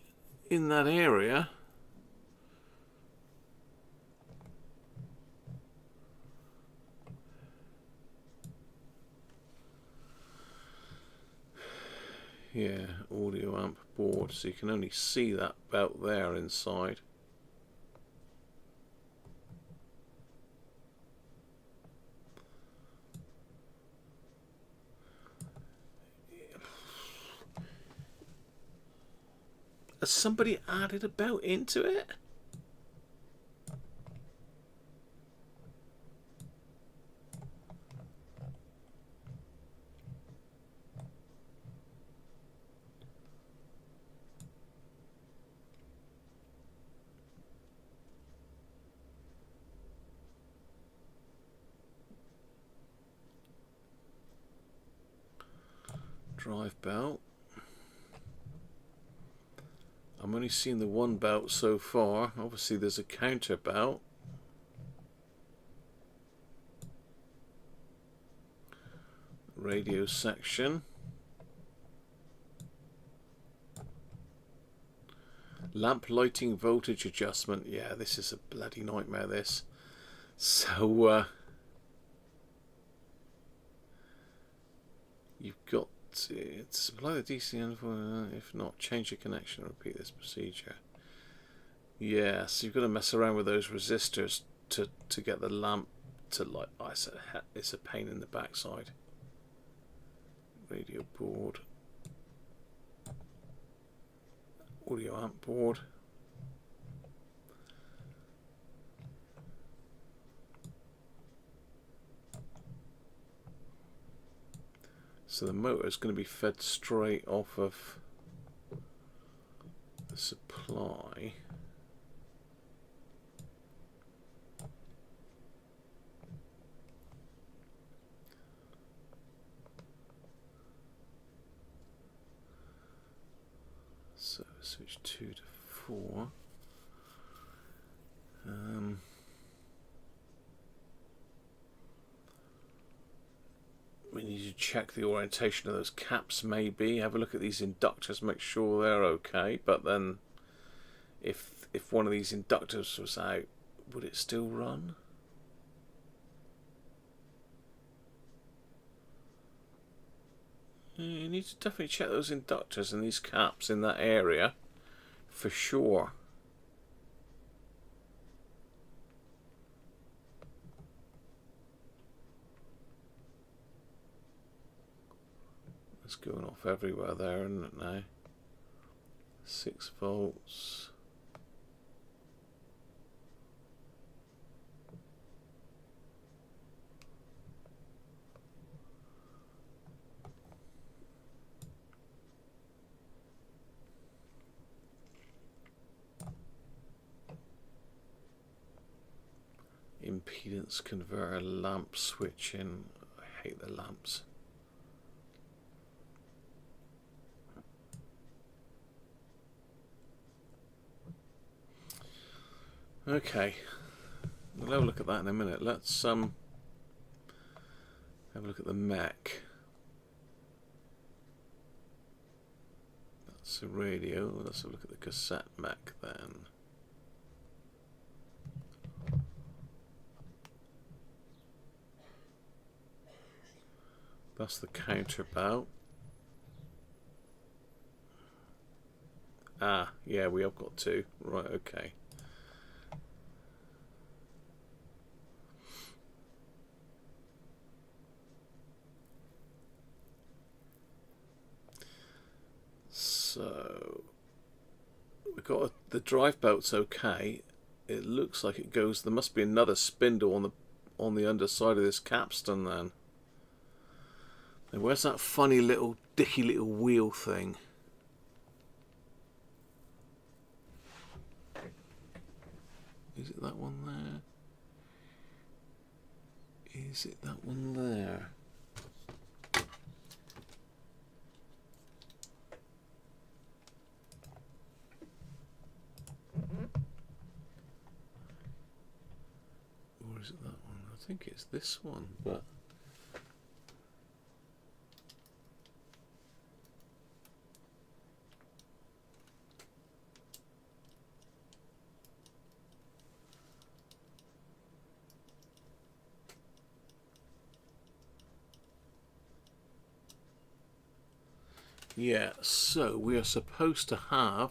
in that area. Yeah, audio amp board, so you can only see that belt there inside. Has somebody added a belt into it? Drive belt. I'm only seeing the one belt so far. Obviously there's a counter belt. Radio section. Lamp lighting voltage adjustment. Yeah, this is a bloody nightmare, this. So you've got to supply the DC input. If not, change the connection and repeat this procedure. Yeah, so you've got to mess around with those resistors to get the lamp to light. I said it's a pain in the backside. Radio board, audio amp board. So the motor is going to be fed straight off of the supply. So switch 2 to 4. We need to check the orientation of those caps, maybe. Have a look at these inductors, make sure they're okay. But then, if one of these inductors was out, would it still run? You need to definitely check those inductors and these caps in that area, for sure. It's going off everywhere there, isn't it now? 6 volts. Impedance converter, lamp switching. I hate the lamps. Okay, we'll have a look at that in a minute. Let's have a look at the mech. That's the radio. Let's have a look at the cassette mech then. That's the counterbout. Ah, yeah, we have got 2. Right, okay. So we've got the drive belt's okay. It looks like it goes. There must be another spindle on the underside of this capstan then. And where's that funny little dicky little wheel thing? Is it that one there? Is it that one there? think it's this one, but yeah, so we are supposed to have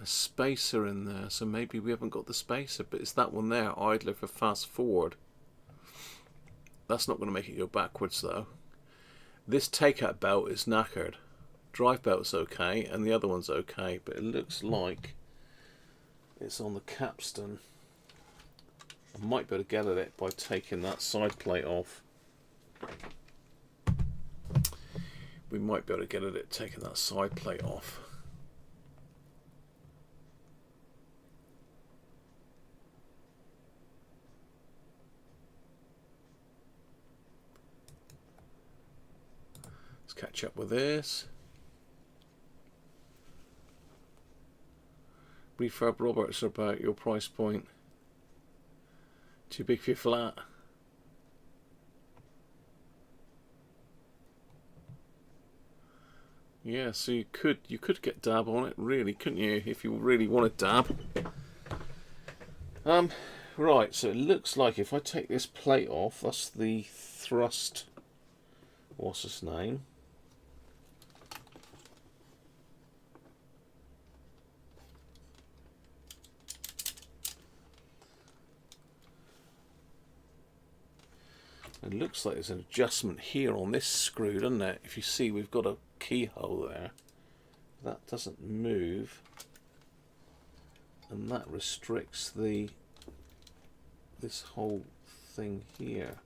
a spacer in there, so maybe we haven't got the spacer, but it's that one there, idler for fast forward. That's not going to make it go backwards though. This take-out belt is knackered. Drive belt's okay, and the other one's okay, but it looks like it's on the capstan. I might be able to get at it by taking that side plate off. We might be able to get at it taking that side plate off. Let's catch up with this. Refurb Roberts are about your price point. Too big for your flat. Yeah, so you could get dab on it, really, couldn't you? If you really want to dab. Right. So it looks like if I take this plate off, that's the thrust. What's its name? It looks like there's an adjustment here on this screw, doesn't it? If you see, we've got a keyhole there. That doesn't move, and that restricts this whole thing here.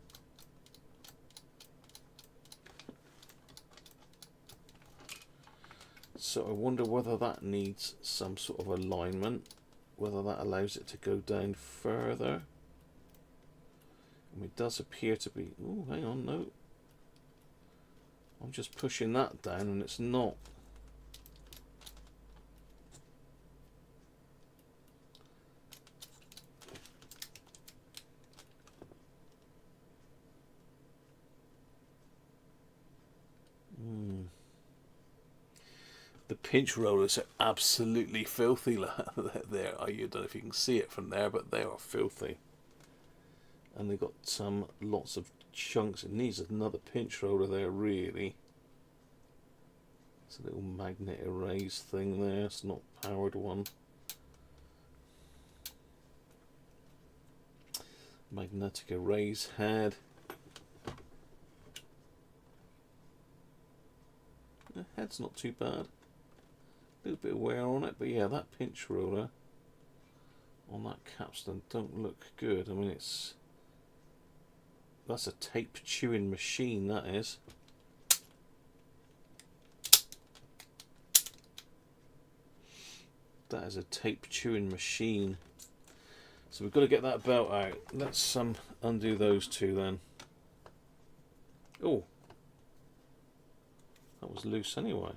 So I wonder whether that needs some sort of alignment, whether that allows it to go down further. It does appear to be. Oh, hang on, no. I'm just pushing that down and it's not. The pinch rollers are absolutely filthy. There, I don't know if you can see it from there, but they are filthy. And they've got lots of chunks. It needs another pinch roller there, really. It's a little magnet erase thing there. It's not a powered one. Magnetic erase head. The head's not too bad. A little bit of wear on it, but yeah, that pinch roller on that capstan don't look good. I mean, that's a tape chewing machine, that is. That is a tape chewing machine. So we've got to get that belt out. Let's undo those two then. Oh, that was loose anyway.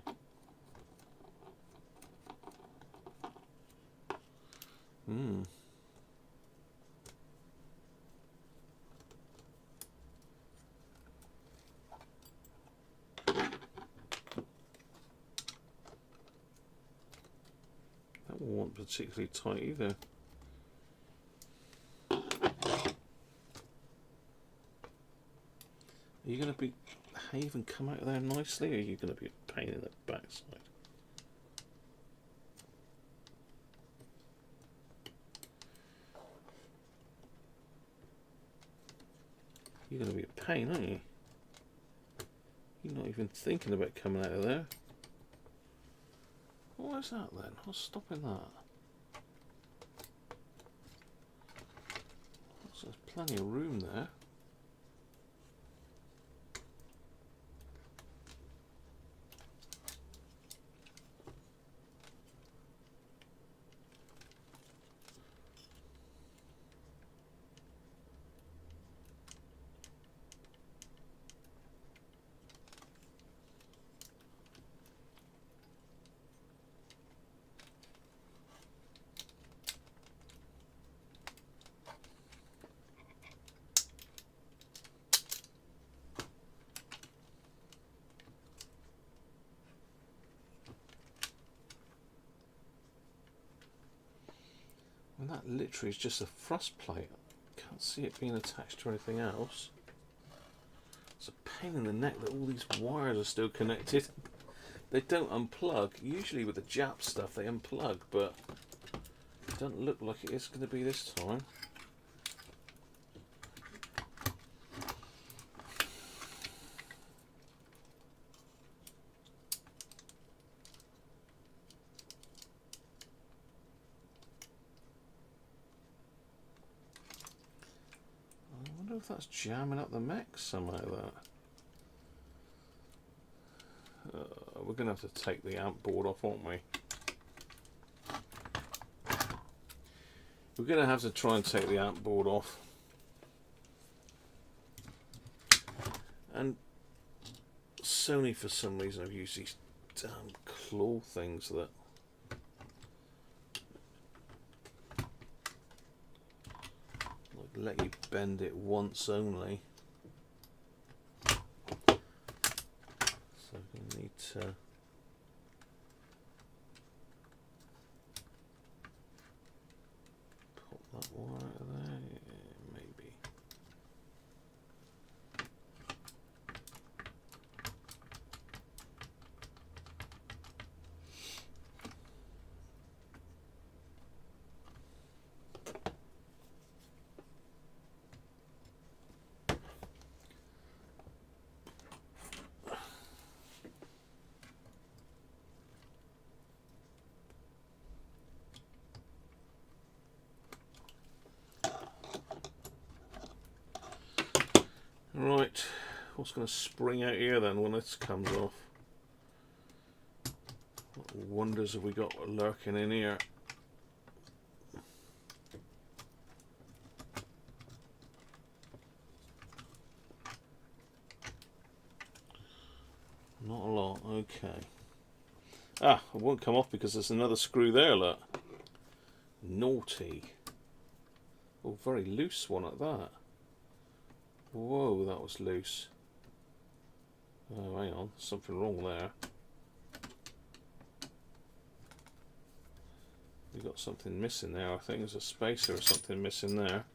That one wasn't particularly tight either. Are you going to behave and come out of there nicely, or are you going to be a pain in the backside? You're going to be a pain, aren't you? You're not even thinking about coming out of there. What is that then? What's stopping that? So there's plenty of room there. And that literally is just a thrust plate. Can't see it being attached to anything else. It's a pain in the neck that all these wires are still connected. They don't unplug. Usually with the Jap stuff they unplug, but it doesn't look like it is going to be this time. I wonder if that's jamming up the mech somehow. We're going to have to take the amp board off, aren't we? We're going to have to try and take the amp board off. And Sony, for some reason, have used these damn claw things that like let you bend it once only. So we need to pop that wire out of there, yeah, maybe. Right, what's going to spring out here then when this comes off? What wonders have we got lurking in here? Not a lot, okay. Ah, it won't come off because there's another screw there, look. Naughty. Oh, very loose one at that. Whoa, that was loose. Oh, hang on, something wrong there. We've got something missing there, I think there's a spacer or something missing there.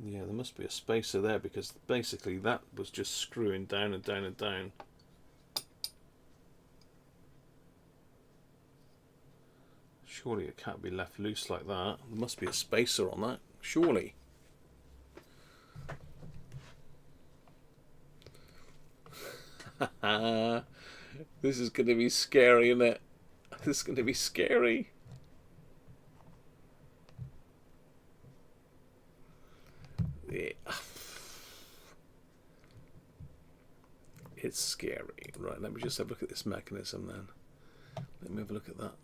Yeah, there must be a spacer there because basically that was just screwing down and down and down. Surely it can't be left loose like that. There must be a spacer on that, surely. This is going to be scary, isn't it? This is going to be scary. Yeah. It's scary. Right, let me just have a look at this mechanism then. Let me have a look at that.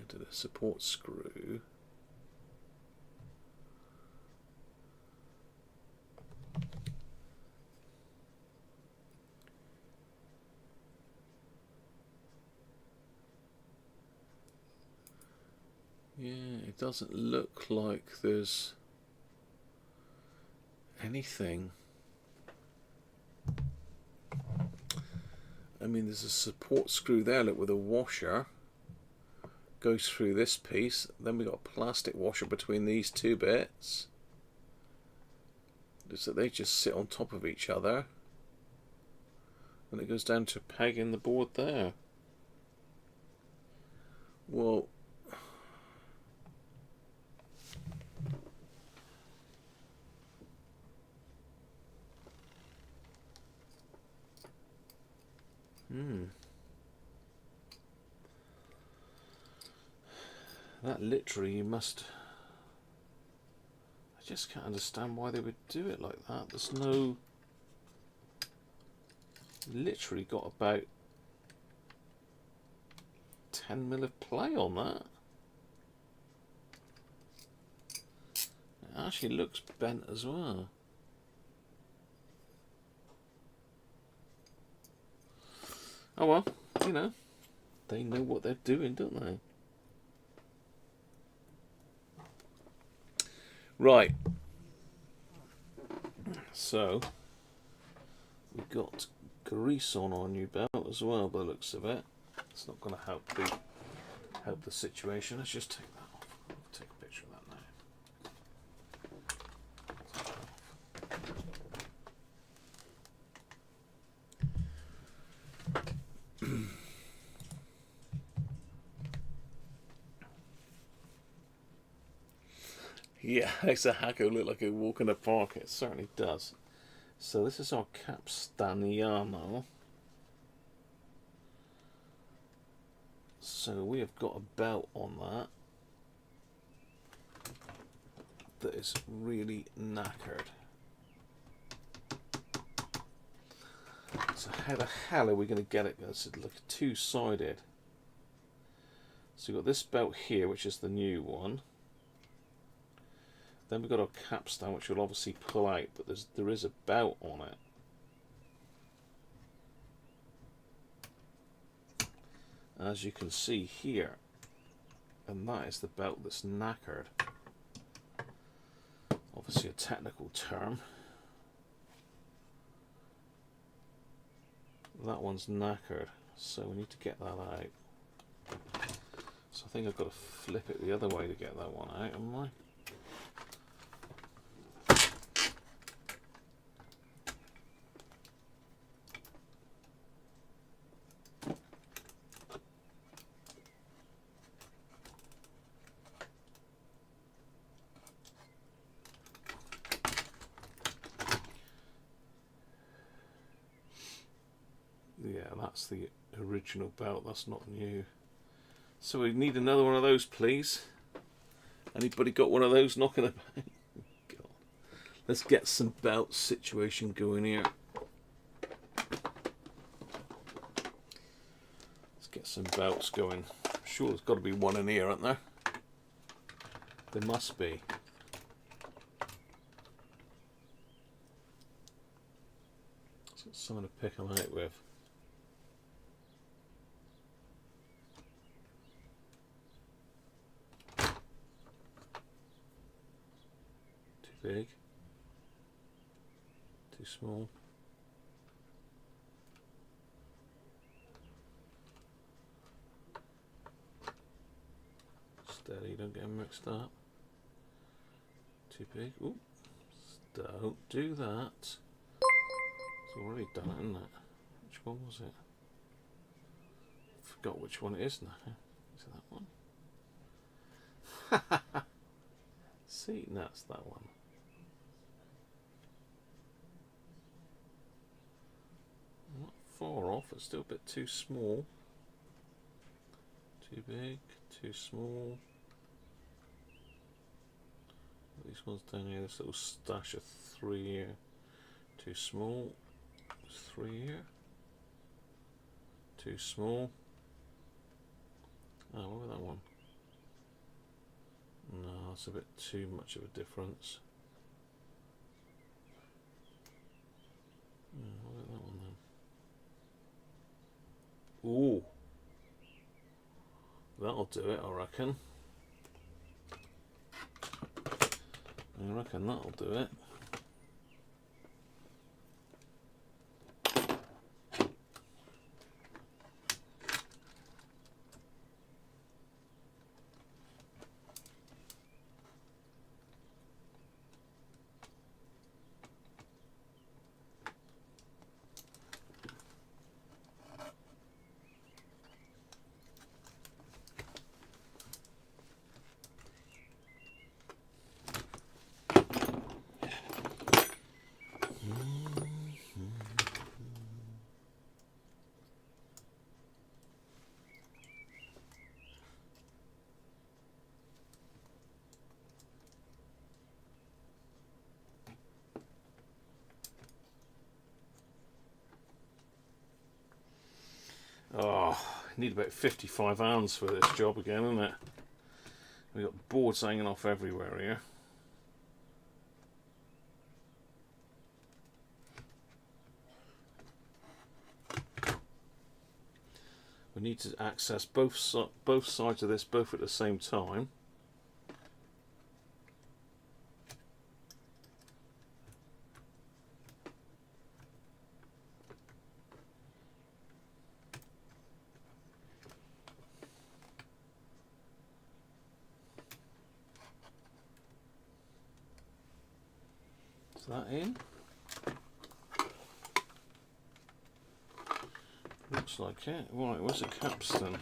To the support screw. Yeah, it doesn't look like there's anything. I mean, there's a support screw there, look, with a washer. Goes through this piece. Then we got a plastic washer between these two bits. So they just sit on top of each other. And it goes down to a peg in the board there. Well, that literally, you must... I just can't understand why they would do it like that. There's no... Literally got about 10 mil of play on that. It actually looks bent as well. Oh well, you know, they know what they're doing, don't they? Right. So, We've got grease on our new belt as well, by the looks of it. It's not going to help the situation. Let's just take that off. I'll take a picture of that now. Yeah, makes a Hakko look like a walk in the park. It certainly does. So this is our Capstaniano. So we have got a belt on that is really knackered. So how the hell are we going to get it? It's like two-sided. So we've got this belt here, which is the new one. Then we've got our capstan, which will obviously pull out, but there is a belt on it. As you can see here, and that is the belt that's knackered. Obviously a technical term. That one's knackered, so we need to get that out. So I think I've got to flip it the other way to get that one out, haven't I? Yeah, that's the original belt, that's not new. So we need another one of those, please. Anybody got one of those knocking about? God. Let's get some belt situation going here. Let's get some belts going. I'm sure there's got to be one in here, aren't there? There must be. Let's get someone to pick them out with. Big, too small. Steady, don't get them mixed up. Too big. Ooh, don't do that. It's already done it, isn't it? Which one was it? Forgot which one it is now. Is it that one? See, no, it's that one. Not far off, it's still a bit too small. Too big, too small. These ones down here, this little stash of 3 here. Too small. 3 here. Too small. Oh, what about that one? No, that's a bit too much of a difference. What about that one then? Ooh, that'll do it, I reckon. I reckon that'll do it. Oh, need about 55 ounds for this job again, isn't it? We've got boards hanging off everywhere here. We need to access both sides of this both at the same time. Is that in? Looks like it. Right, where's the capstan?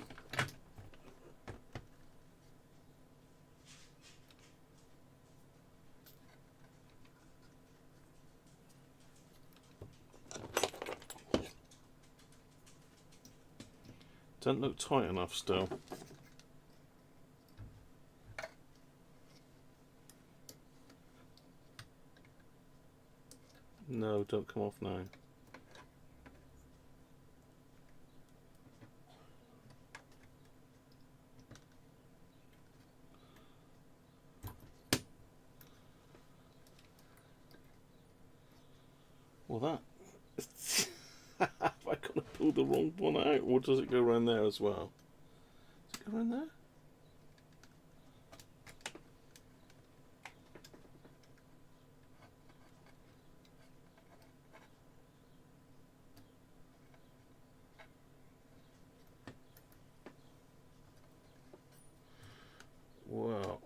Doesn't look tight enough still. No, don't come off now. Well, that... Have I got to pull the wrong one out, or does it go around there as well? Does it go around there? Well,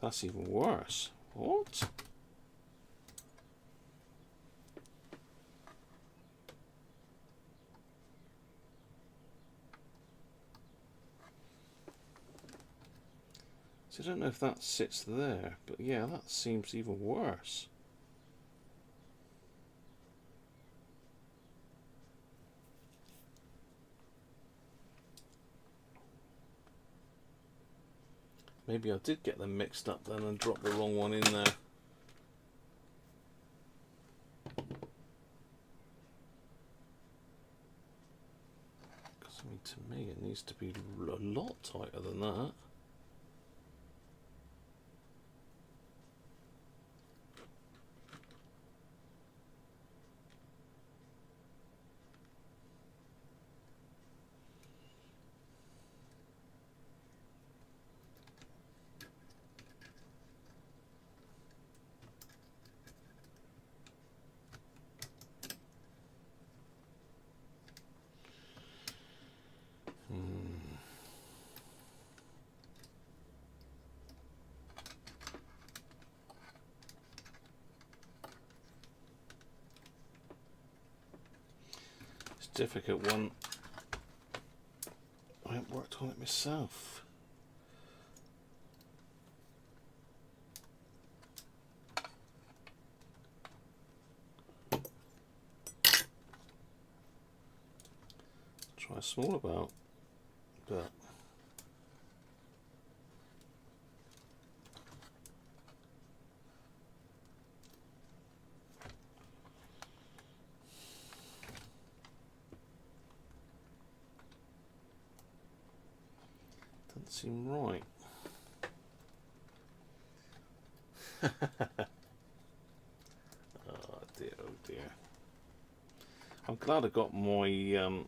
that's even worse. What? So I don't know if that sits there, but yeah, that seems even worse. Maybe I did get them mixed up then and dropped the wrong one in there. Because I mean, to me it needs to be a lot tighter than that. Difficult one. I haven't worked on it myself. Try a smaller bout, but doesn't seem right. Oh dear, oh dear. I'm glad I got my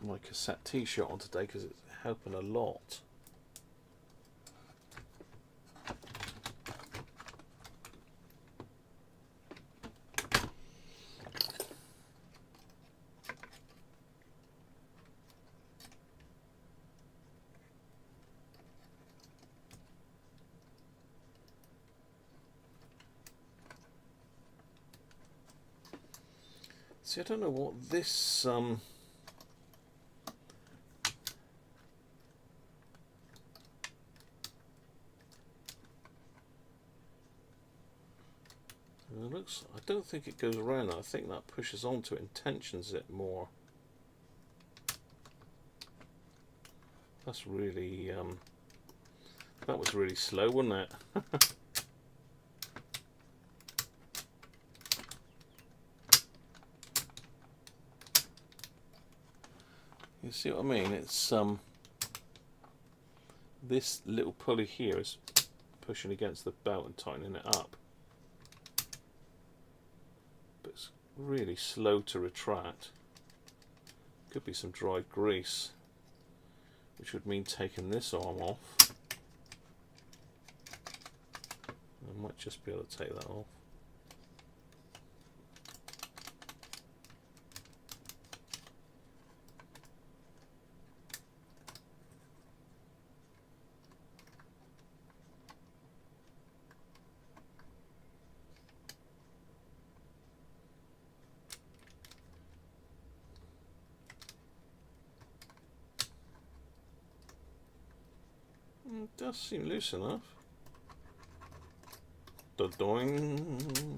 my cassette t-shirt on today because it's helping a lot. See, I don't know what this it looks. I don't think it goes around. I think that pushes onto it and tensions it more. That's really that was really slow, wasn't it? You see what I mean? It's this little pulley here is pushing against the belt and tightening it up, but it's really slow to retract. Could be some dry grease, which would mean taking this arm off. I might just be able to take that off. It does seem loose enough. Da-doing.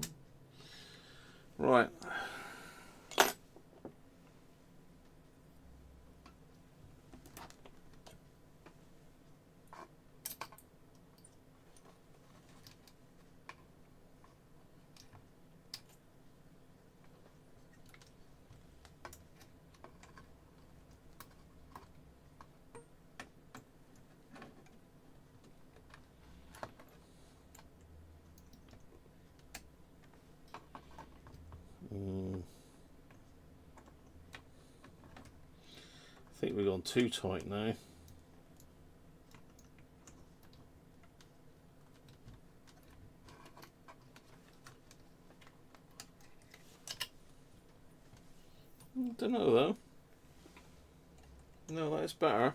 Right. I think we've gone too tight now. Don't know though. No, that is better.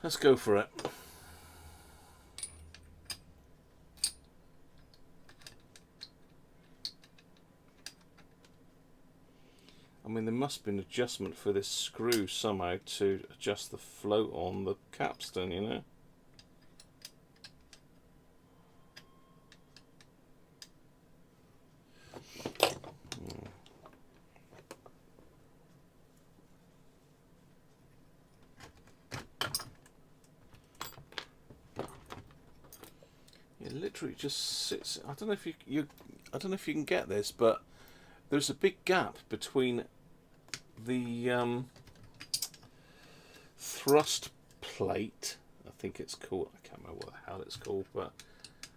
Let's go for it. I mean, there must be an adjustment for this screw somehow to adjust the float on the capstan, you know? It literally just sits. I don't know if I don't know if you can get this, but there's a big gap between the thrust plate, I think it's called, I can't remember what the hell it's called, but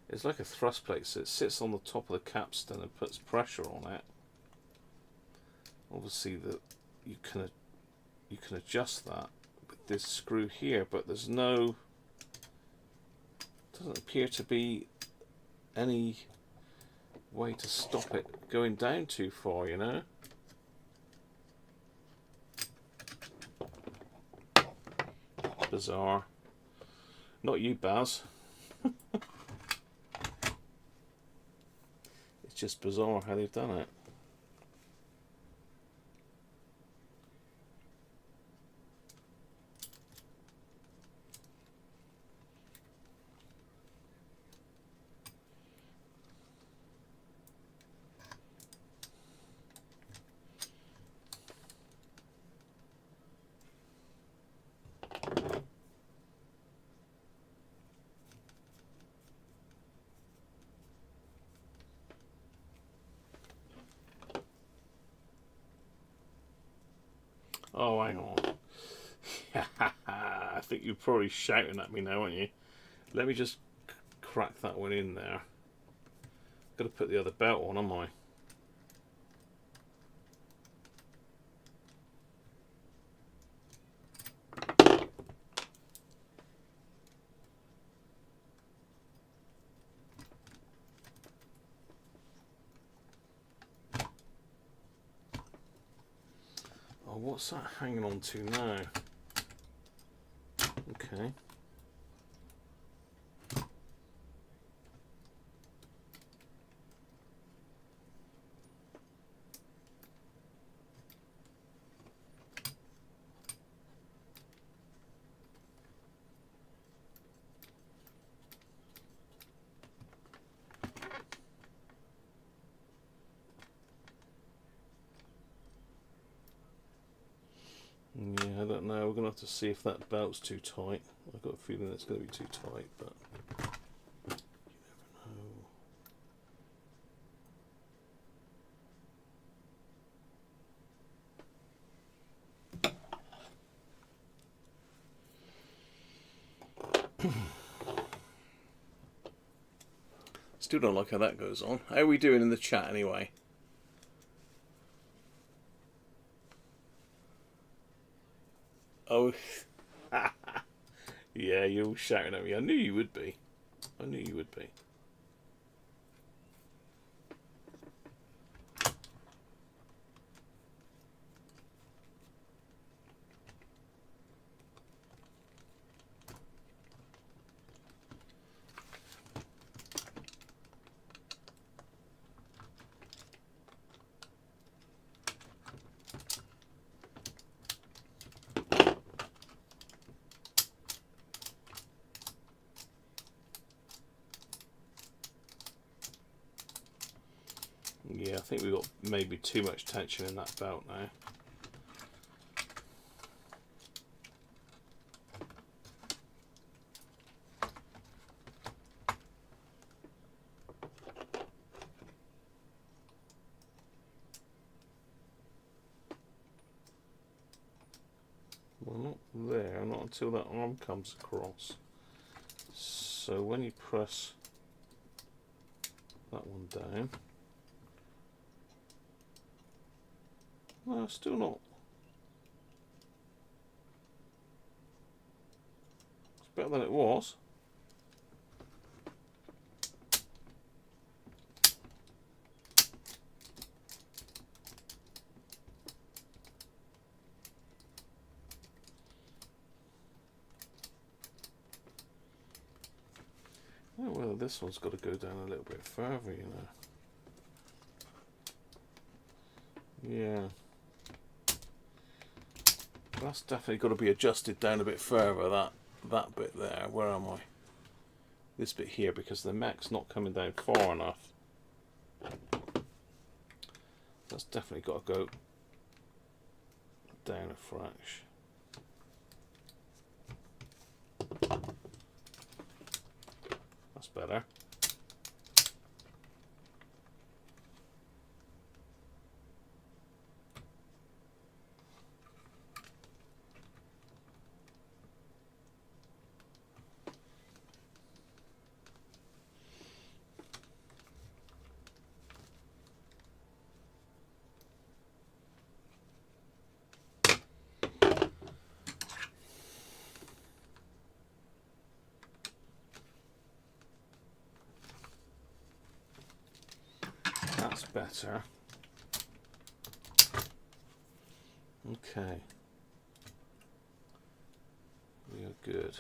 it's like a thrust plate, so it sits on the top of the capstan and puts pressure on it. Obviously you can adjust that with this screw here, but there's no, doesn't appear to be any way to stop it going down too far, you know. Bizarre. Not you, Baz. It's just bizarre how they've done it. Oh, hang on. I think you're probably shouting at me now, aren't you? Let me just crack that one in there. Got to put the other belt on, am I? Oh, what's that hanging on to now? Okay. Yeah, I don't know. We're going to have to see if that belt's too tight. I've got a feeling it's going to be too tight, but you never know. Still don't like how that goes on. How are we doing in the chat anyway? Oh, yeah, you're all shouting at me. I knew you would be. I knew you would be. think we've got maybe too much tension in that belt now. Well, not there, not until that arm comes across. So when you press that one down, no, still not. It's better than it was. Oh, well, this one's got to go down a little bit further, you know. Yeah. That's definitely got to be adjusted down a bit further, that bit there. Where am I? This bit here, because the mech's not coming down far enough. That's definitely got to go down a fraction. That's better. That's better. Okay. We are good.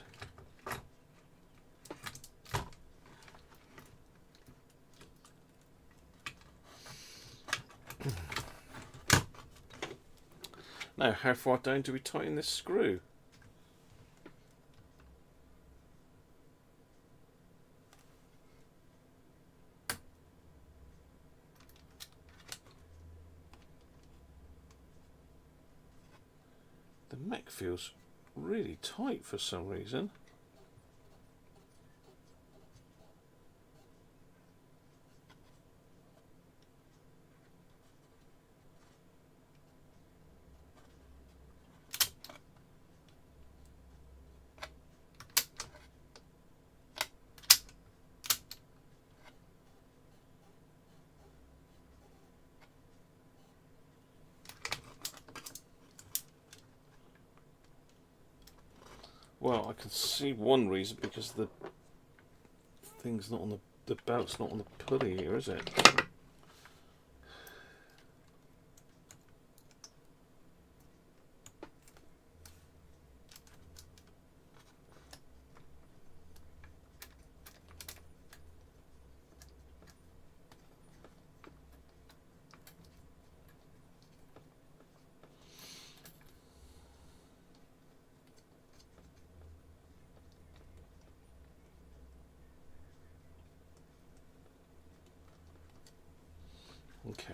Now, how far down do we tighten this screw? The mech feels really tight for some reason. Well, I can see one reason, because the thing's not on the belt's not on the pulley here, is it? Okay.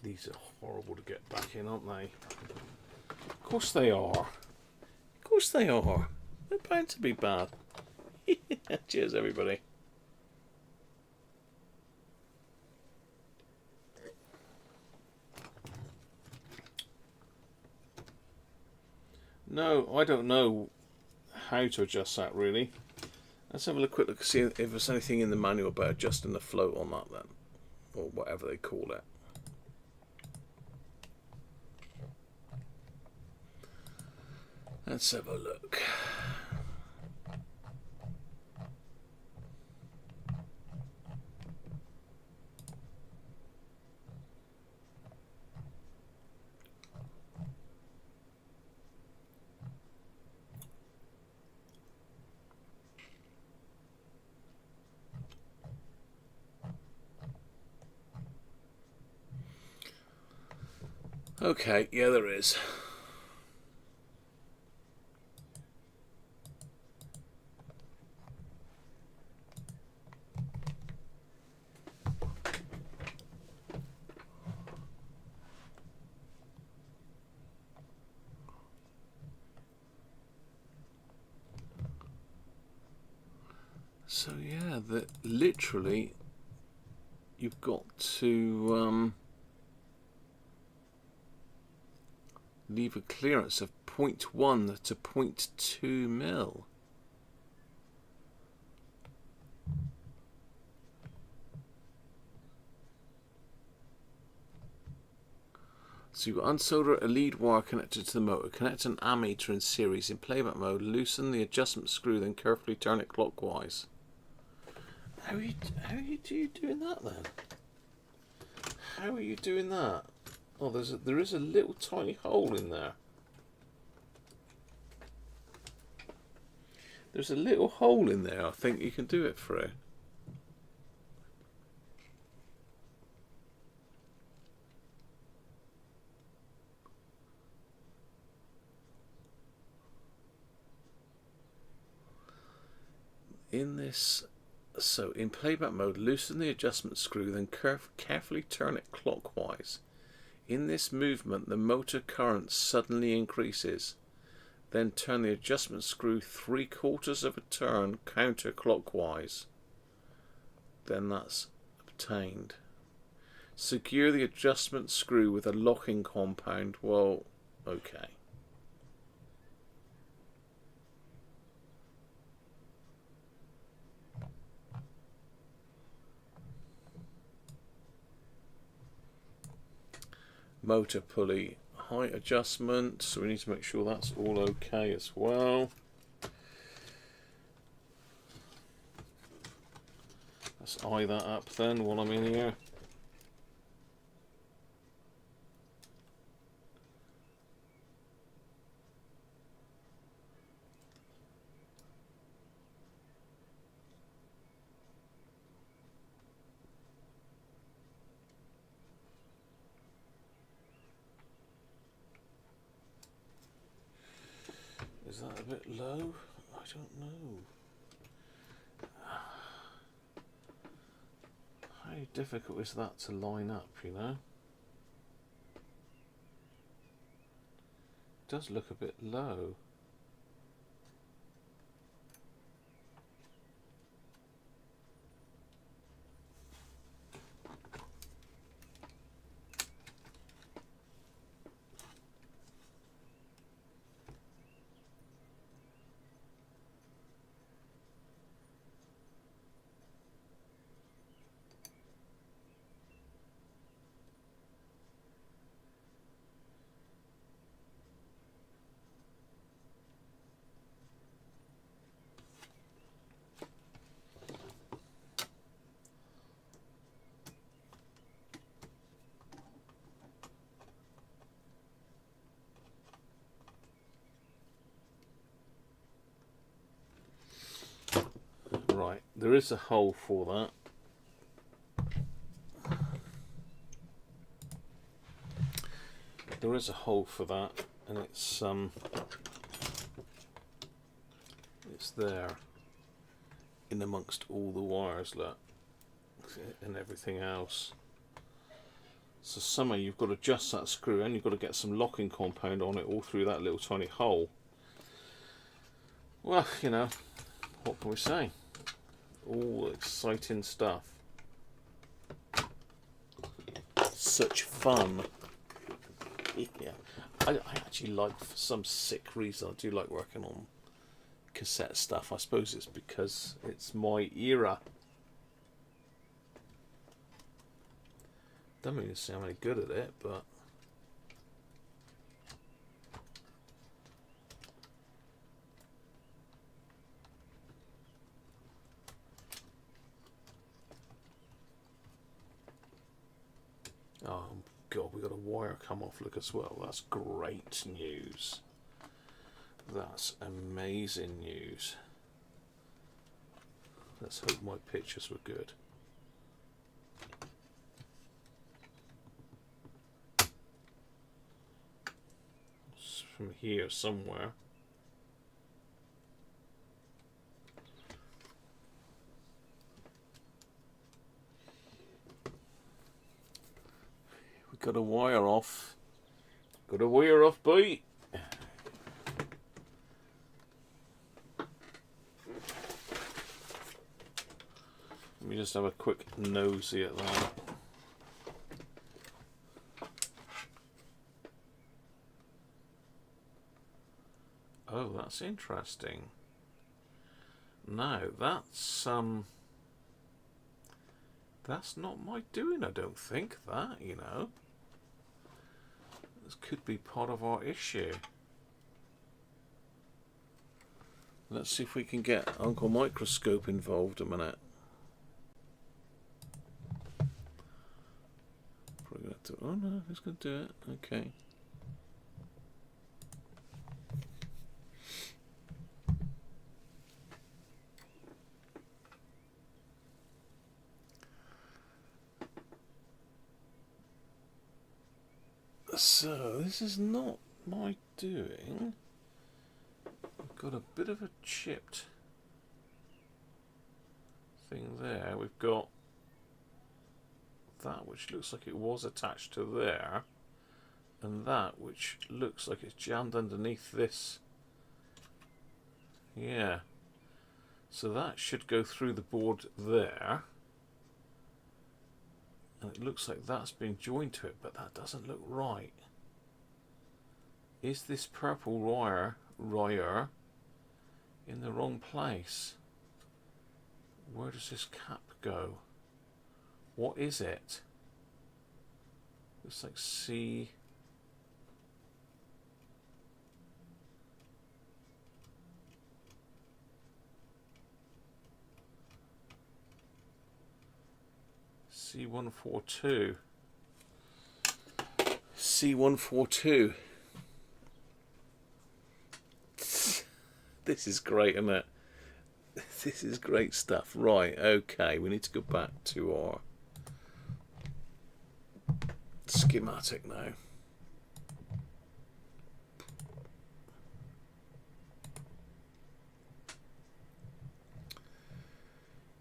These are horrible to get back in, aren't they? Of course they are. Of course they are. They're bound to be bad. Cheers, everybody. No, I don't know how to adjust that, really. Let's have a quick look, see if there's anything in the manual about adjusting the float on that then, or whatever they call it. Let's have a look. Okay, yeah, there is. So yeah, that literally you've got to leave a clearance of 0.1 to 0.2 mil. So you've got unsolder a lead wire connected to the motor, connect an ammeter in series in playback mode, loosen the adjustment screw, then carefully turn it clockwise. How are you doing that then? How are you doing that? Oh, there is a little tiny hole in there. There's a little hole in there, I think you can do it through. In this, so in playback mode, loosen the adjustment screw, then carefully turn it clockwise. In this movement, the motor current suddenly increases. Then turn the adjustment screw 3/4 of a turn counterclockwise. Then that's obtained. Secure the adjustment screw with a locking compound. Well, okay. Motor pulley height adjustment, so we need to make sure that's all okay as well. Let's eye that up then while I'm in here. Is that a bit low? I don't know. How difficult is that to line up, you know? It does look a bit low. Right, there is a hole for that. There is a hole for that, and it's there in amongst all the wires, look, and everything else. So somehow you've got to adjust that screw, and you've got to get some locking compound on it all through that little tiny hole. Well, you know, what can we say? All exciting stuff. Such fun. Yeah, I actually like, for some sick reason, I do like working on cassette stuff. I suppose it's because it's my era. Don't mean to say I'm any good at it, but oh god, we got a wire come off, look, as well. That's great news. That's amazing news. Let's hope my pictures were good. from here somewhere. We got a wire off. Got a wire off, boy. Let me just have a quick nosy at that. Oh, that's interesting. Now, that's not my doing, I don't think, that, you know. This could be part of our issue. Let's see if we can get Uncle Microscope involved a minute. Probably gonna have to, oh no, who's going to do it? Okay. So, this is not my doing. We've got a bit of a chipped thing there. We've got that which looks like it was attached to there, and that which looks like it's jammed underneath this. Yeah. So that should go through the board there. And it looks like that's been joined to it, but that doesn't look right. Is this purple wire in the wrong place? Where does this cap go? What is it? Looks like C. C142. C142. This is great, isn't it? This is great stuff. Right, okay, we need to go back to our schematic now.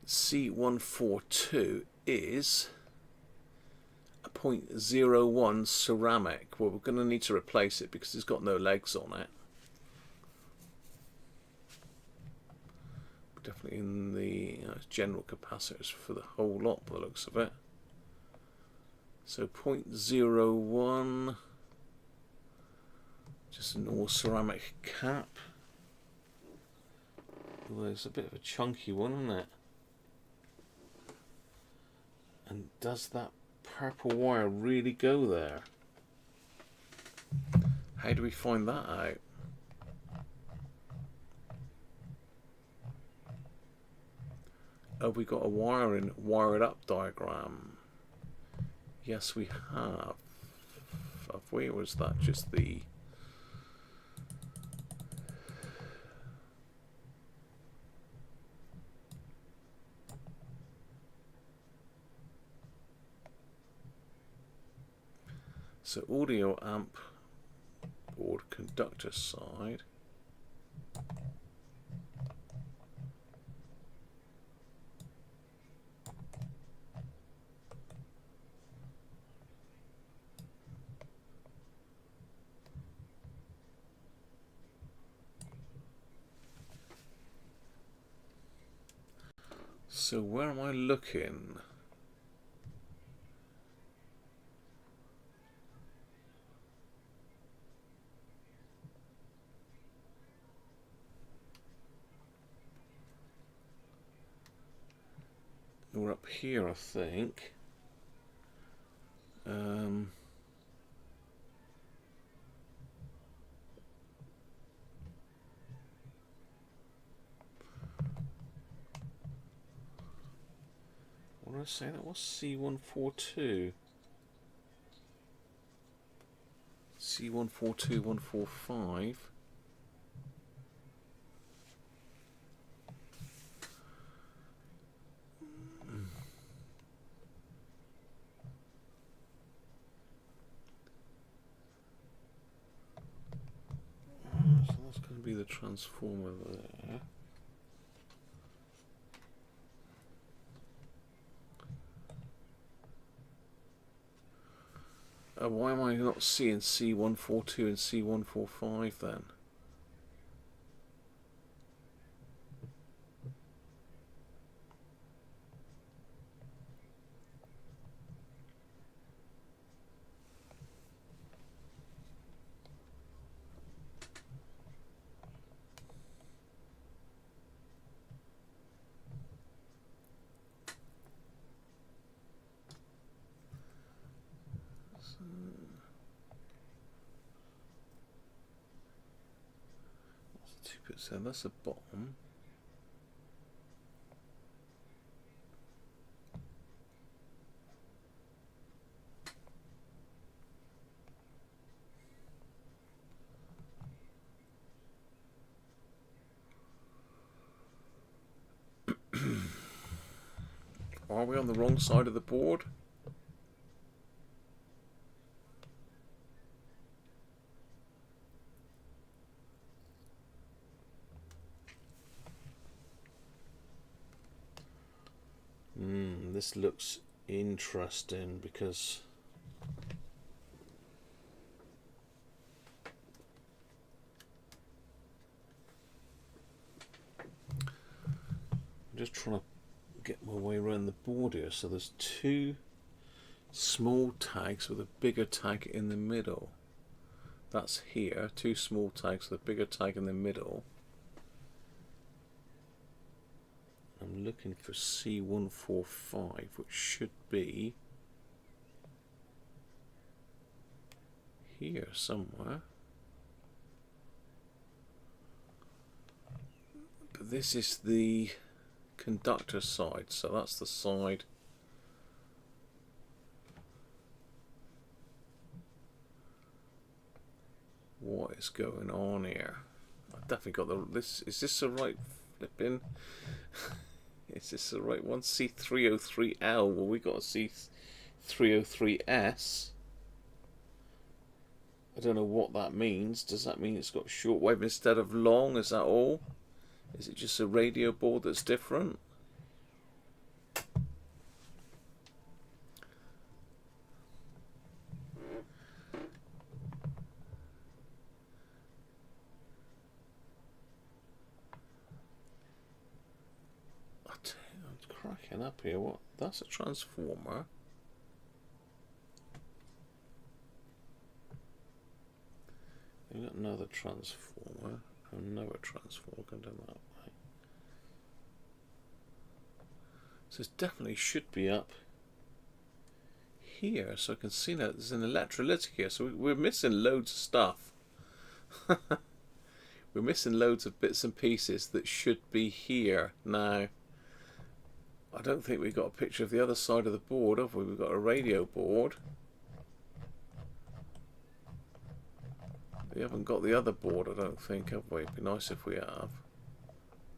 C142 is a 0.01 ceramic. Well, we're going to need to replace it because it's got no legs on it. Definitely in the general capacitors for the whole lot by the looks of it. So 0.01, just a normal ceramic cap. Well, there's a bit of a chunky one, isn't it? And does that purple wire really go there? How do we find that out? Have we got a wired up diagram? Yes, we have. Have we? Or was that just the... So audio amp board conductor side. So where am I looking? We're up here, I think. What did I say? That was C142. C142145. to be the transformer there. Why am I not seeing C142 and C145 then? So that's the bottom. Are we on the wrong side of the board? This looks interesting because I'm just trying to get my way around the board here. So there's two small tags with a bigger tag in the middle. That's here, two small tags with a bigger tag in the middle. I'm looking for C145, which should be here somewhere. But this is the conductor side, so that's the side what is going on here. I've definitely got is this the right flipping is this the right one? C303L. Well, we got a C303S. I don't know what that means. Does that mean it's got shortwave instead of long? Is that all? Is it just a radio board that's different? Cracking up here. What? That's a transformer. We've got another transformer. Another transformer going down that way. So it definitely should be up here, so I can see that there's an electrolytic here. So we're missing loads of stuff. We're missing loads of bits and pieces that should be here now. I don't think we've got a picture of the other side of the board, have we? We've got a radio board. We haven't got the other board, I don't think, have we? It'd be nice if we have.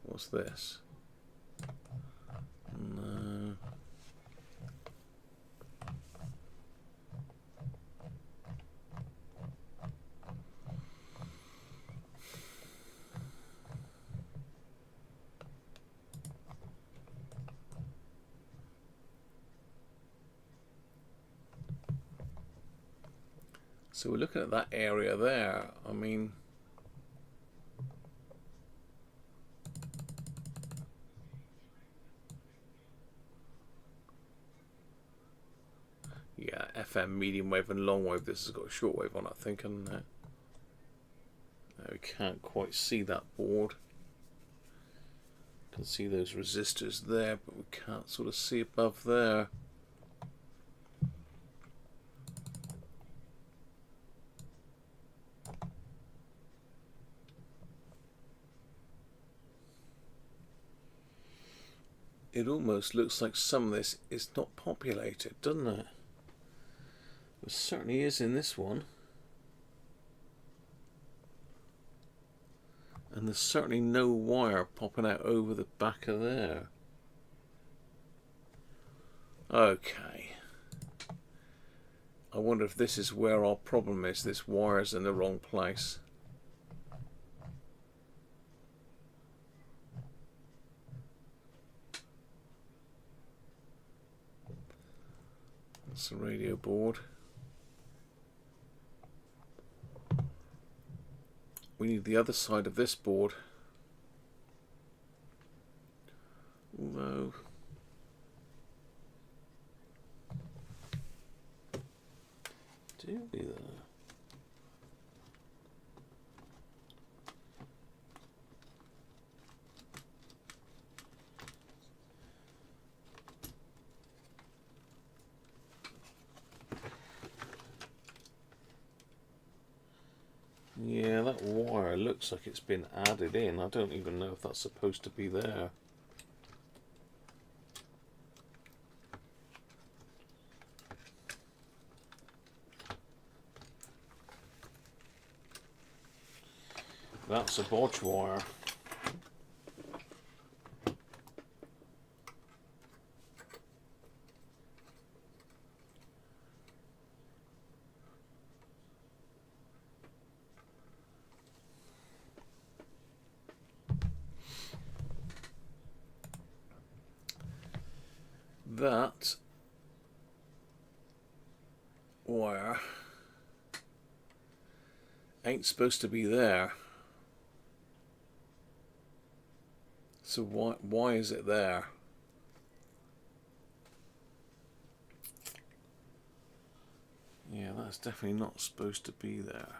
What's this? No. So we're looking at that area there. I mean, yeah, FM, medium wave and long wave. This has got a short wave on, I think, hasn't it? We can't quite see that board. Can see those resistors there, but we can't sort of see above there. It almost looks like some of this is not populated, doesn't it? It certainly is in this one. And there's certainly no wire popping out over the back of there. Okay. I wonder if this is where our problem is. This wire's in the wrong place. That's the radio board. We need the other side of this board. Although do we there? Yeah, that wire looks like it's been added in. I don't even know if that's supposed to be there. That's a bodge wire. That wire ain't supposed to be there. So why is it there? Yeah, that's definitely not supposed to be there.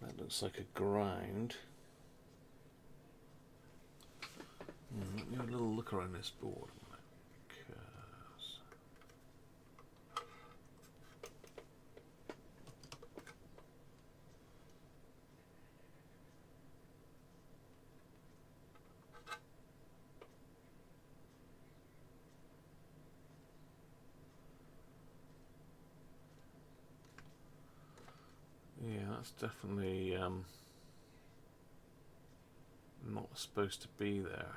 That looks like a ground. Let me have a little look around this board. Yeah, that's definitely not supposed to be there.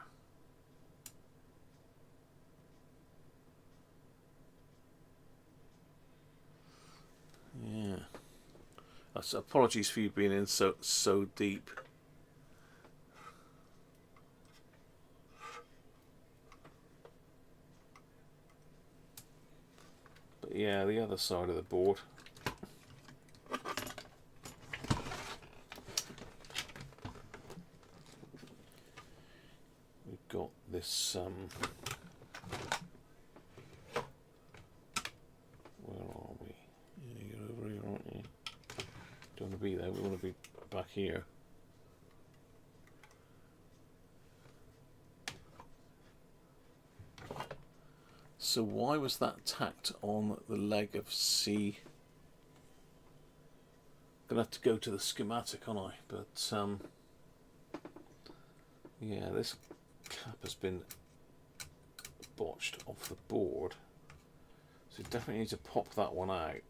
Yeah. That's, apologies for you being in so deep. But yeah, the other side of the board. We've got this where are we? Yeah, you're over here, aren't you? Don't want to be there, we want to be back here. So why was that tacked on the leg of C? Gonna have to go to the schematic, aren't I? But yeah, this cap has been botched off the board, so you definitely need to pop that one out.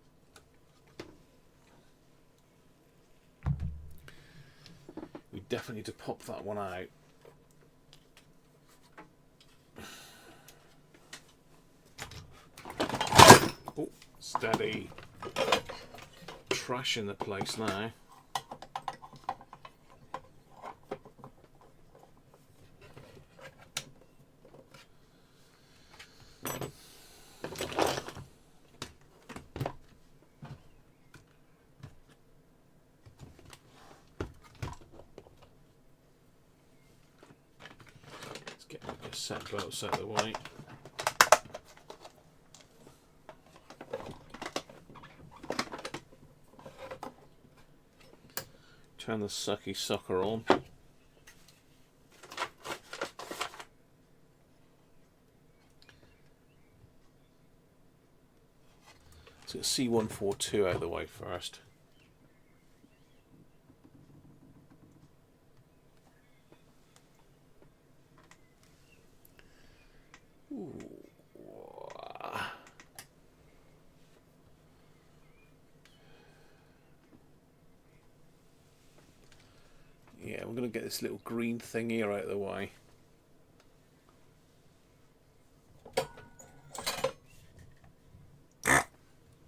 We definitely need to pop that one out. Oh, steady. Trash in the place now. Let's get my cassette belts out of the way. Turn the sucky sucker on. Let's get C142 out of the way first. Ooh. Yeah, we're going to get this little green thing here out of the way.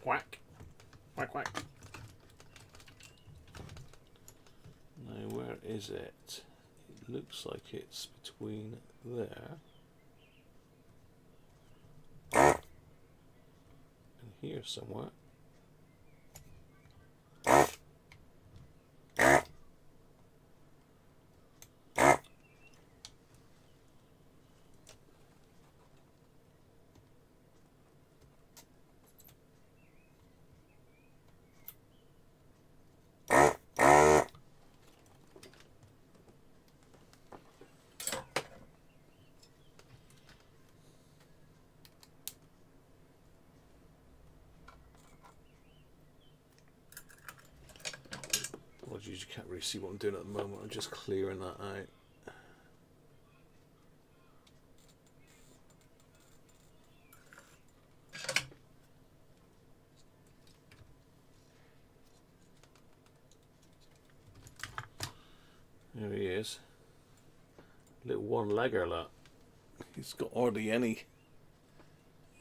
Whack. Whack, whack. is it? It looks like it's between there and here somewhere. You can't really see what I'm doing at the moment. I'm just clearing that out. There he is. Little one-legger, that. He's got hardly any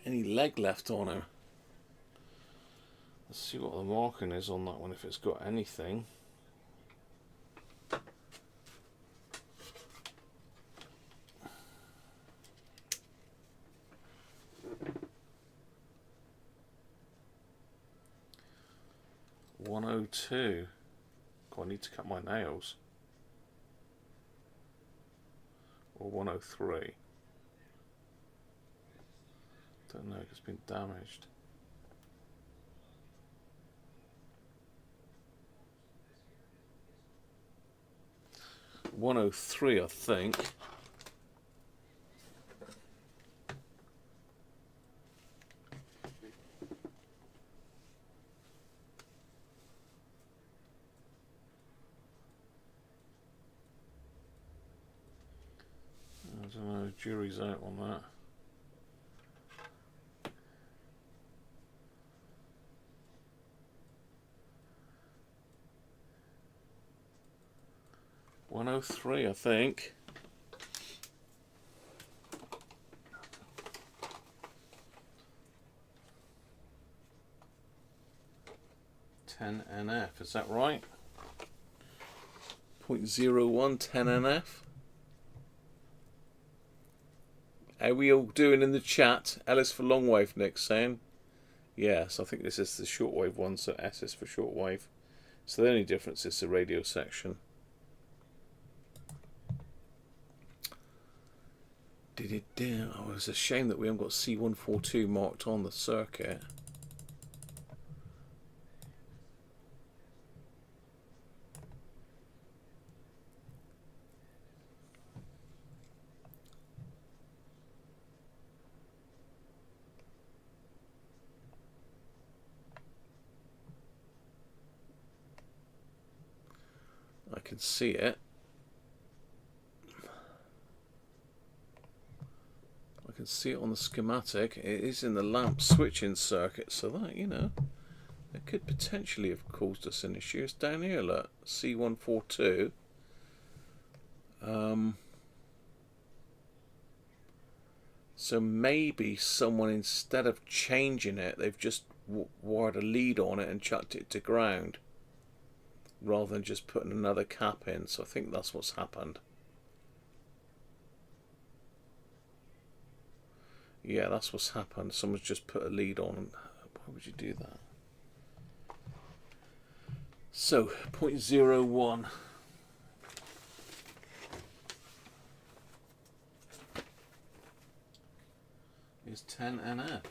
leg left on him. Let's see what the marking is on that one, if it's got anything. .102. God, I need to cut my nails. Or 103. Don't know, it's been damaged. .103, I think. I don't know, jury's out on that. .103, I think. .10 NF, is that right? 0.01 10 NF. How are we all doing in the chat? Alice for longwave, Nick saying. Yes, I think this is the shortwave one, so S is for shortwave. So the only difference is the radio section. Oh, it's a shame that we haven't got C142 marked on the circuit. I can see it. I can see it on the schematic. It is in the lamp switching circuit, so that, you know, it could potentially have caused us an issue. It's down here, look, C142. So maybe someone, instead of changing it, they've just wired a lead on it and chucked it to ground, rather than just putting another cap in. So I think that's what's happened. Yeah, that's what's happened. Someone's just put a lead on. Why would you do that? So, 0.01. Is 10 NF,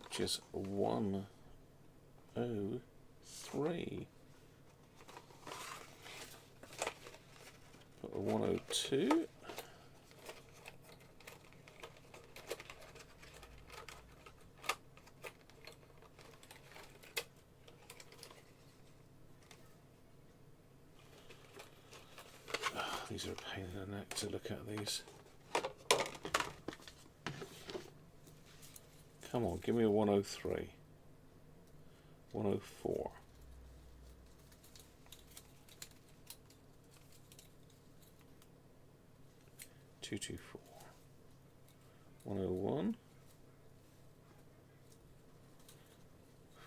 which is 103. Put a 102. These are a pain in the neck to look at, these. Come on, give me a 103. 104. 224. 101.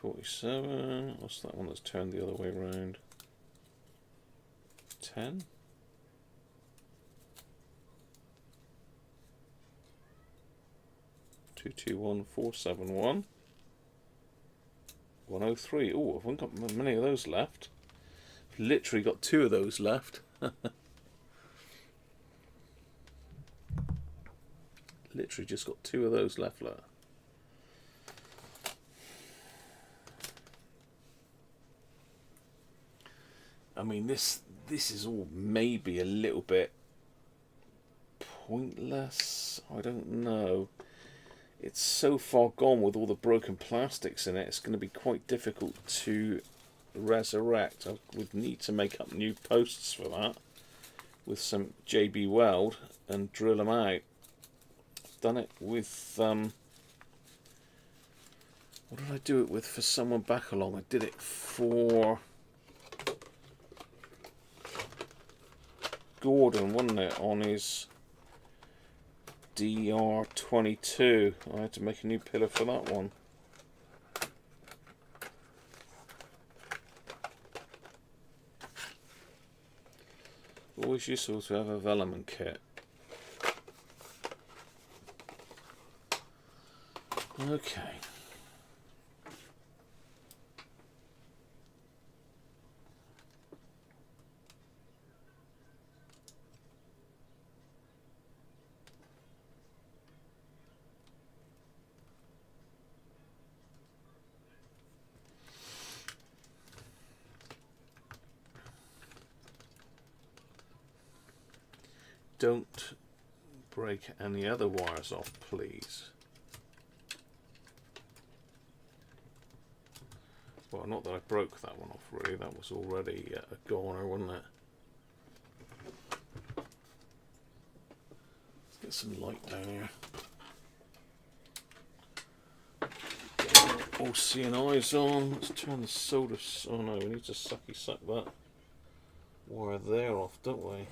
47. What's that one that's turned the other way around? 10. Two two 471 103. Oh, I've only got many of those left. Literally got 2 of those left. Literally just got 2 of those left. Look. I mean, this is all maybe a little bit pointless. I don't know. It's so far gone with all the broken plastics in it. It's going to be quite difficult to resurrect. I would need to make up new posts for that with some JB Weld and drill them out. I've done it with what did I do it with for someone back along? I did it for Gordon, wasn't it, on his DR22. I had to make a new pillar for that one. Always useful to have a vellum kit. Okay. Don't break any other wires off, please. Well, not that I broke that one off, really. That was already a goner, wasn't it? Let's get some light down here. All seeing eyes on. Let's turn the solder. Oh no, we need to sucky suck that wire there off, don't we?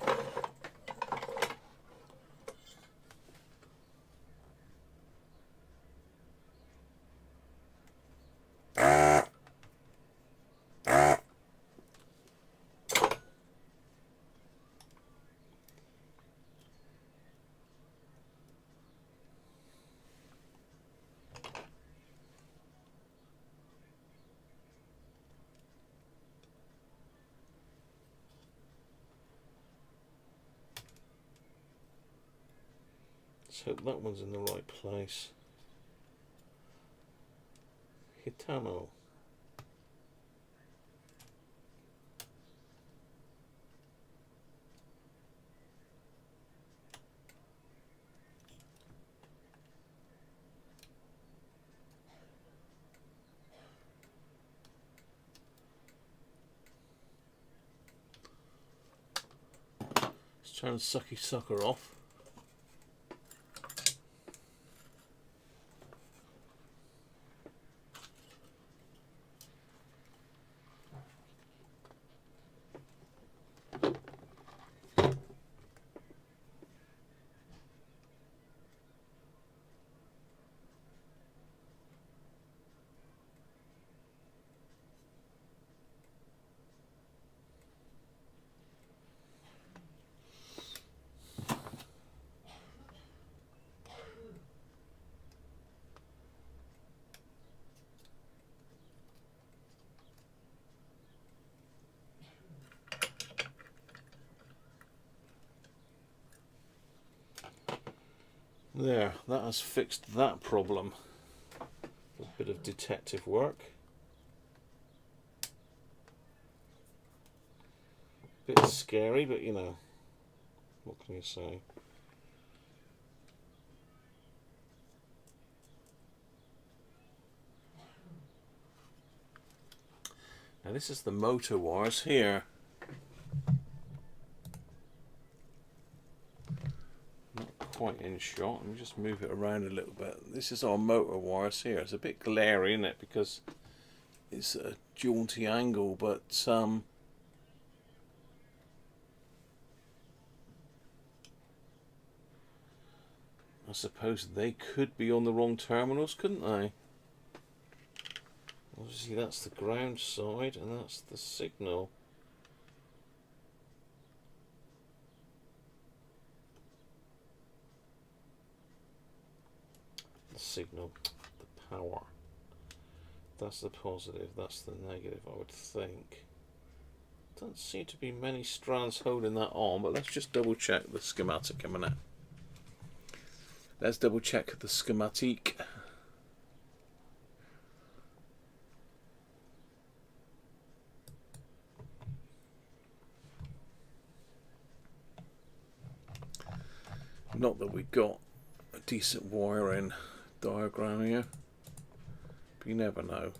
Let's hope that one's in the right place. Hitano. Let's turn sucky sucker off. There, that has fixed that problem. A bit of detective work. Bit scary, but you know, what can you say? Now this is the motor wires here. Quite in shot. Let me just move it around a little bit. This is our motor wires here. It's a bit glary, isn't it, because it's a jaunty angle, but I suppose they could be on the wrong terminals, couldn't they? Obviously that's the ground side and that's the signal. the signal, the power. That's the positive, that's the negative, I would think. Doesn't seem to be many strands holding that on, but let's just double check the schematic a minute. Let's double check the schematic. Not that we got a decent wiring diagram here, but you never know.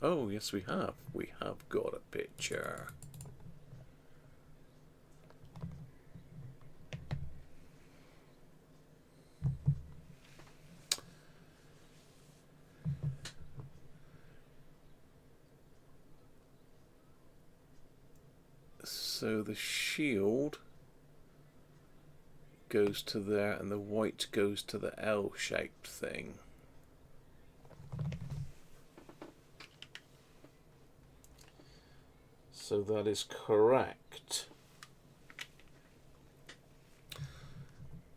Oh, yes, we have. We have got a picture. So the shield goes to there and the white goes to the L-shaped thing. So that is correct.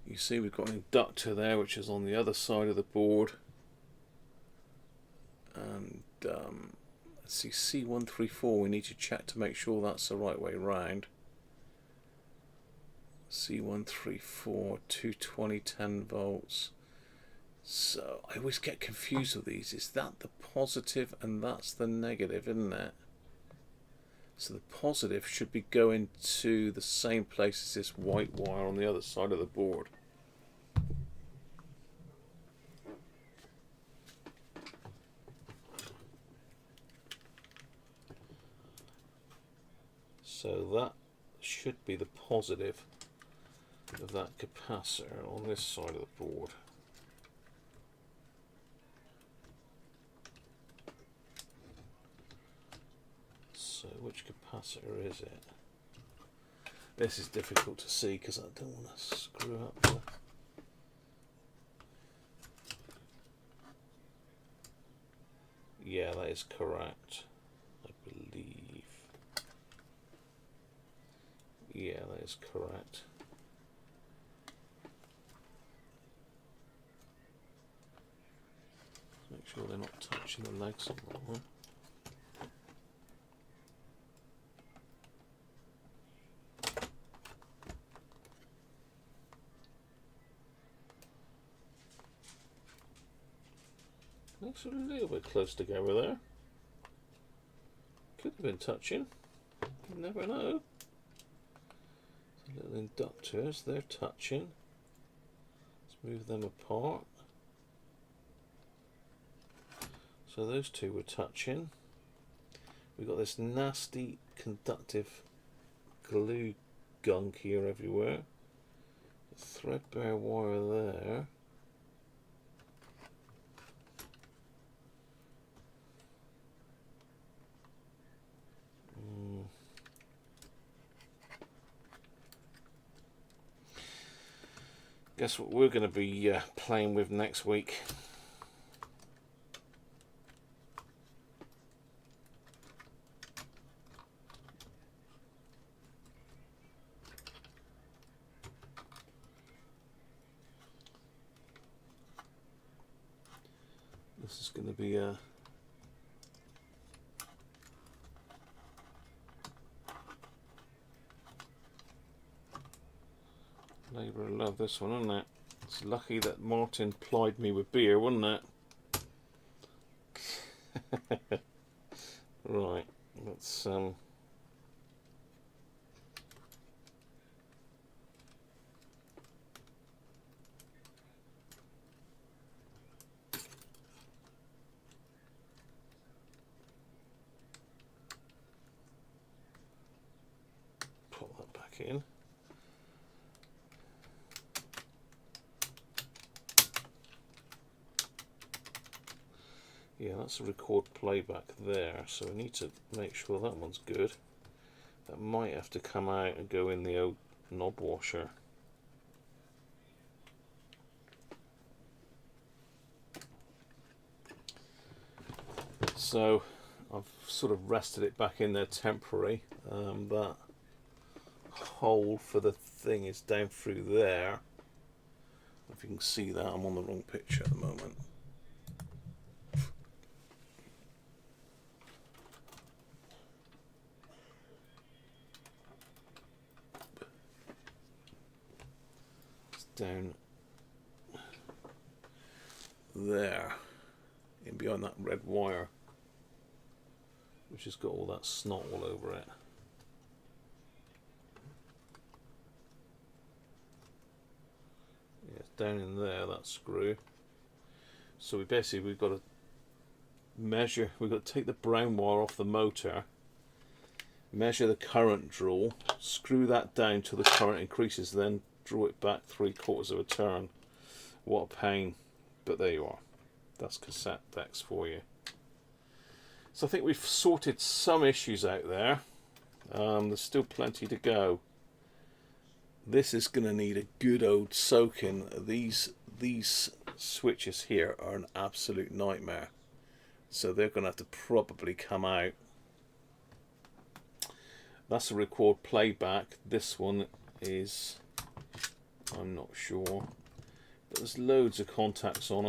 You see we've got an inductor there which is on the other side of the board. And let's see, C134, we need to check to make sure that's the right way round. C134, 220, 10 volts. So I always get confused with these. Is that the positive and that's the negative, isn't it? So the positive should be going to the same place as this white wire on the other side of the board. So that should be the positive of that capacitor on this side of the board. So which capacitor is it? This is difficult to see because I don't want to screw up the... Yeah, that is correct, I believe. Yeah, that is correct. Make sure they're not touching the legs on that one. Looks a little bit close together there. Could have been touching. You never know. Little inductors, they're touching. Let's move them apart. So those two were touching. We've got this nasty conductive glue gunk here everywhere. A threadbare wire there. Guess what we're going to be playing with next week? This is going to be a labour of love, this one, isn't it? It's lucky that Martin plied me with beer, wasn't it? Right, let's put that back in. Yeah, that's a record playback there, so we need to make sure that one's good. That might have to come out and go in the old knob washer. So I've sort of rested it back in there temporary. That hole for the thing is down through there. If you can see that, I'm on the wrong picture at the moment. It's down there, in behind that red wire, which has got all that snot all over it. Yeah, it's down in there, that screw. So we've got to measure, we've got to take the brown wire off the motor, measure the current draw, screw that down till the current increases, then draw it back 3/4 of a turn. What a pain. But there you are. That's cassette decks for you. So I think we've sorted some issues out there. There's still plenty to go. This is going to need a good old soaking. These switches here are an absolute nightmare. So they're going to have to probably come out. That's a record playback. This one is, I'm not sure. There's loads of contacts on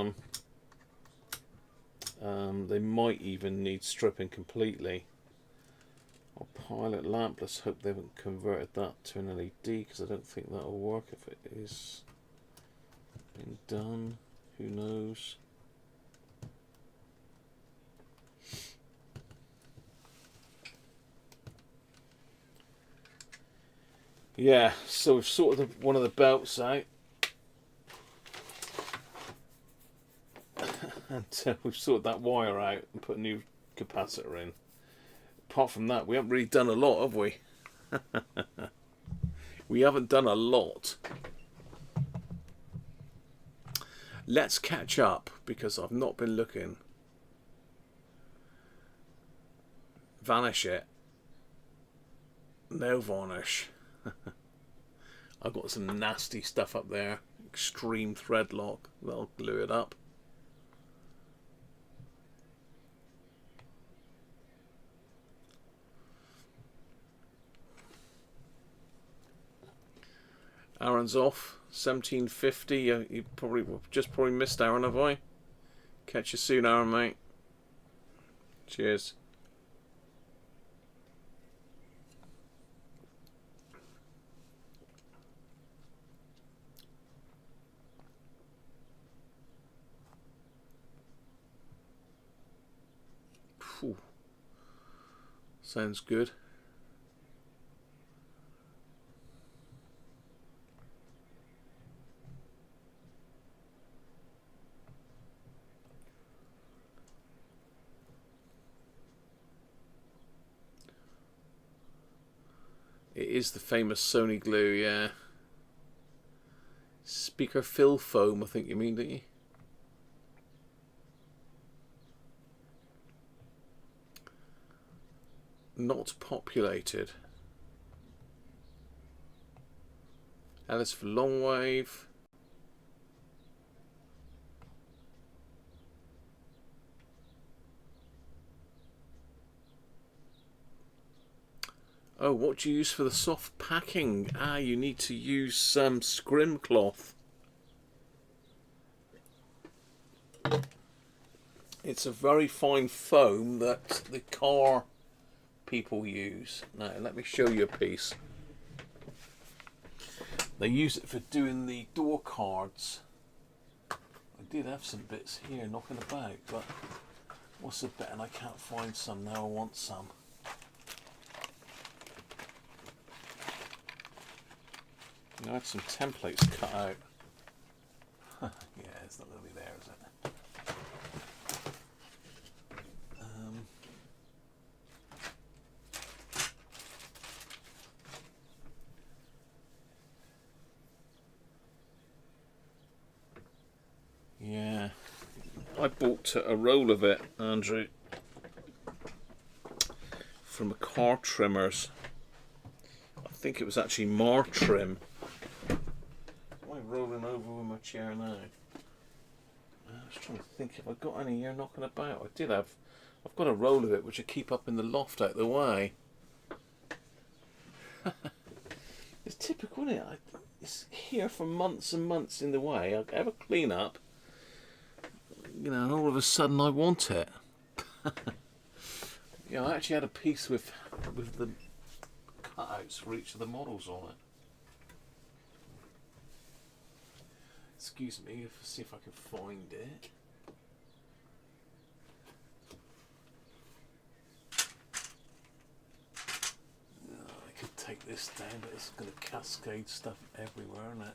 them. They might even need stripping completely. Our pilot lamp, let's hope they haven't converted that to an LED, because I don't think that'll work if it is been done. Who knows? Yeah, so we've sorted one of the belts out. And we've sorted that wire out and put a new capacitor in. Apart from that, we haven't really done a lot, have we? We haven't done a lot. Let's catch up, because I've not been looking. Vanish it. No varnish. I've got some nasty stuff up there. Extreme thread lock. That'll glue it up. Aaron's off. 1750. You probably missed Aaron, have I? Catch you soon, Aaron, mate. Cheers. Whew. Sounds good. It is the famous Sony glue, yeah. Speaker fill foam, I think you mean, don't you? Not populated. Alice for long wave. Oh, what do you use for the soft packing? Ah, you need to use some scrim cloth. It's a very fine foam that the car people use. Now, let me show you a piece. They use it for doing the door cards. I did have some bits here knocking about, but what's the bet? And I can't find some now. I want some. I had some templates cut out. Yeah, it's not going to be there, is it? Yeah, I bought a roll of it, Andrew, from a car trimmers. I think it was actually Mar Trim. Rolling over with my chair now. I was trying to think if I got any here knocking about. I did have. I've got a roll of it which I keep up in the loft out the way. It's typical, isn't it? It's here for months and months in the way. I have a clean up, you know, and all of a sudden I want it. Yeah, I actually had a piece with the cutouts for each of the models on it. Excuse me, see if I can find it. I could take this down, but it's going to cascade stuff everywhere, isn't it?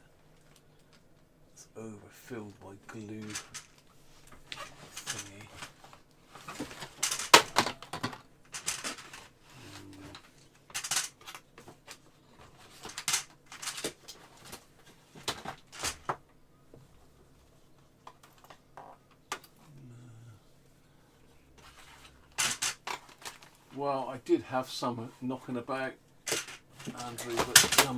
It's overfilled by glue thingy. Well, I did have some knocking about, Andrew, but I'll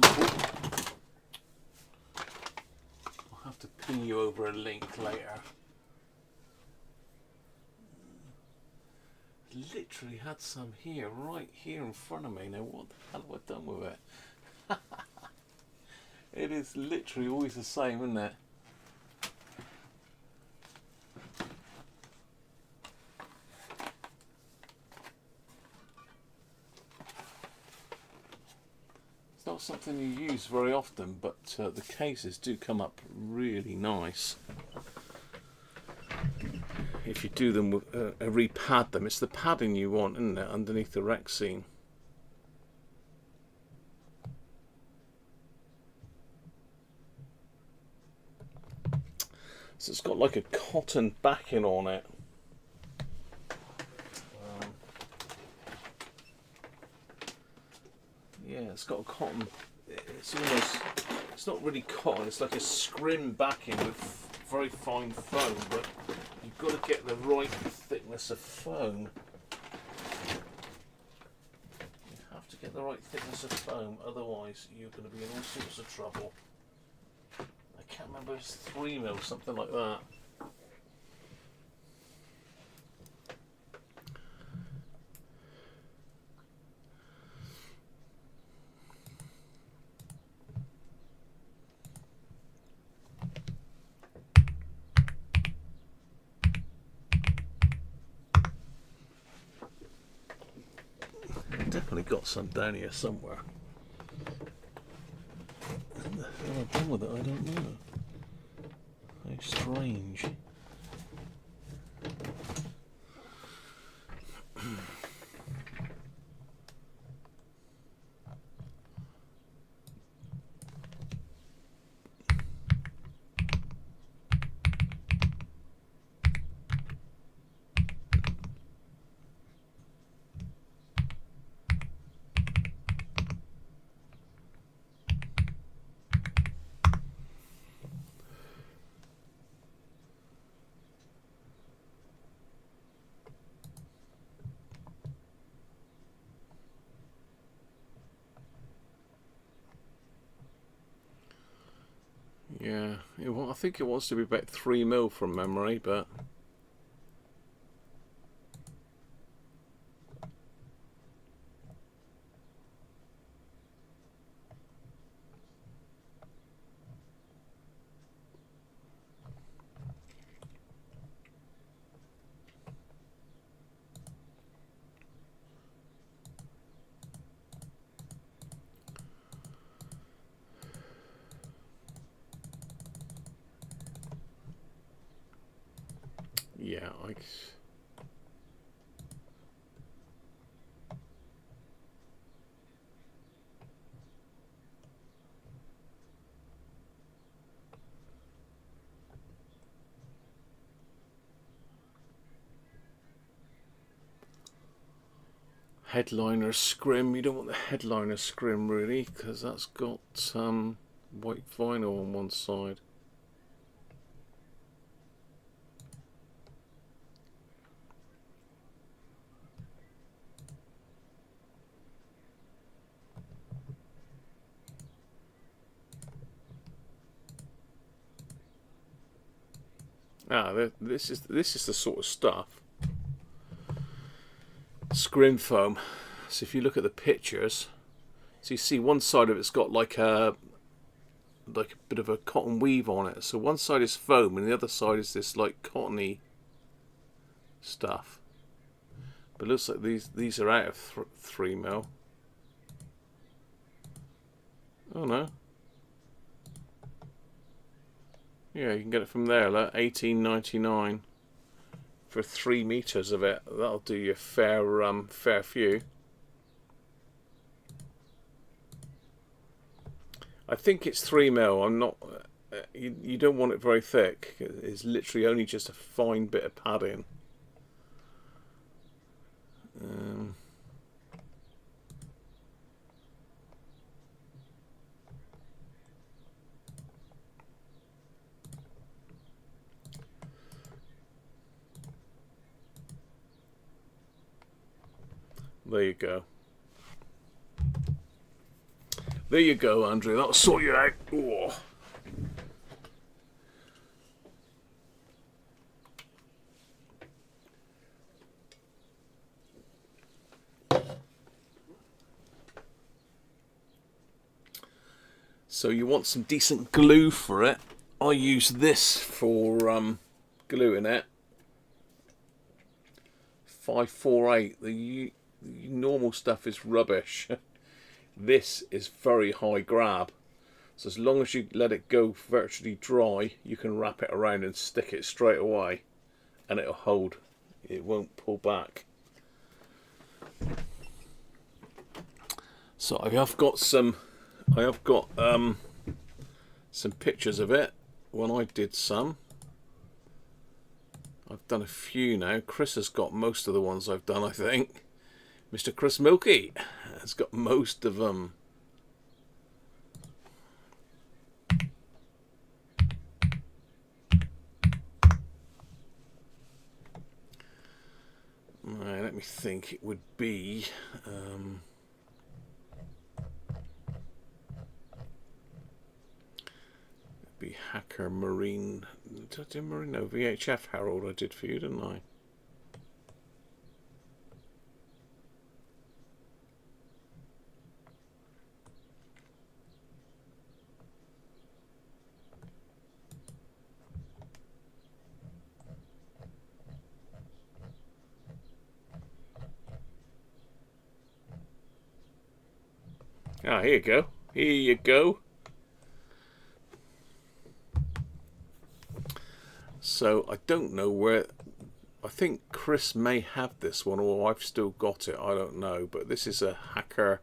have to ping you over a link later. Literally had some here, right here in front of me. Now, what the hell have I done with it? It is literally always the same, isn't it? It's not something you use very often, but the cases do come up really nice. If you do them with repad them, it's the padding you want, isn't it, underneath the Rexine. So it's got like a cotton backing on it. Yeah, it's got a cotton. It's almost. It's not really cotton. It's like a scrim backing with very fine foam, but you've got to get the right thickness of foam. You have to get the right thickness of foam, otherwise you're going to be in all sorts of trouble. I can't remember, it's 3mm, something like that. Definitely got some down here somewhere. What the hell I've done with it, I don't know. How strange. Yeah, I think it wants to be about 3mm from memory, but yeah, headliner scrim. You don't want the headliner scrim really, because that's got white vinyl on one side. This is the sort of stuff. Scrim foam. So if you look at the pictures, So you see one side of it's got like a bit of a cotton weave on it. So one side is foam and the other side is this like cottony stuff. But it looks like these are out of 3mm. Oh no. Yeah, you can get it from there. Look, $18.99 for 3 meters of it. That'll do you a fair few. I think it's 3mm. I'm not. You don't want it very thick. It's literally only just a fine bit of padding. There you go. There you go, Andrew. That'll sort you out. Oh. So you want some decent glue for it. I use this for gluing it. 548. The normal stuff is rubbish. This is very high grab. So as long as you let it go virtually dry, you can wrap it around and stick it straight away, and it'll hold. It won't pull back. So I have got some pictures of it when I did some. I've done a few now. Chris has got most of the ones I've done, I think. Mr. Chris Milky has got most of them. Right, let me think. It would be Hacker Marine. Did I do Marine? No, VHF Herald I did for you, didn't I? Ah, here you go. Here you go. So I don't know where. I think Chris may have this one, or I've still got it. I don't know. But this is a Hacker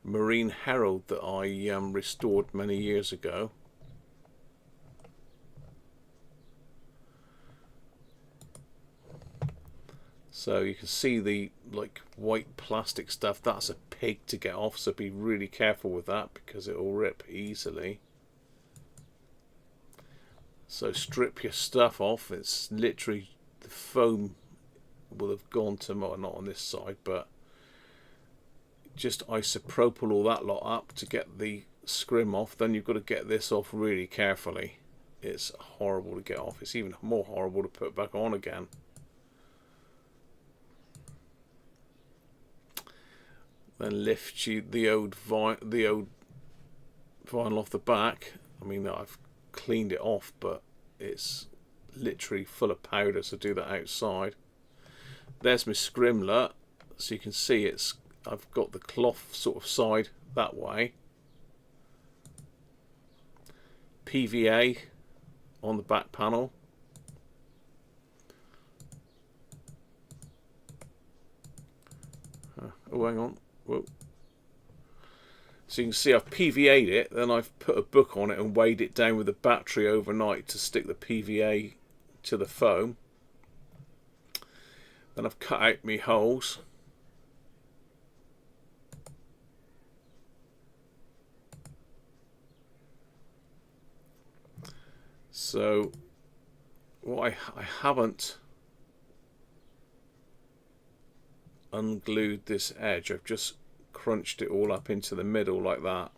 Marine Herald that I restored many years ago. So you can see the like white plastic stuff. That's a pig to get off, so be really careful with that because it will rip easily. So strip your stuff off. It's literally the foam will have gone to, well, not on this side, but just isopropyl all that lot up to get the scrim off. Then you've got to get this off really carefully. It's horrible to get off. It's even more horrible to put back on again. Then lift the old vinyl off the back. I mean, I've cleaned it off, but it's literally full of powder, so do that outside. There's my scrimler, so you can see I've got the cloth sort of side that way. PVA on the back panel. Oh, hang on. Whoa. So you can see I've PVA'd it, then I've put a book on it and weighed it down with a battery overnight to stick the PVA to the foam. Then I've cut out my holes. So what I haven't unglued this edge. I've just crunched it all up into the middle like that.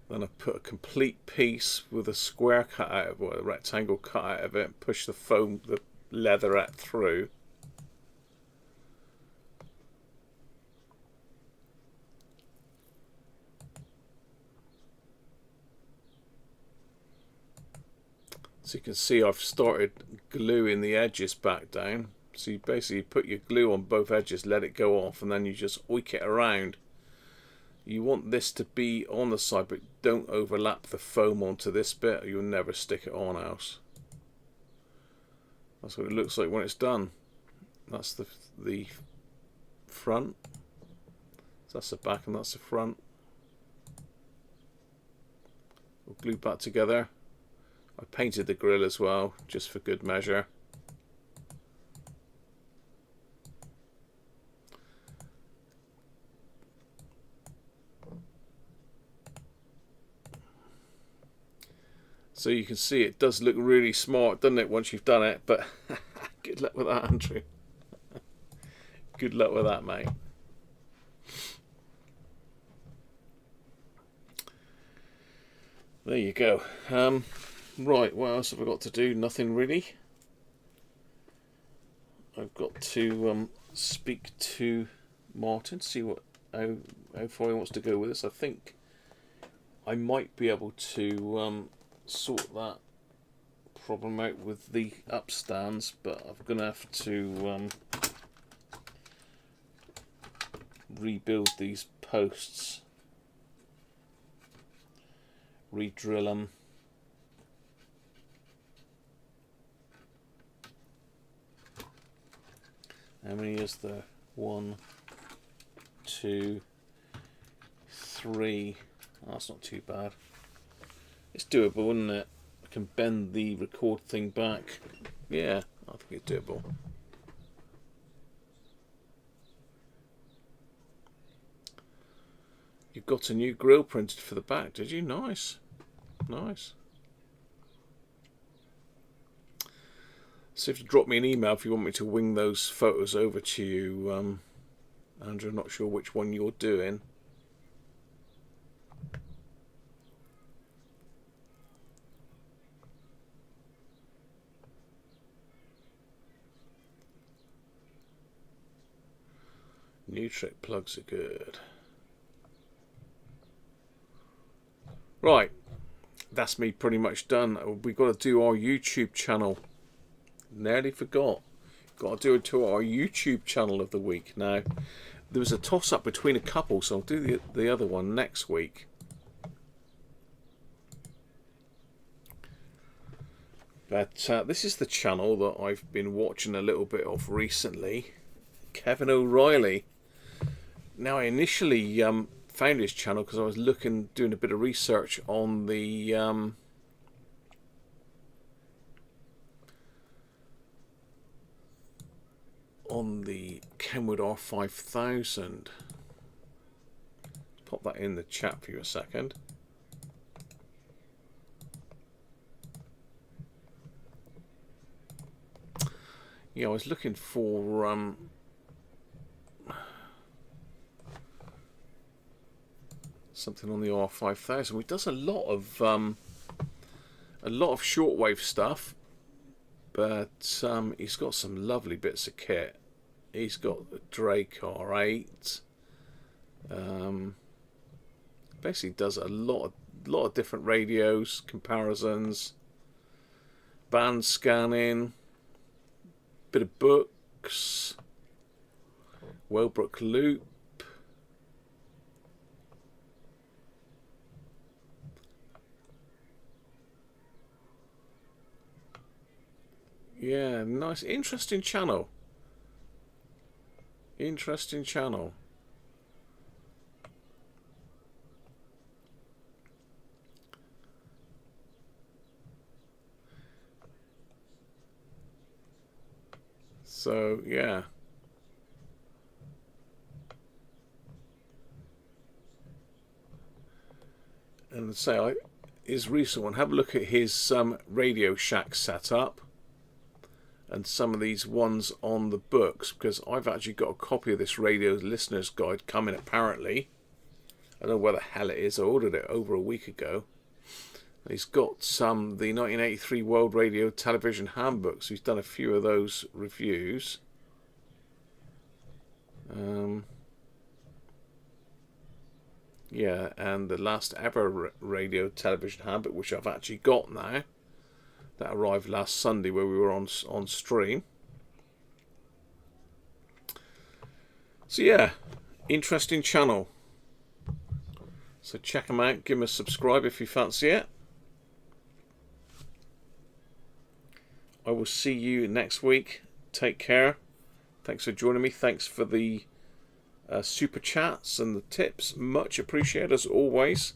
Then I put a complete piece with a square cut out of it, or a rectangle cut out of it, and push the foam, the leatherette through. So you can see I've started gluing the edges back down. So you basically put your glue on both edges, let it go off, and then you just oink it around. You want this to be on the side, but don't overlap the foam onto this bit, or you'll never stick it on else. That's what it looks like when it's done. That's the front. So that's the back and that's the front. We'll glue back together. I painted the grill as well, just for good measure. So you can see it does look really smart, doesn't it, once you've done it, but good luck with that, Andrew. Good luck with that, mate. There you go. Right, what else have I got to do? Nothing really. I've got to speak to Martin, see how far he wants to go with this. I think I might be able to sort that problem out with the upstands, but I'm going to have to rebuild these posts, re-drill them. How many is there? 1, 2, 3. Oh, that's not too bad. It's doable, isn't it? I can bend the record thing back. Yeah, I think it's doable. You've got a new grill printed for the back, did you? Nice. Nice. So if you drop me an email if you want me to wing those photos over to you, Andrew, I'm not sure which one you're doing. New trick plugs are good. Right, that's me pretty much done. We've got to do our YouTube channel. Nearly forgot. Got to do it to our YouTube channel of the week. Now, there was a toss-up between a couple, so I'll do the other one next week. But this is the channel that I've been watching a little bit of recently. Kevin O'Reilly. Now, I initially found his channel because I was doing a bit of research on the Kenwood R5000. Pop that in the chat for you a second. Yeah, I was looking for something on the R5000. He does a lot of shortwave stuff, but he's got some lovely bits of kit. He's got the Drake R8. Basically, does a lot of different radios, comparisons, band scanning, bit of books, Wellbrook loop. Yeah, nice, interesting channel. Interesting channel. So, yeah. And say, his recent one, have a look at his Radio Shack setup. And some of these ones on the books, because I've actually got a copy of this Radio Listener's Guide coming apparently. I don't know where the hell it is. I ordered it over a week ago. And he's got the 1983 World Radio Television Handbook, so he's done a few of those reviews. Yeah, and the last ever Radio Television Handbook, which I've actually got now. That arrived last Sunday where we were on stream. So yeah, interesting channel. So check them out. Give them a subscribe if you fancy it. I will see you next week. Take care. Thanks for joining me. Thanks for the super chats and the tips. Much appreciated as always.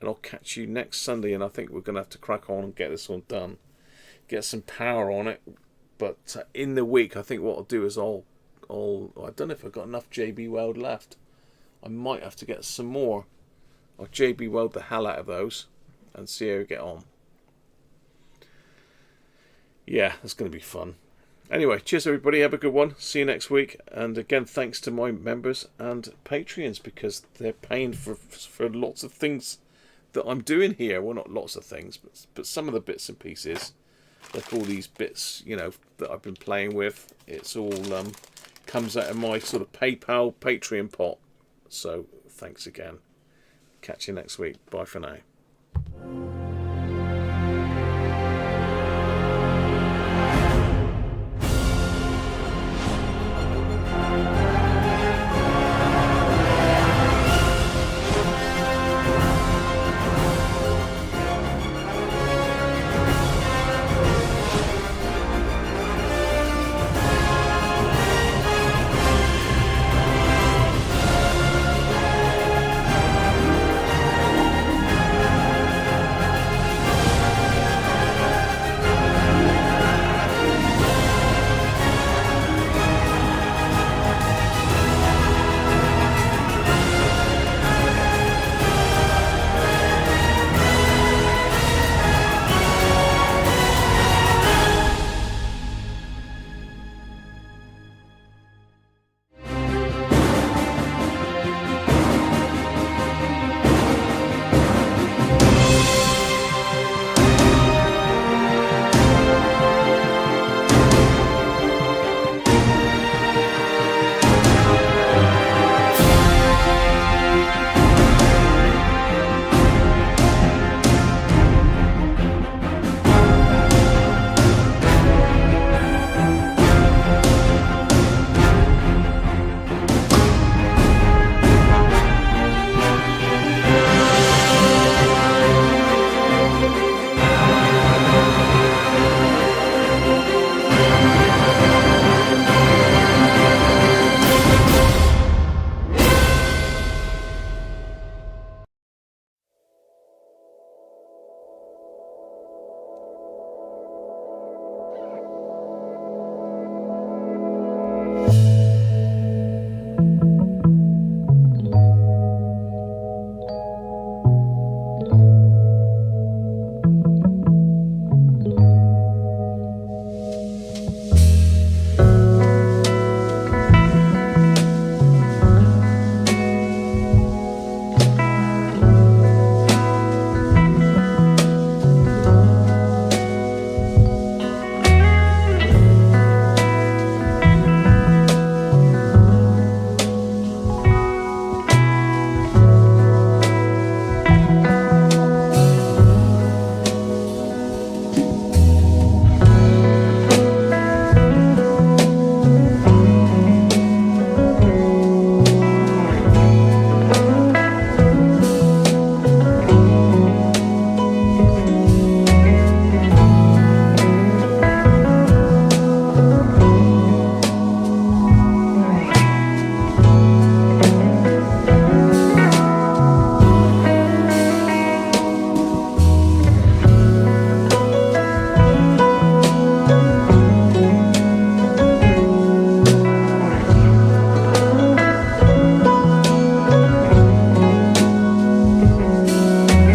And I'll catch you next Sunday. And I think we're going to have to crack on and get this one done. Get some power on it. But in the week, I think what I'll do is I don't know if I've got enough JB Weld left. I might have to get some more. I'll JB Weld the hell out of those and see how we get on. Yeah, that's going to be fun. Anyway, cheers everybody. Have a good one. See you next week. And again, thanks to my members and Patreons because they're paying for lots of things that I'm doing here. Well, not lots of things, but some of the bits and pieces. Like all these bits, you know, that I've been playing with. It's all comes out of my sort of PayPal, Patreon pot. So thanks again. Catch you next week. Bye for now.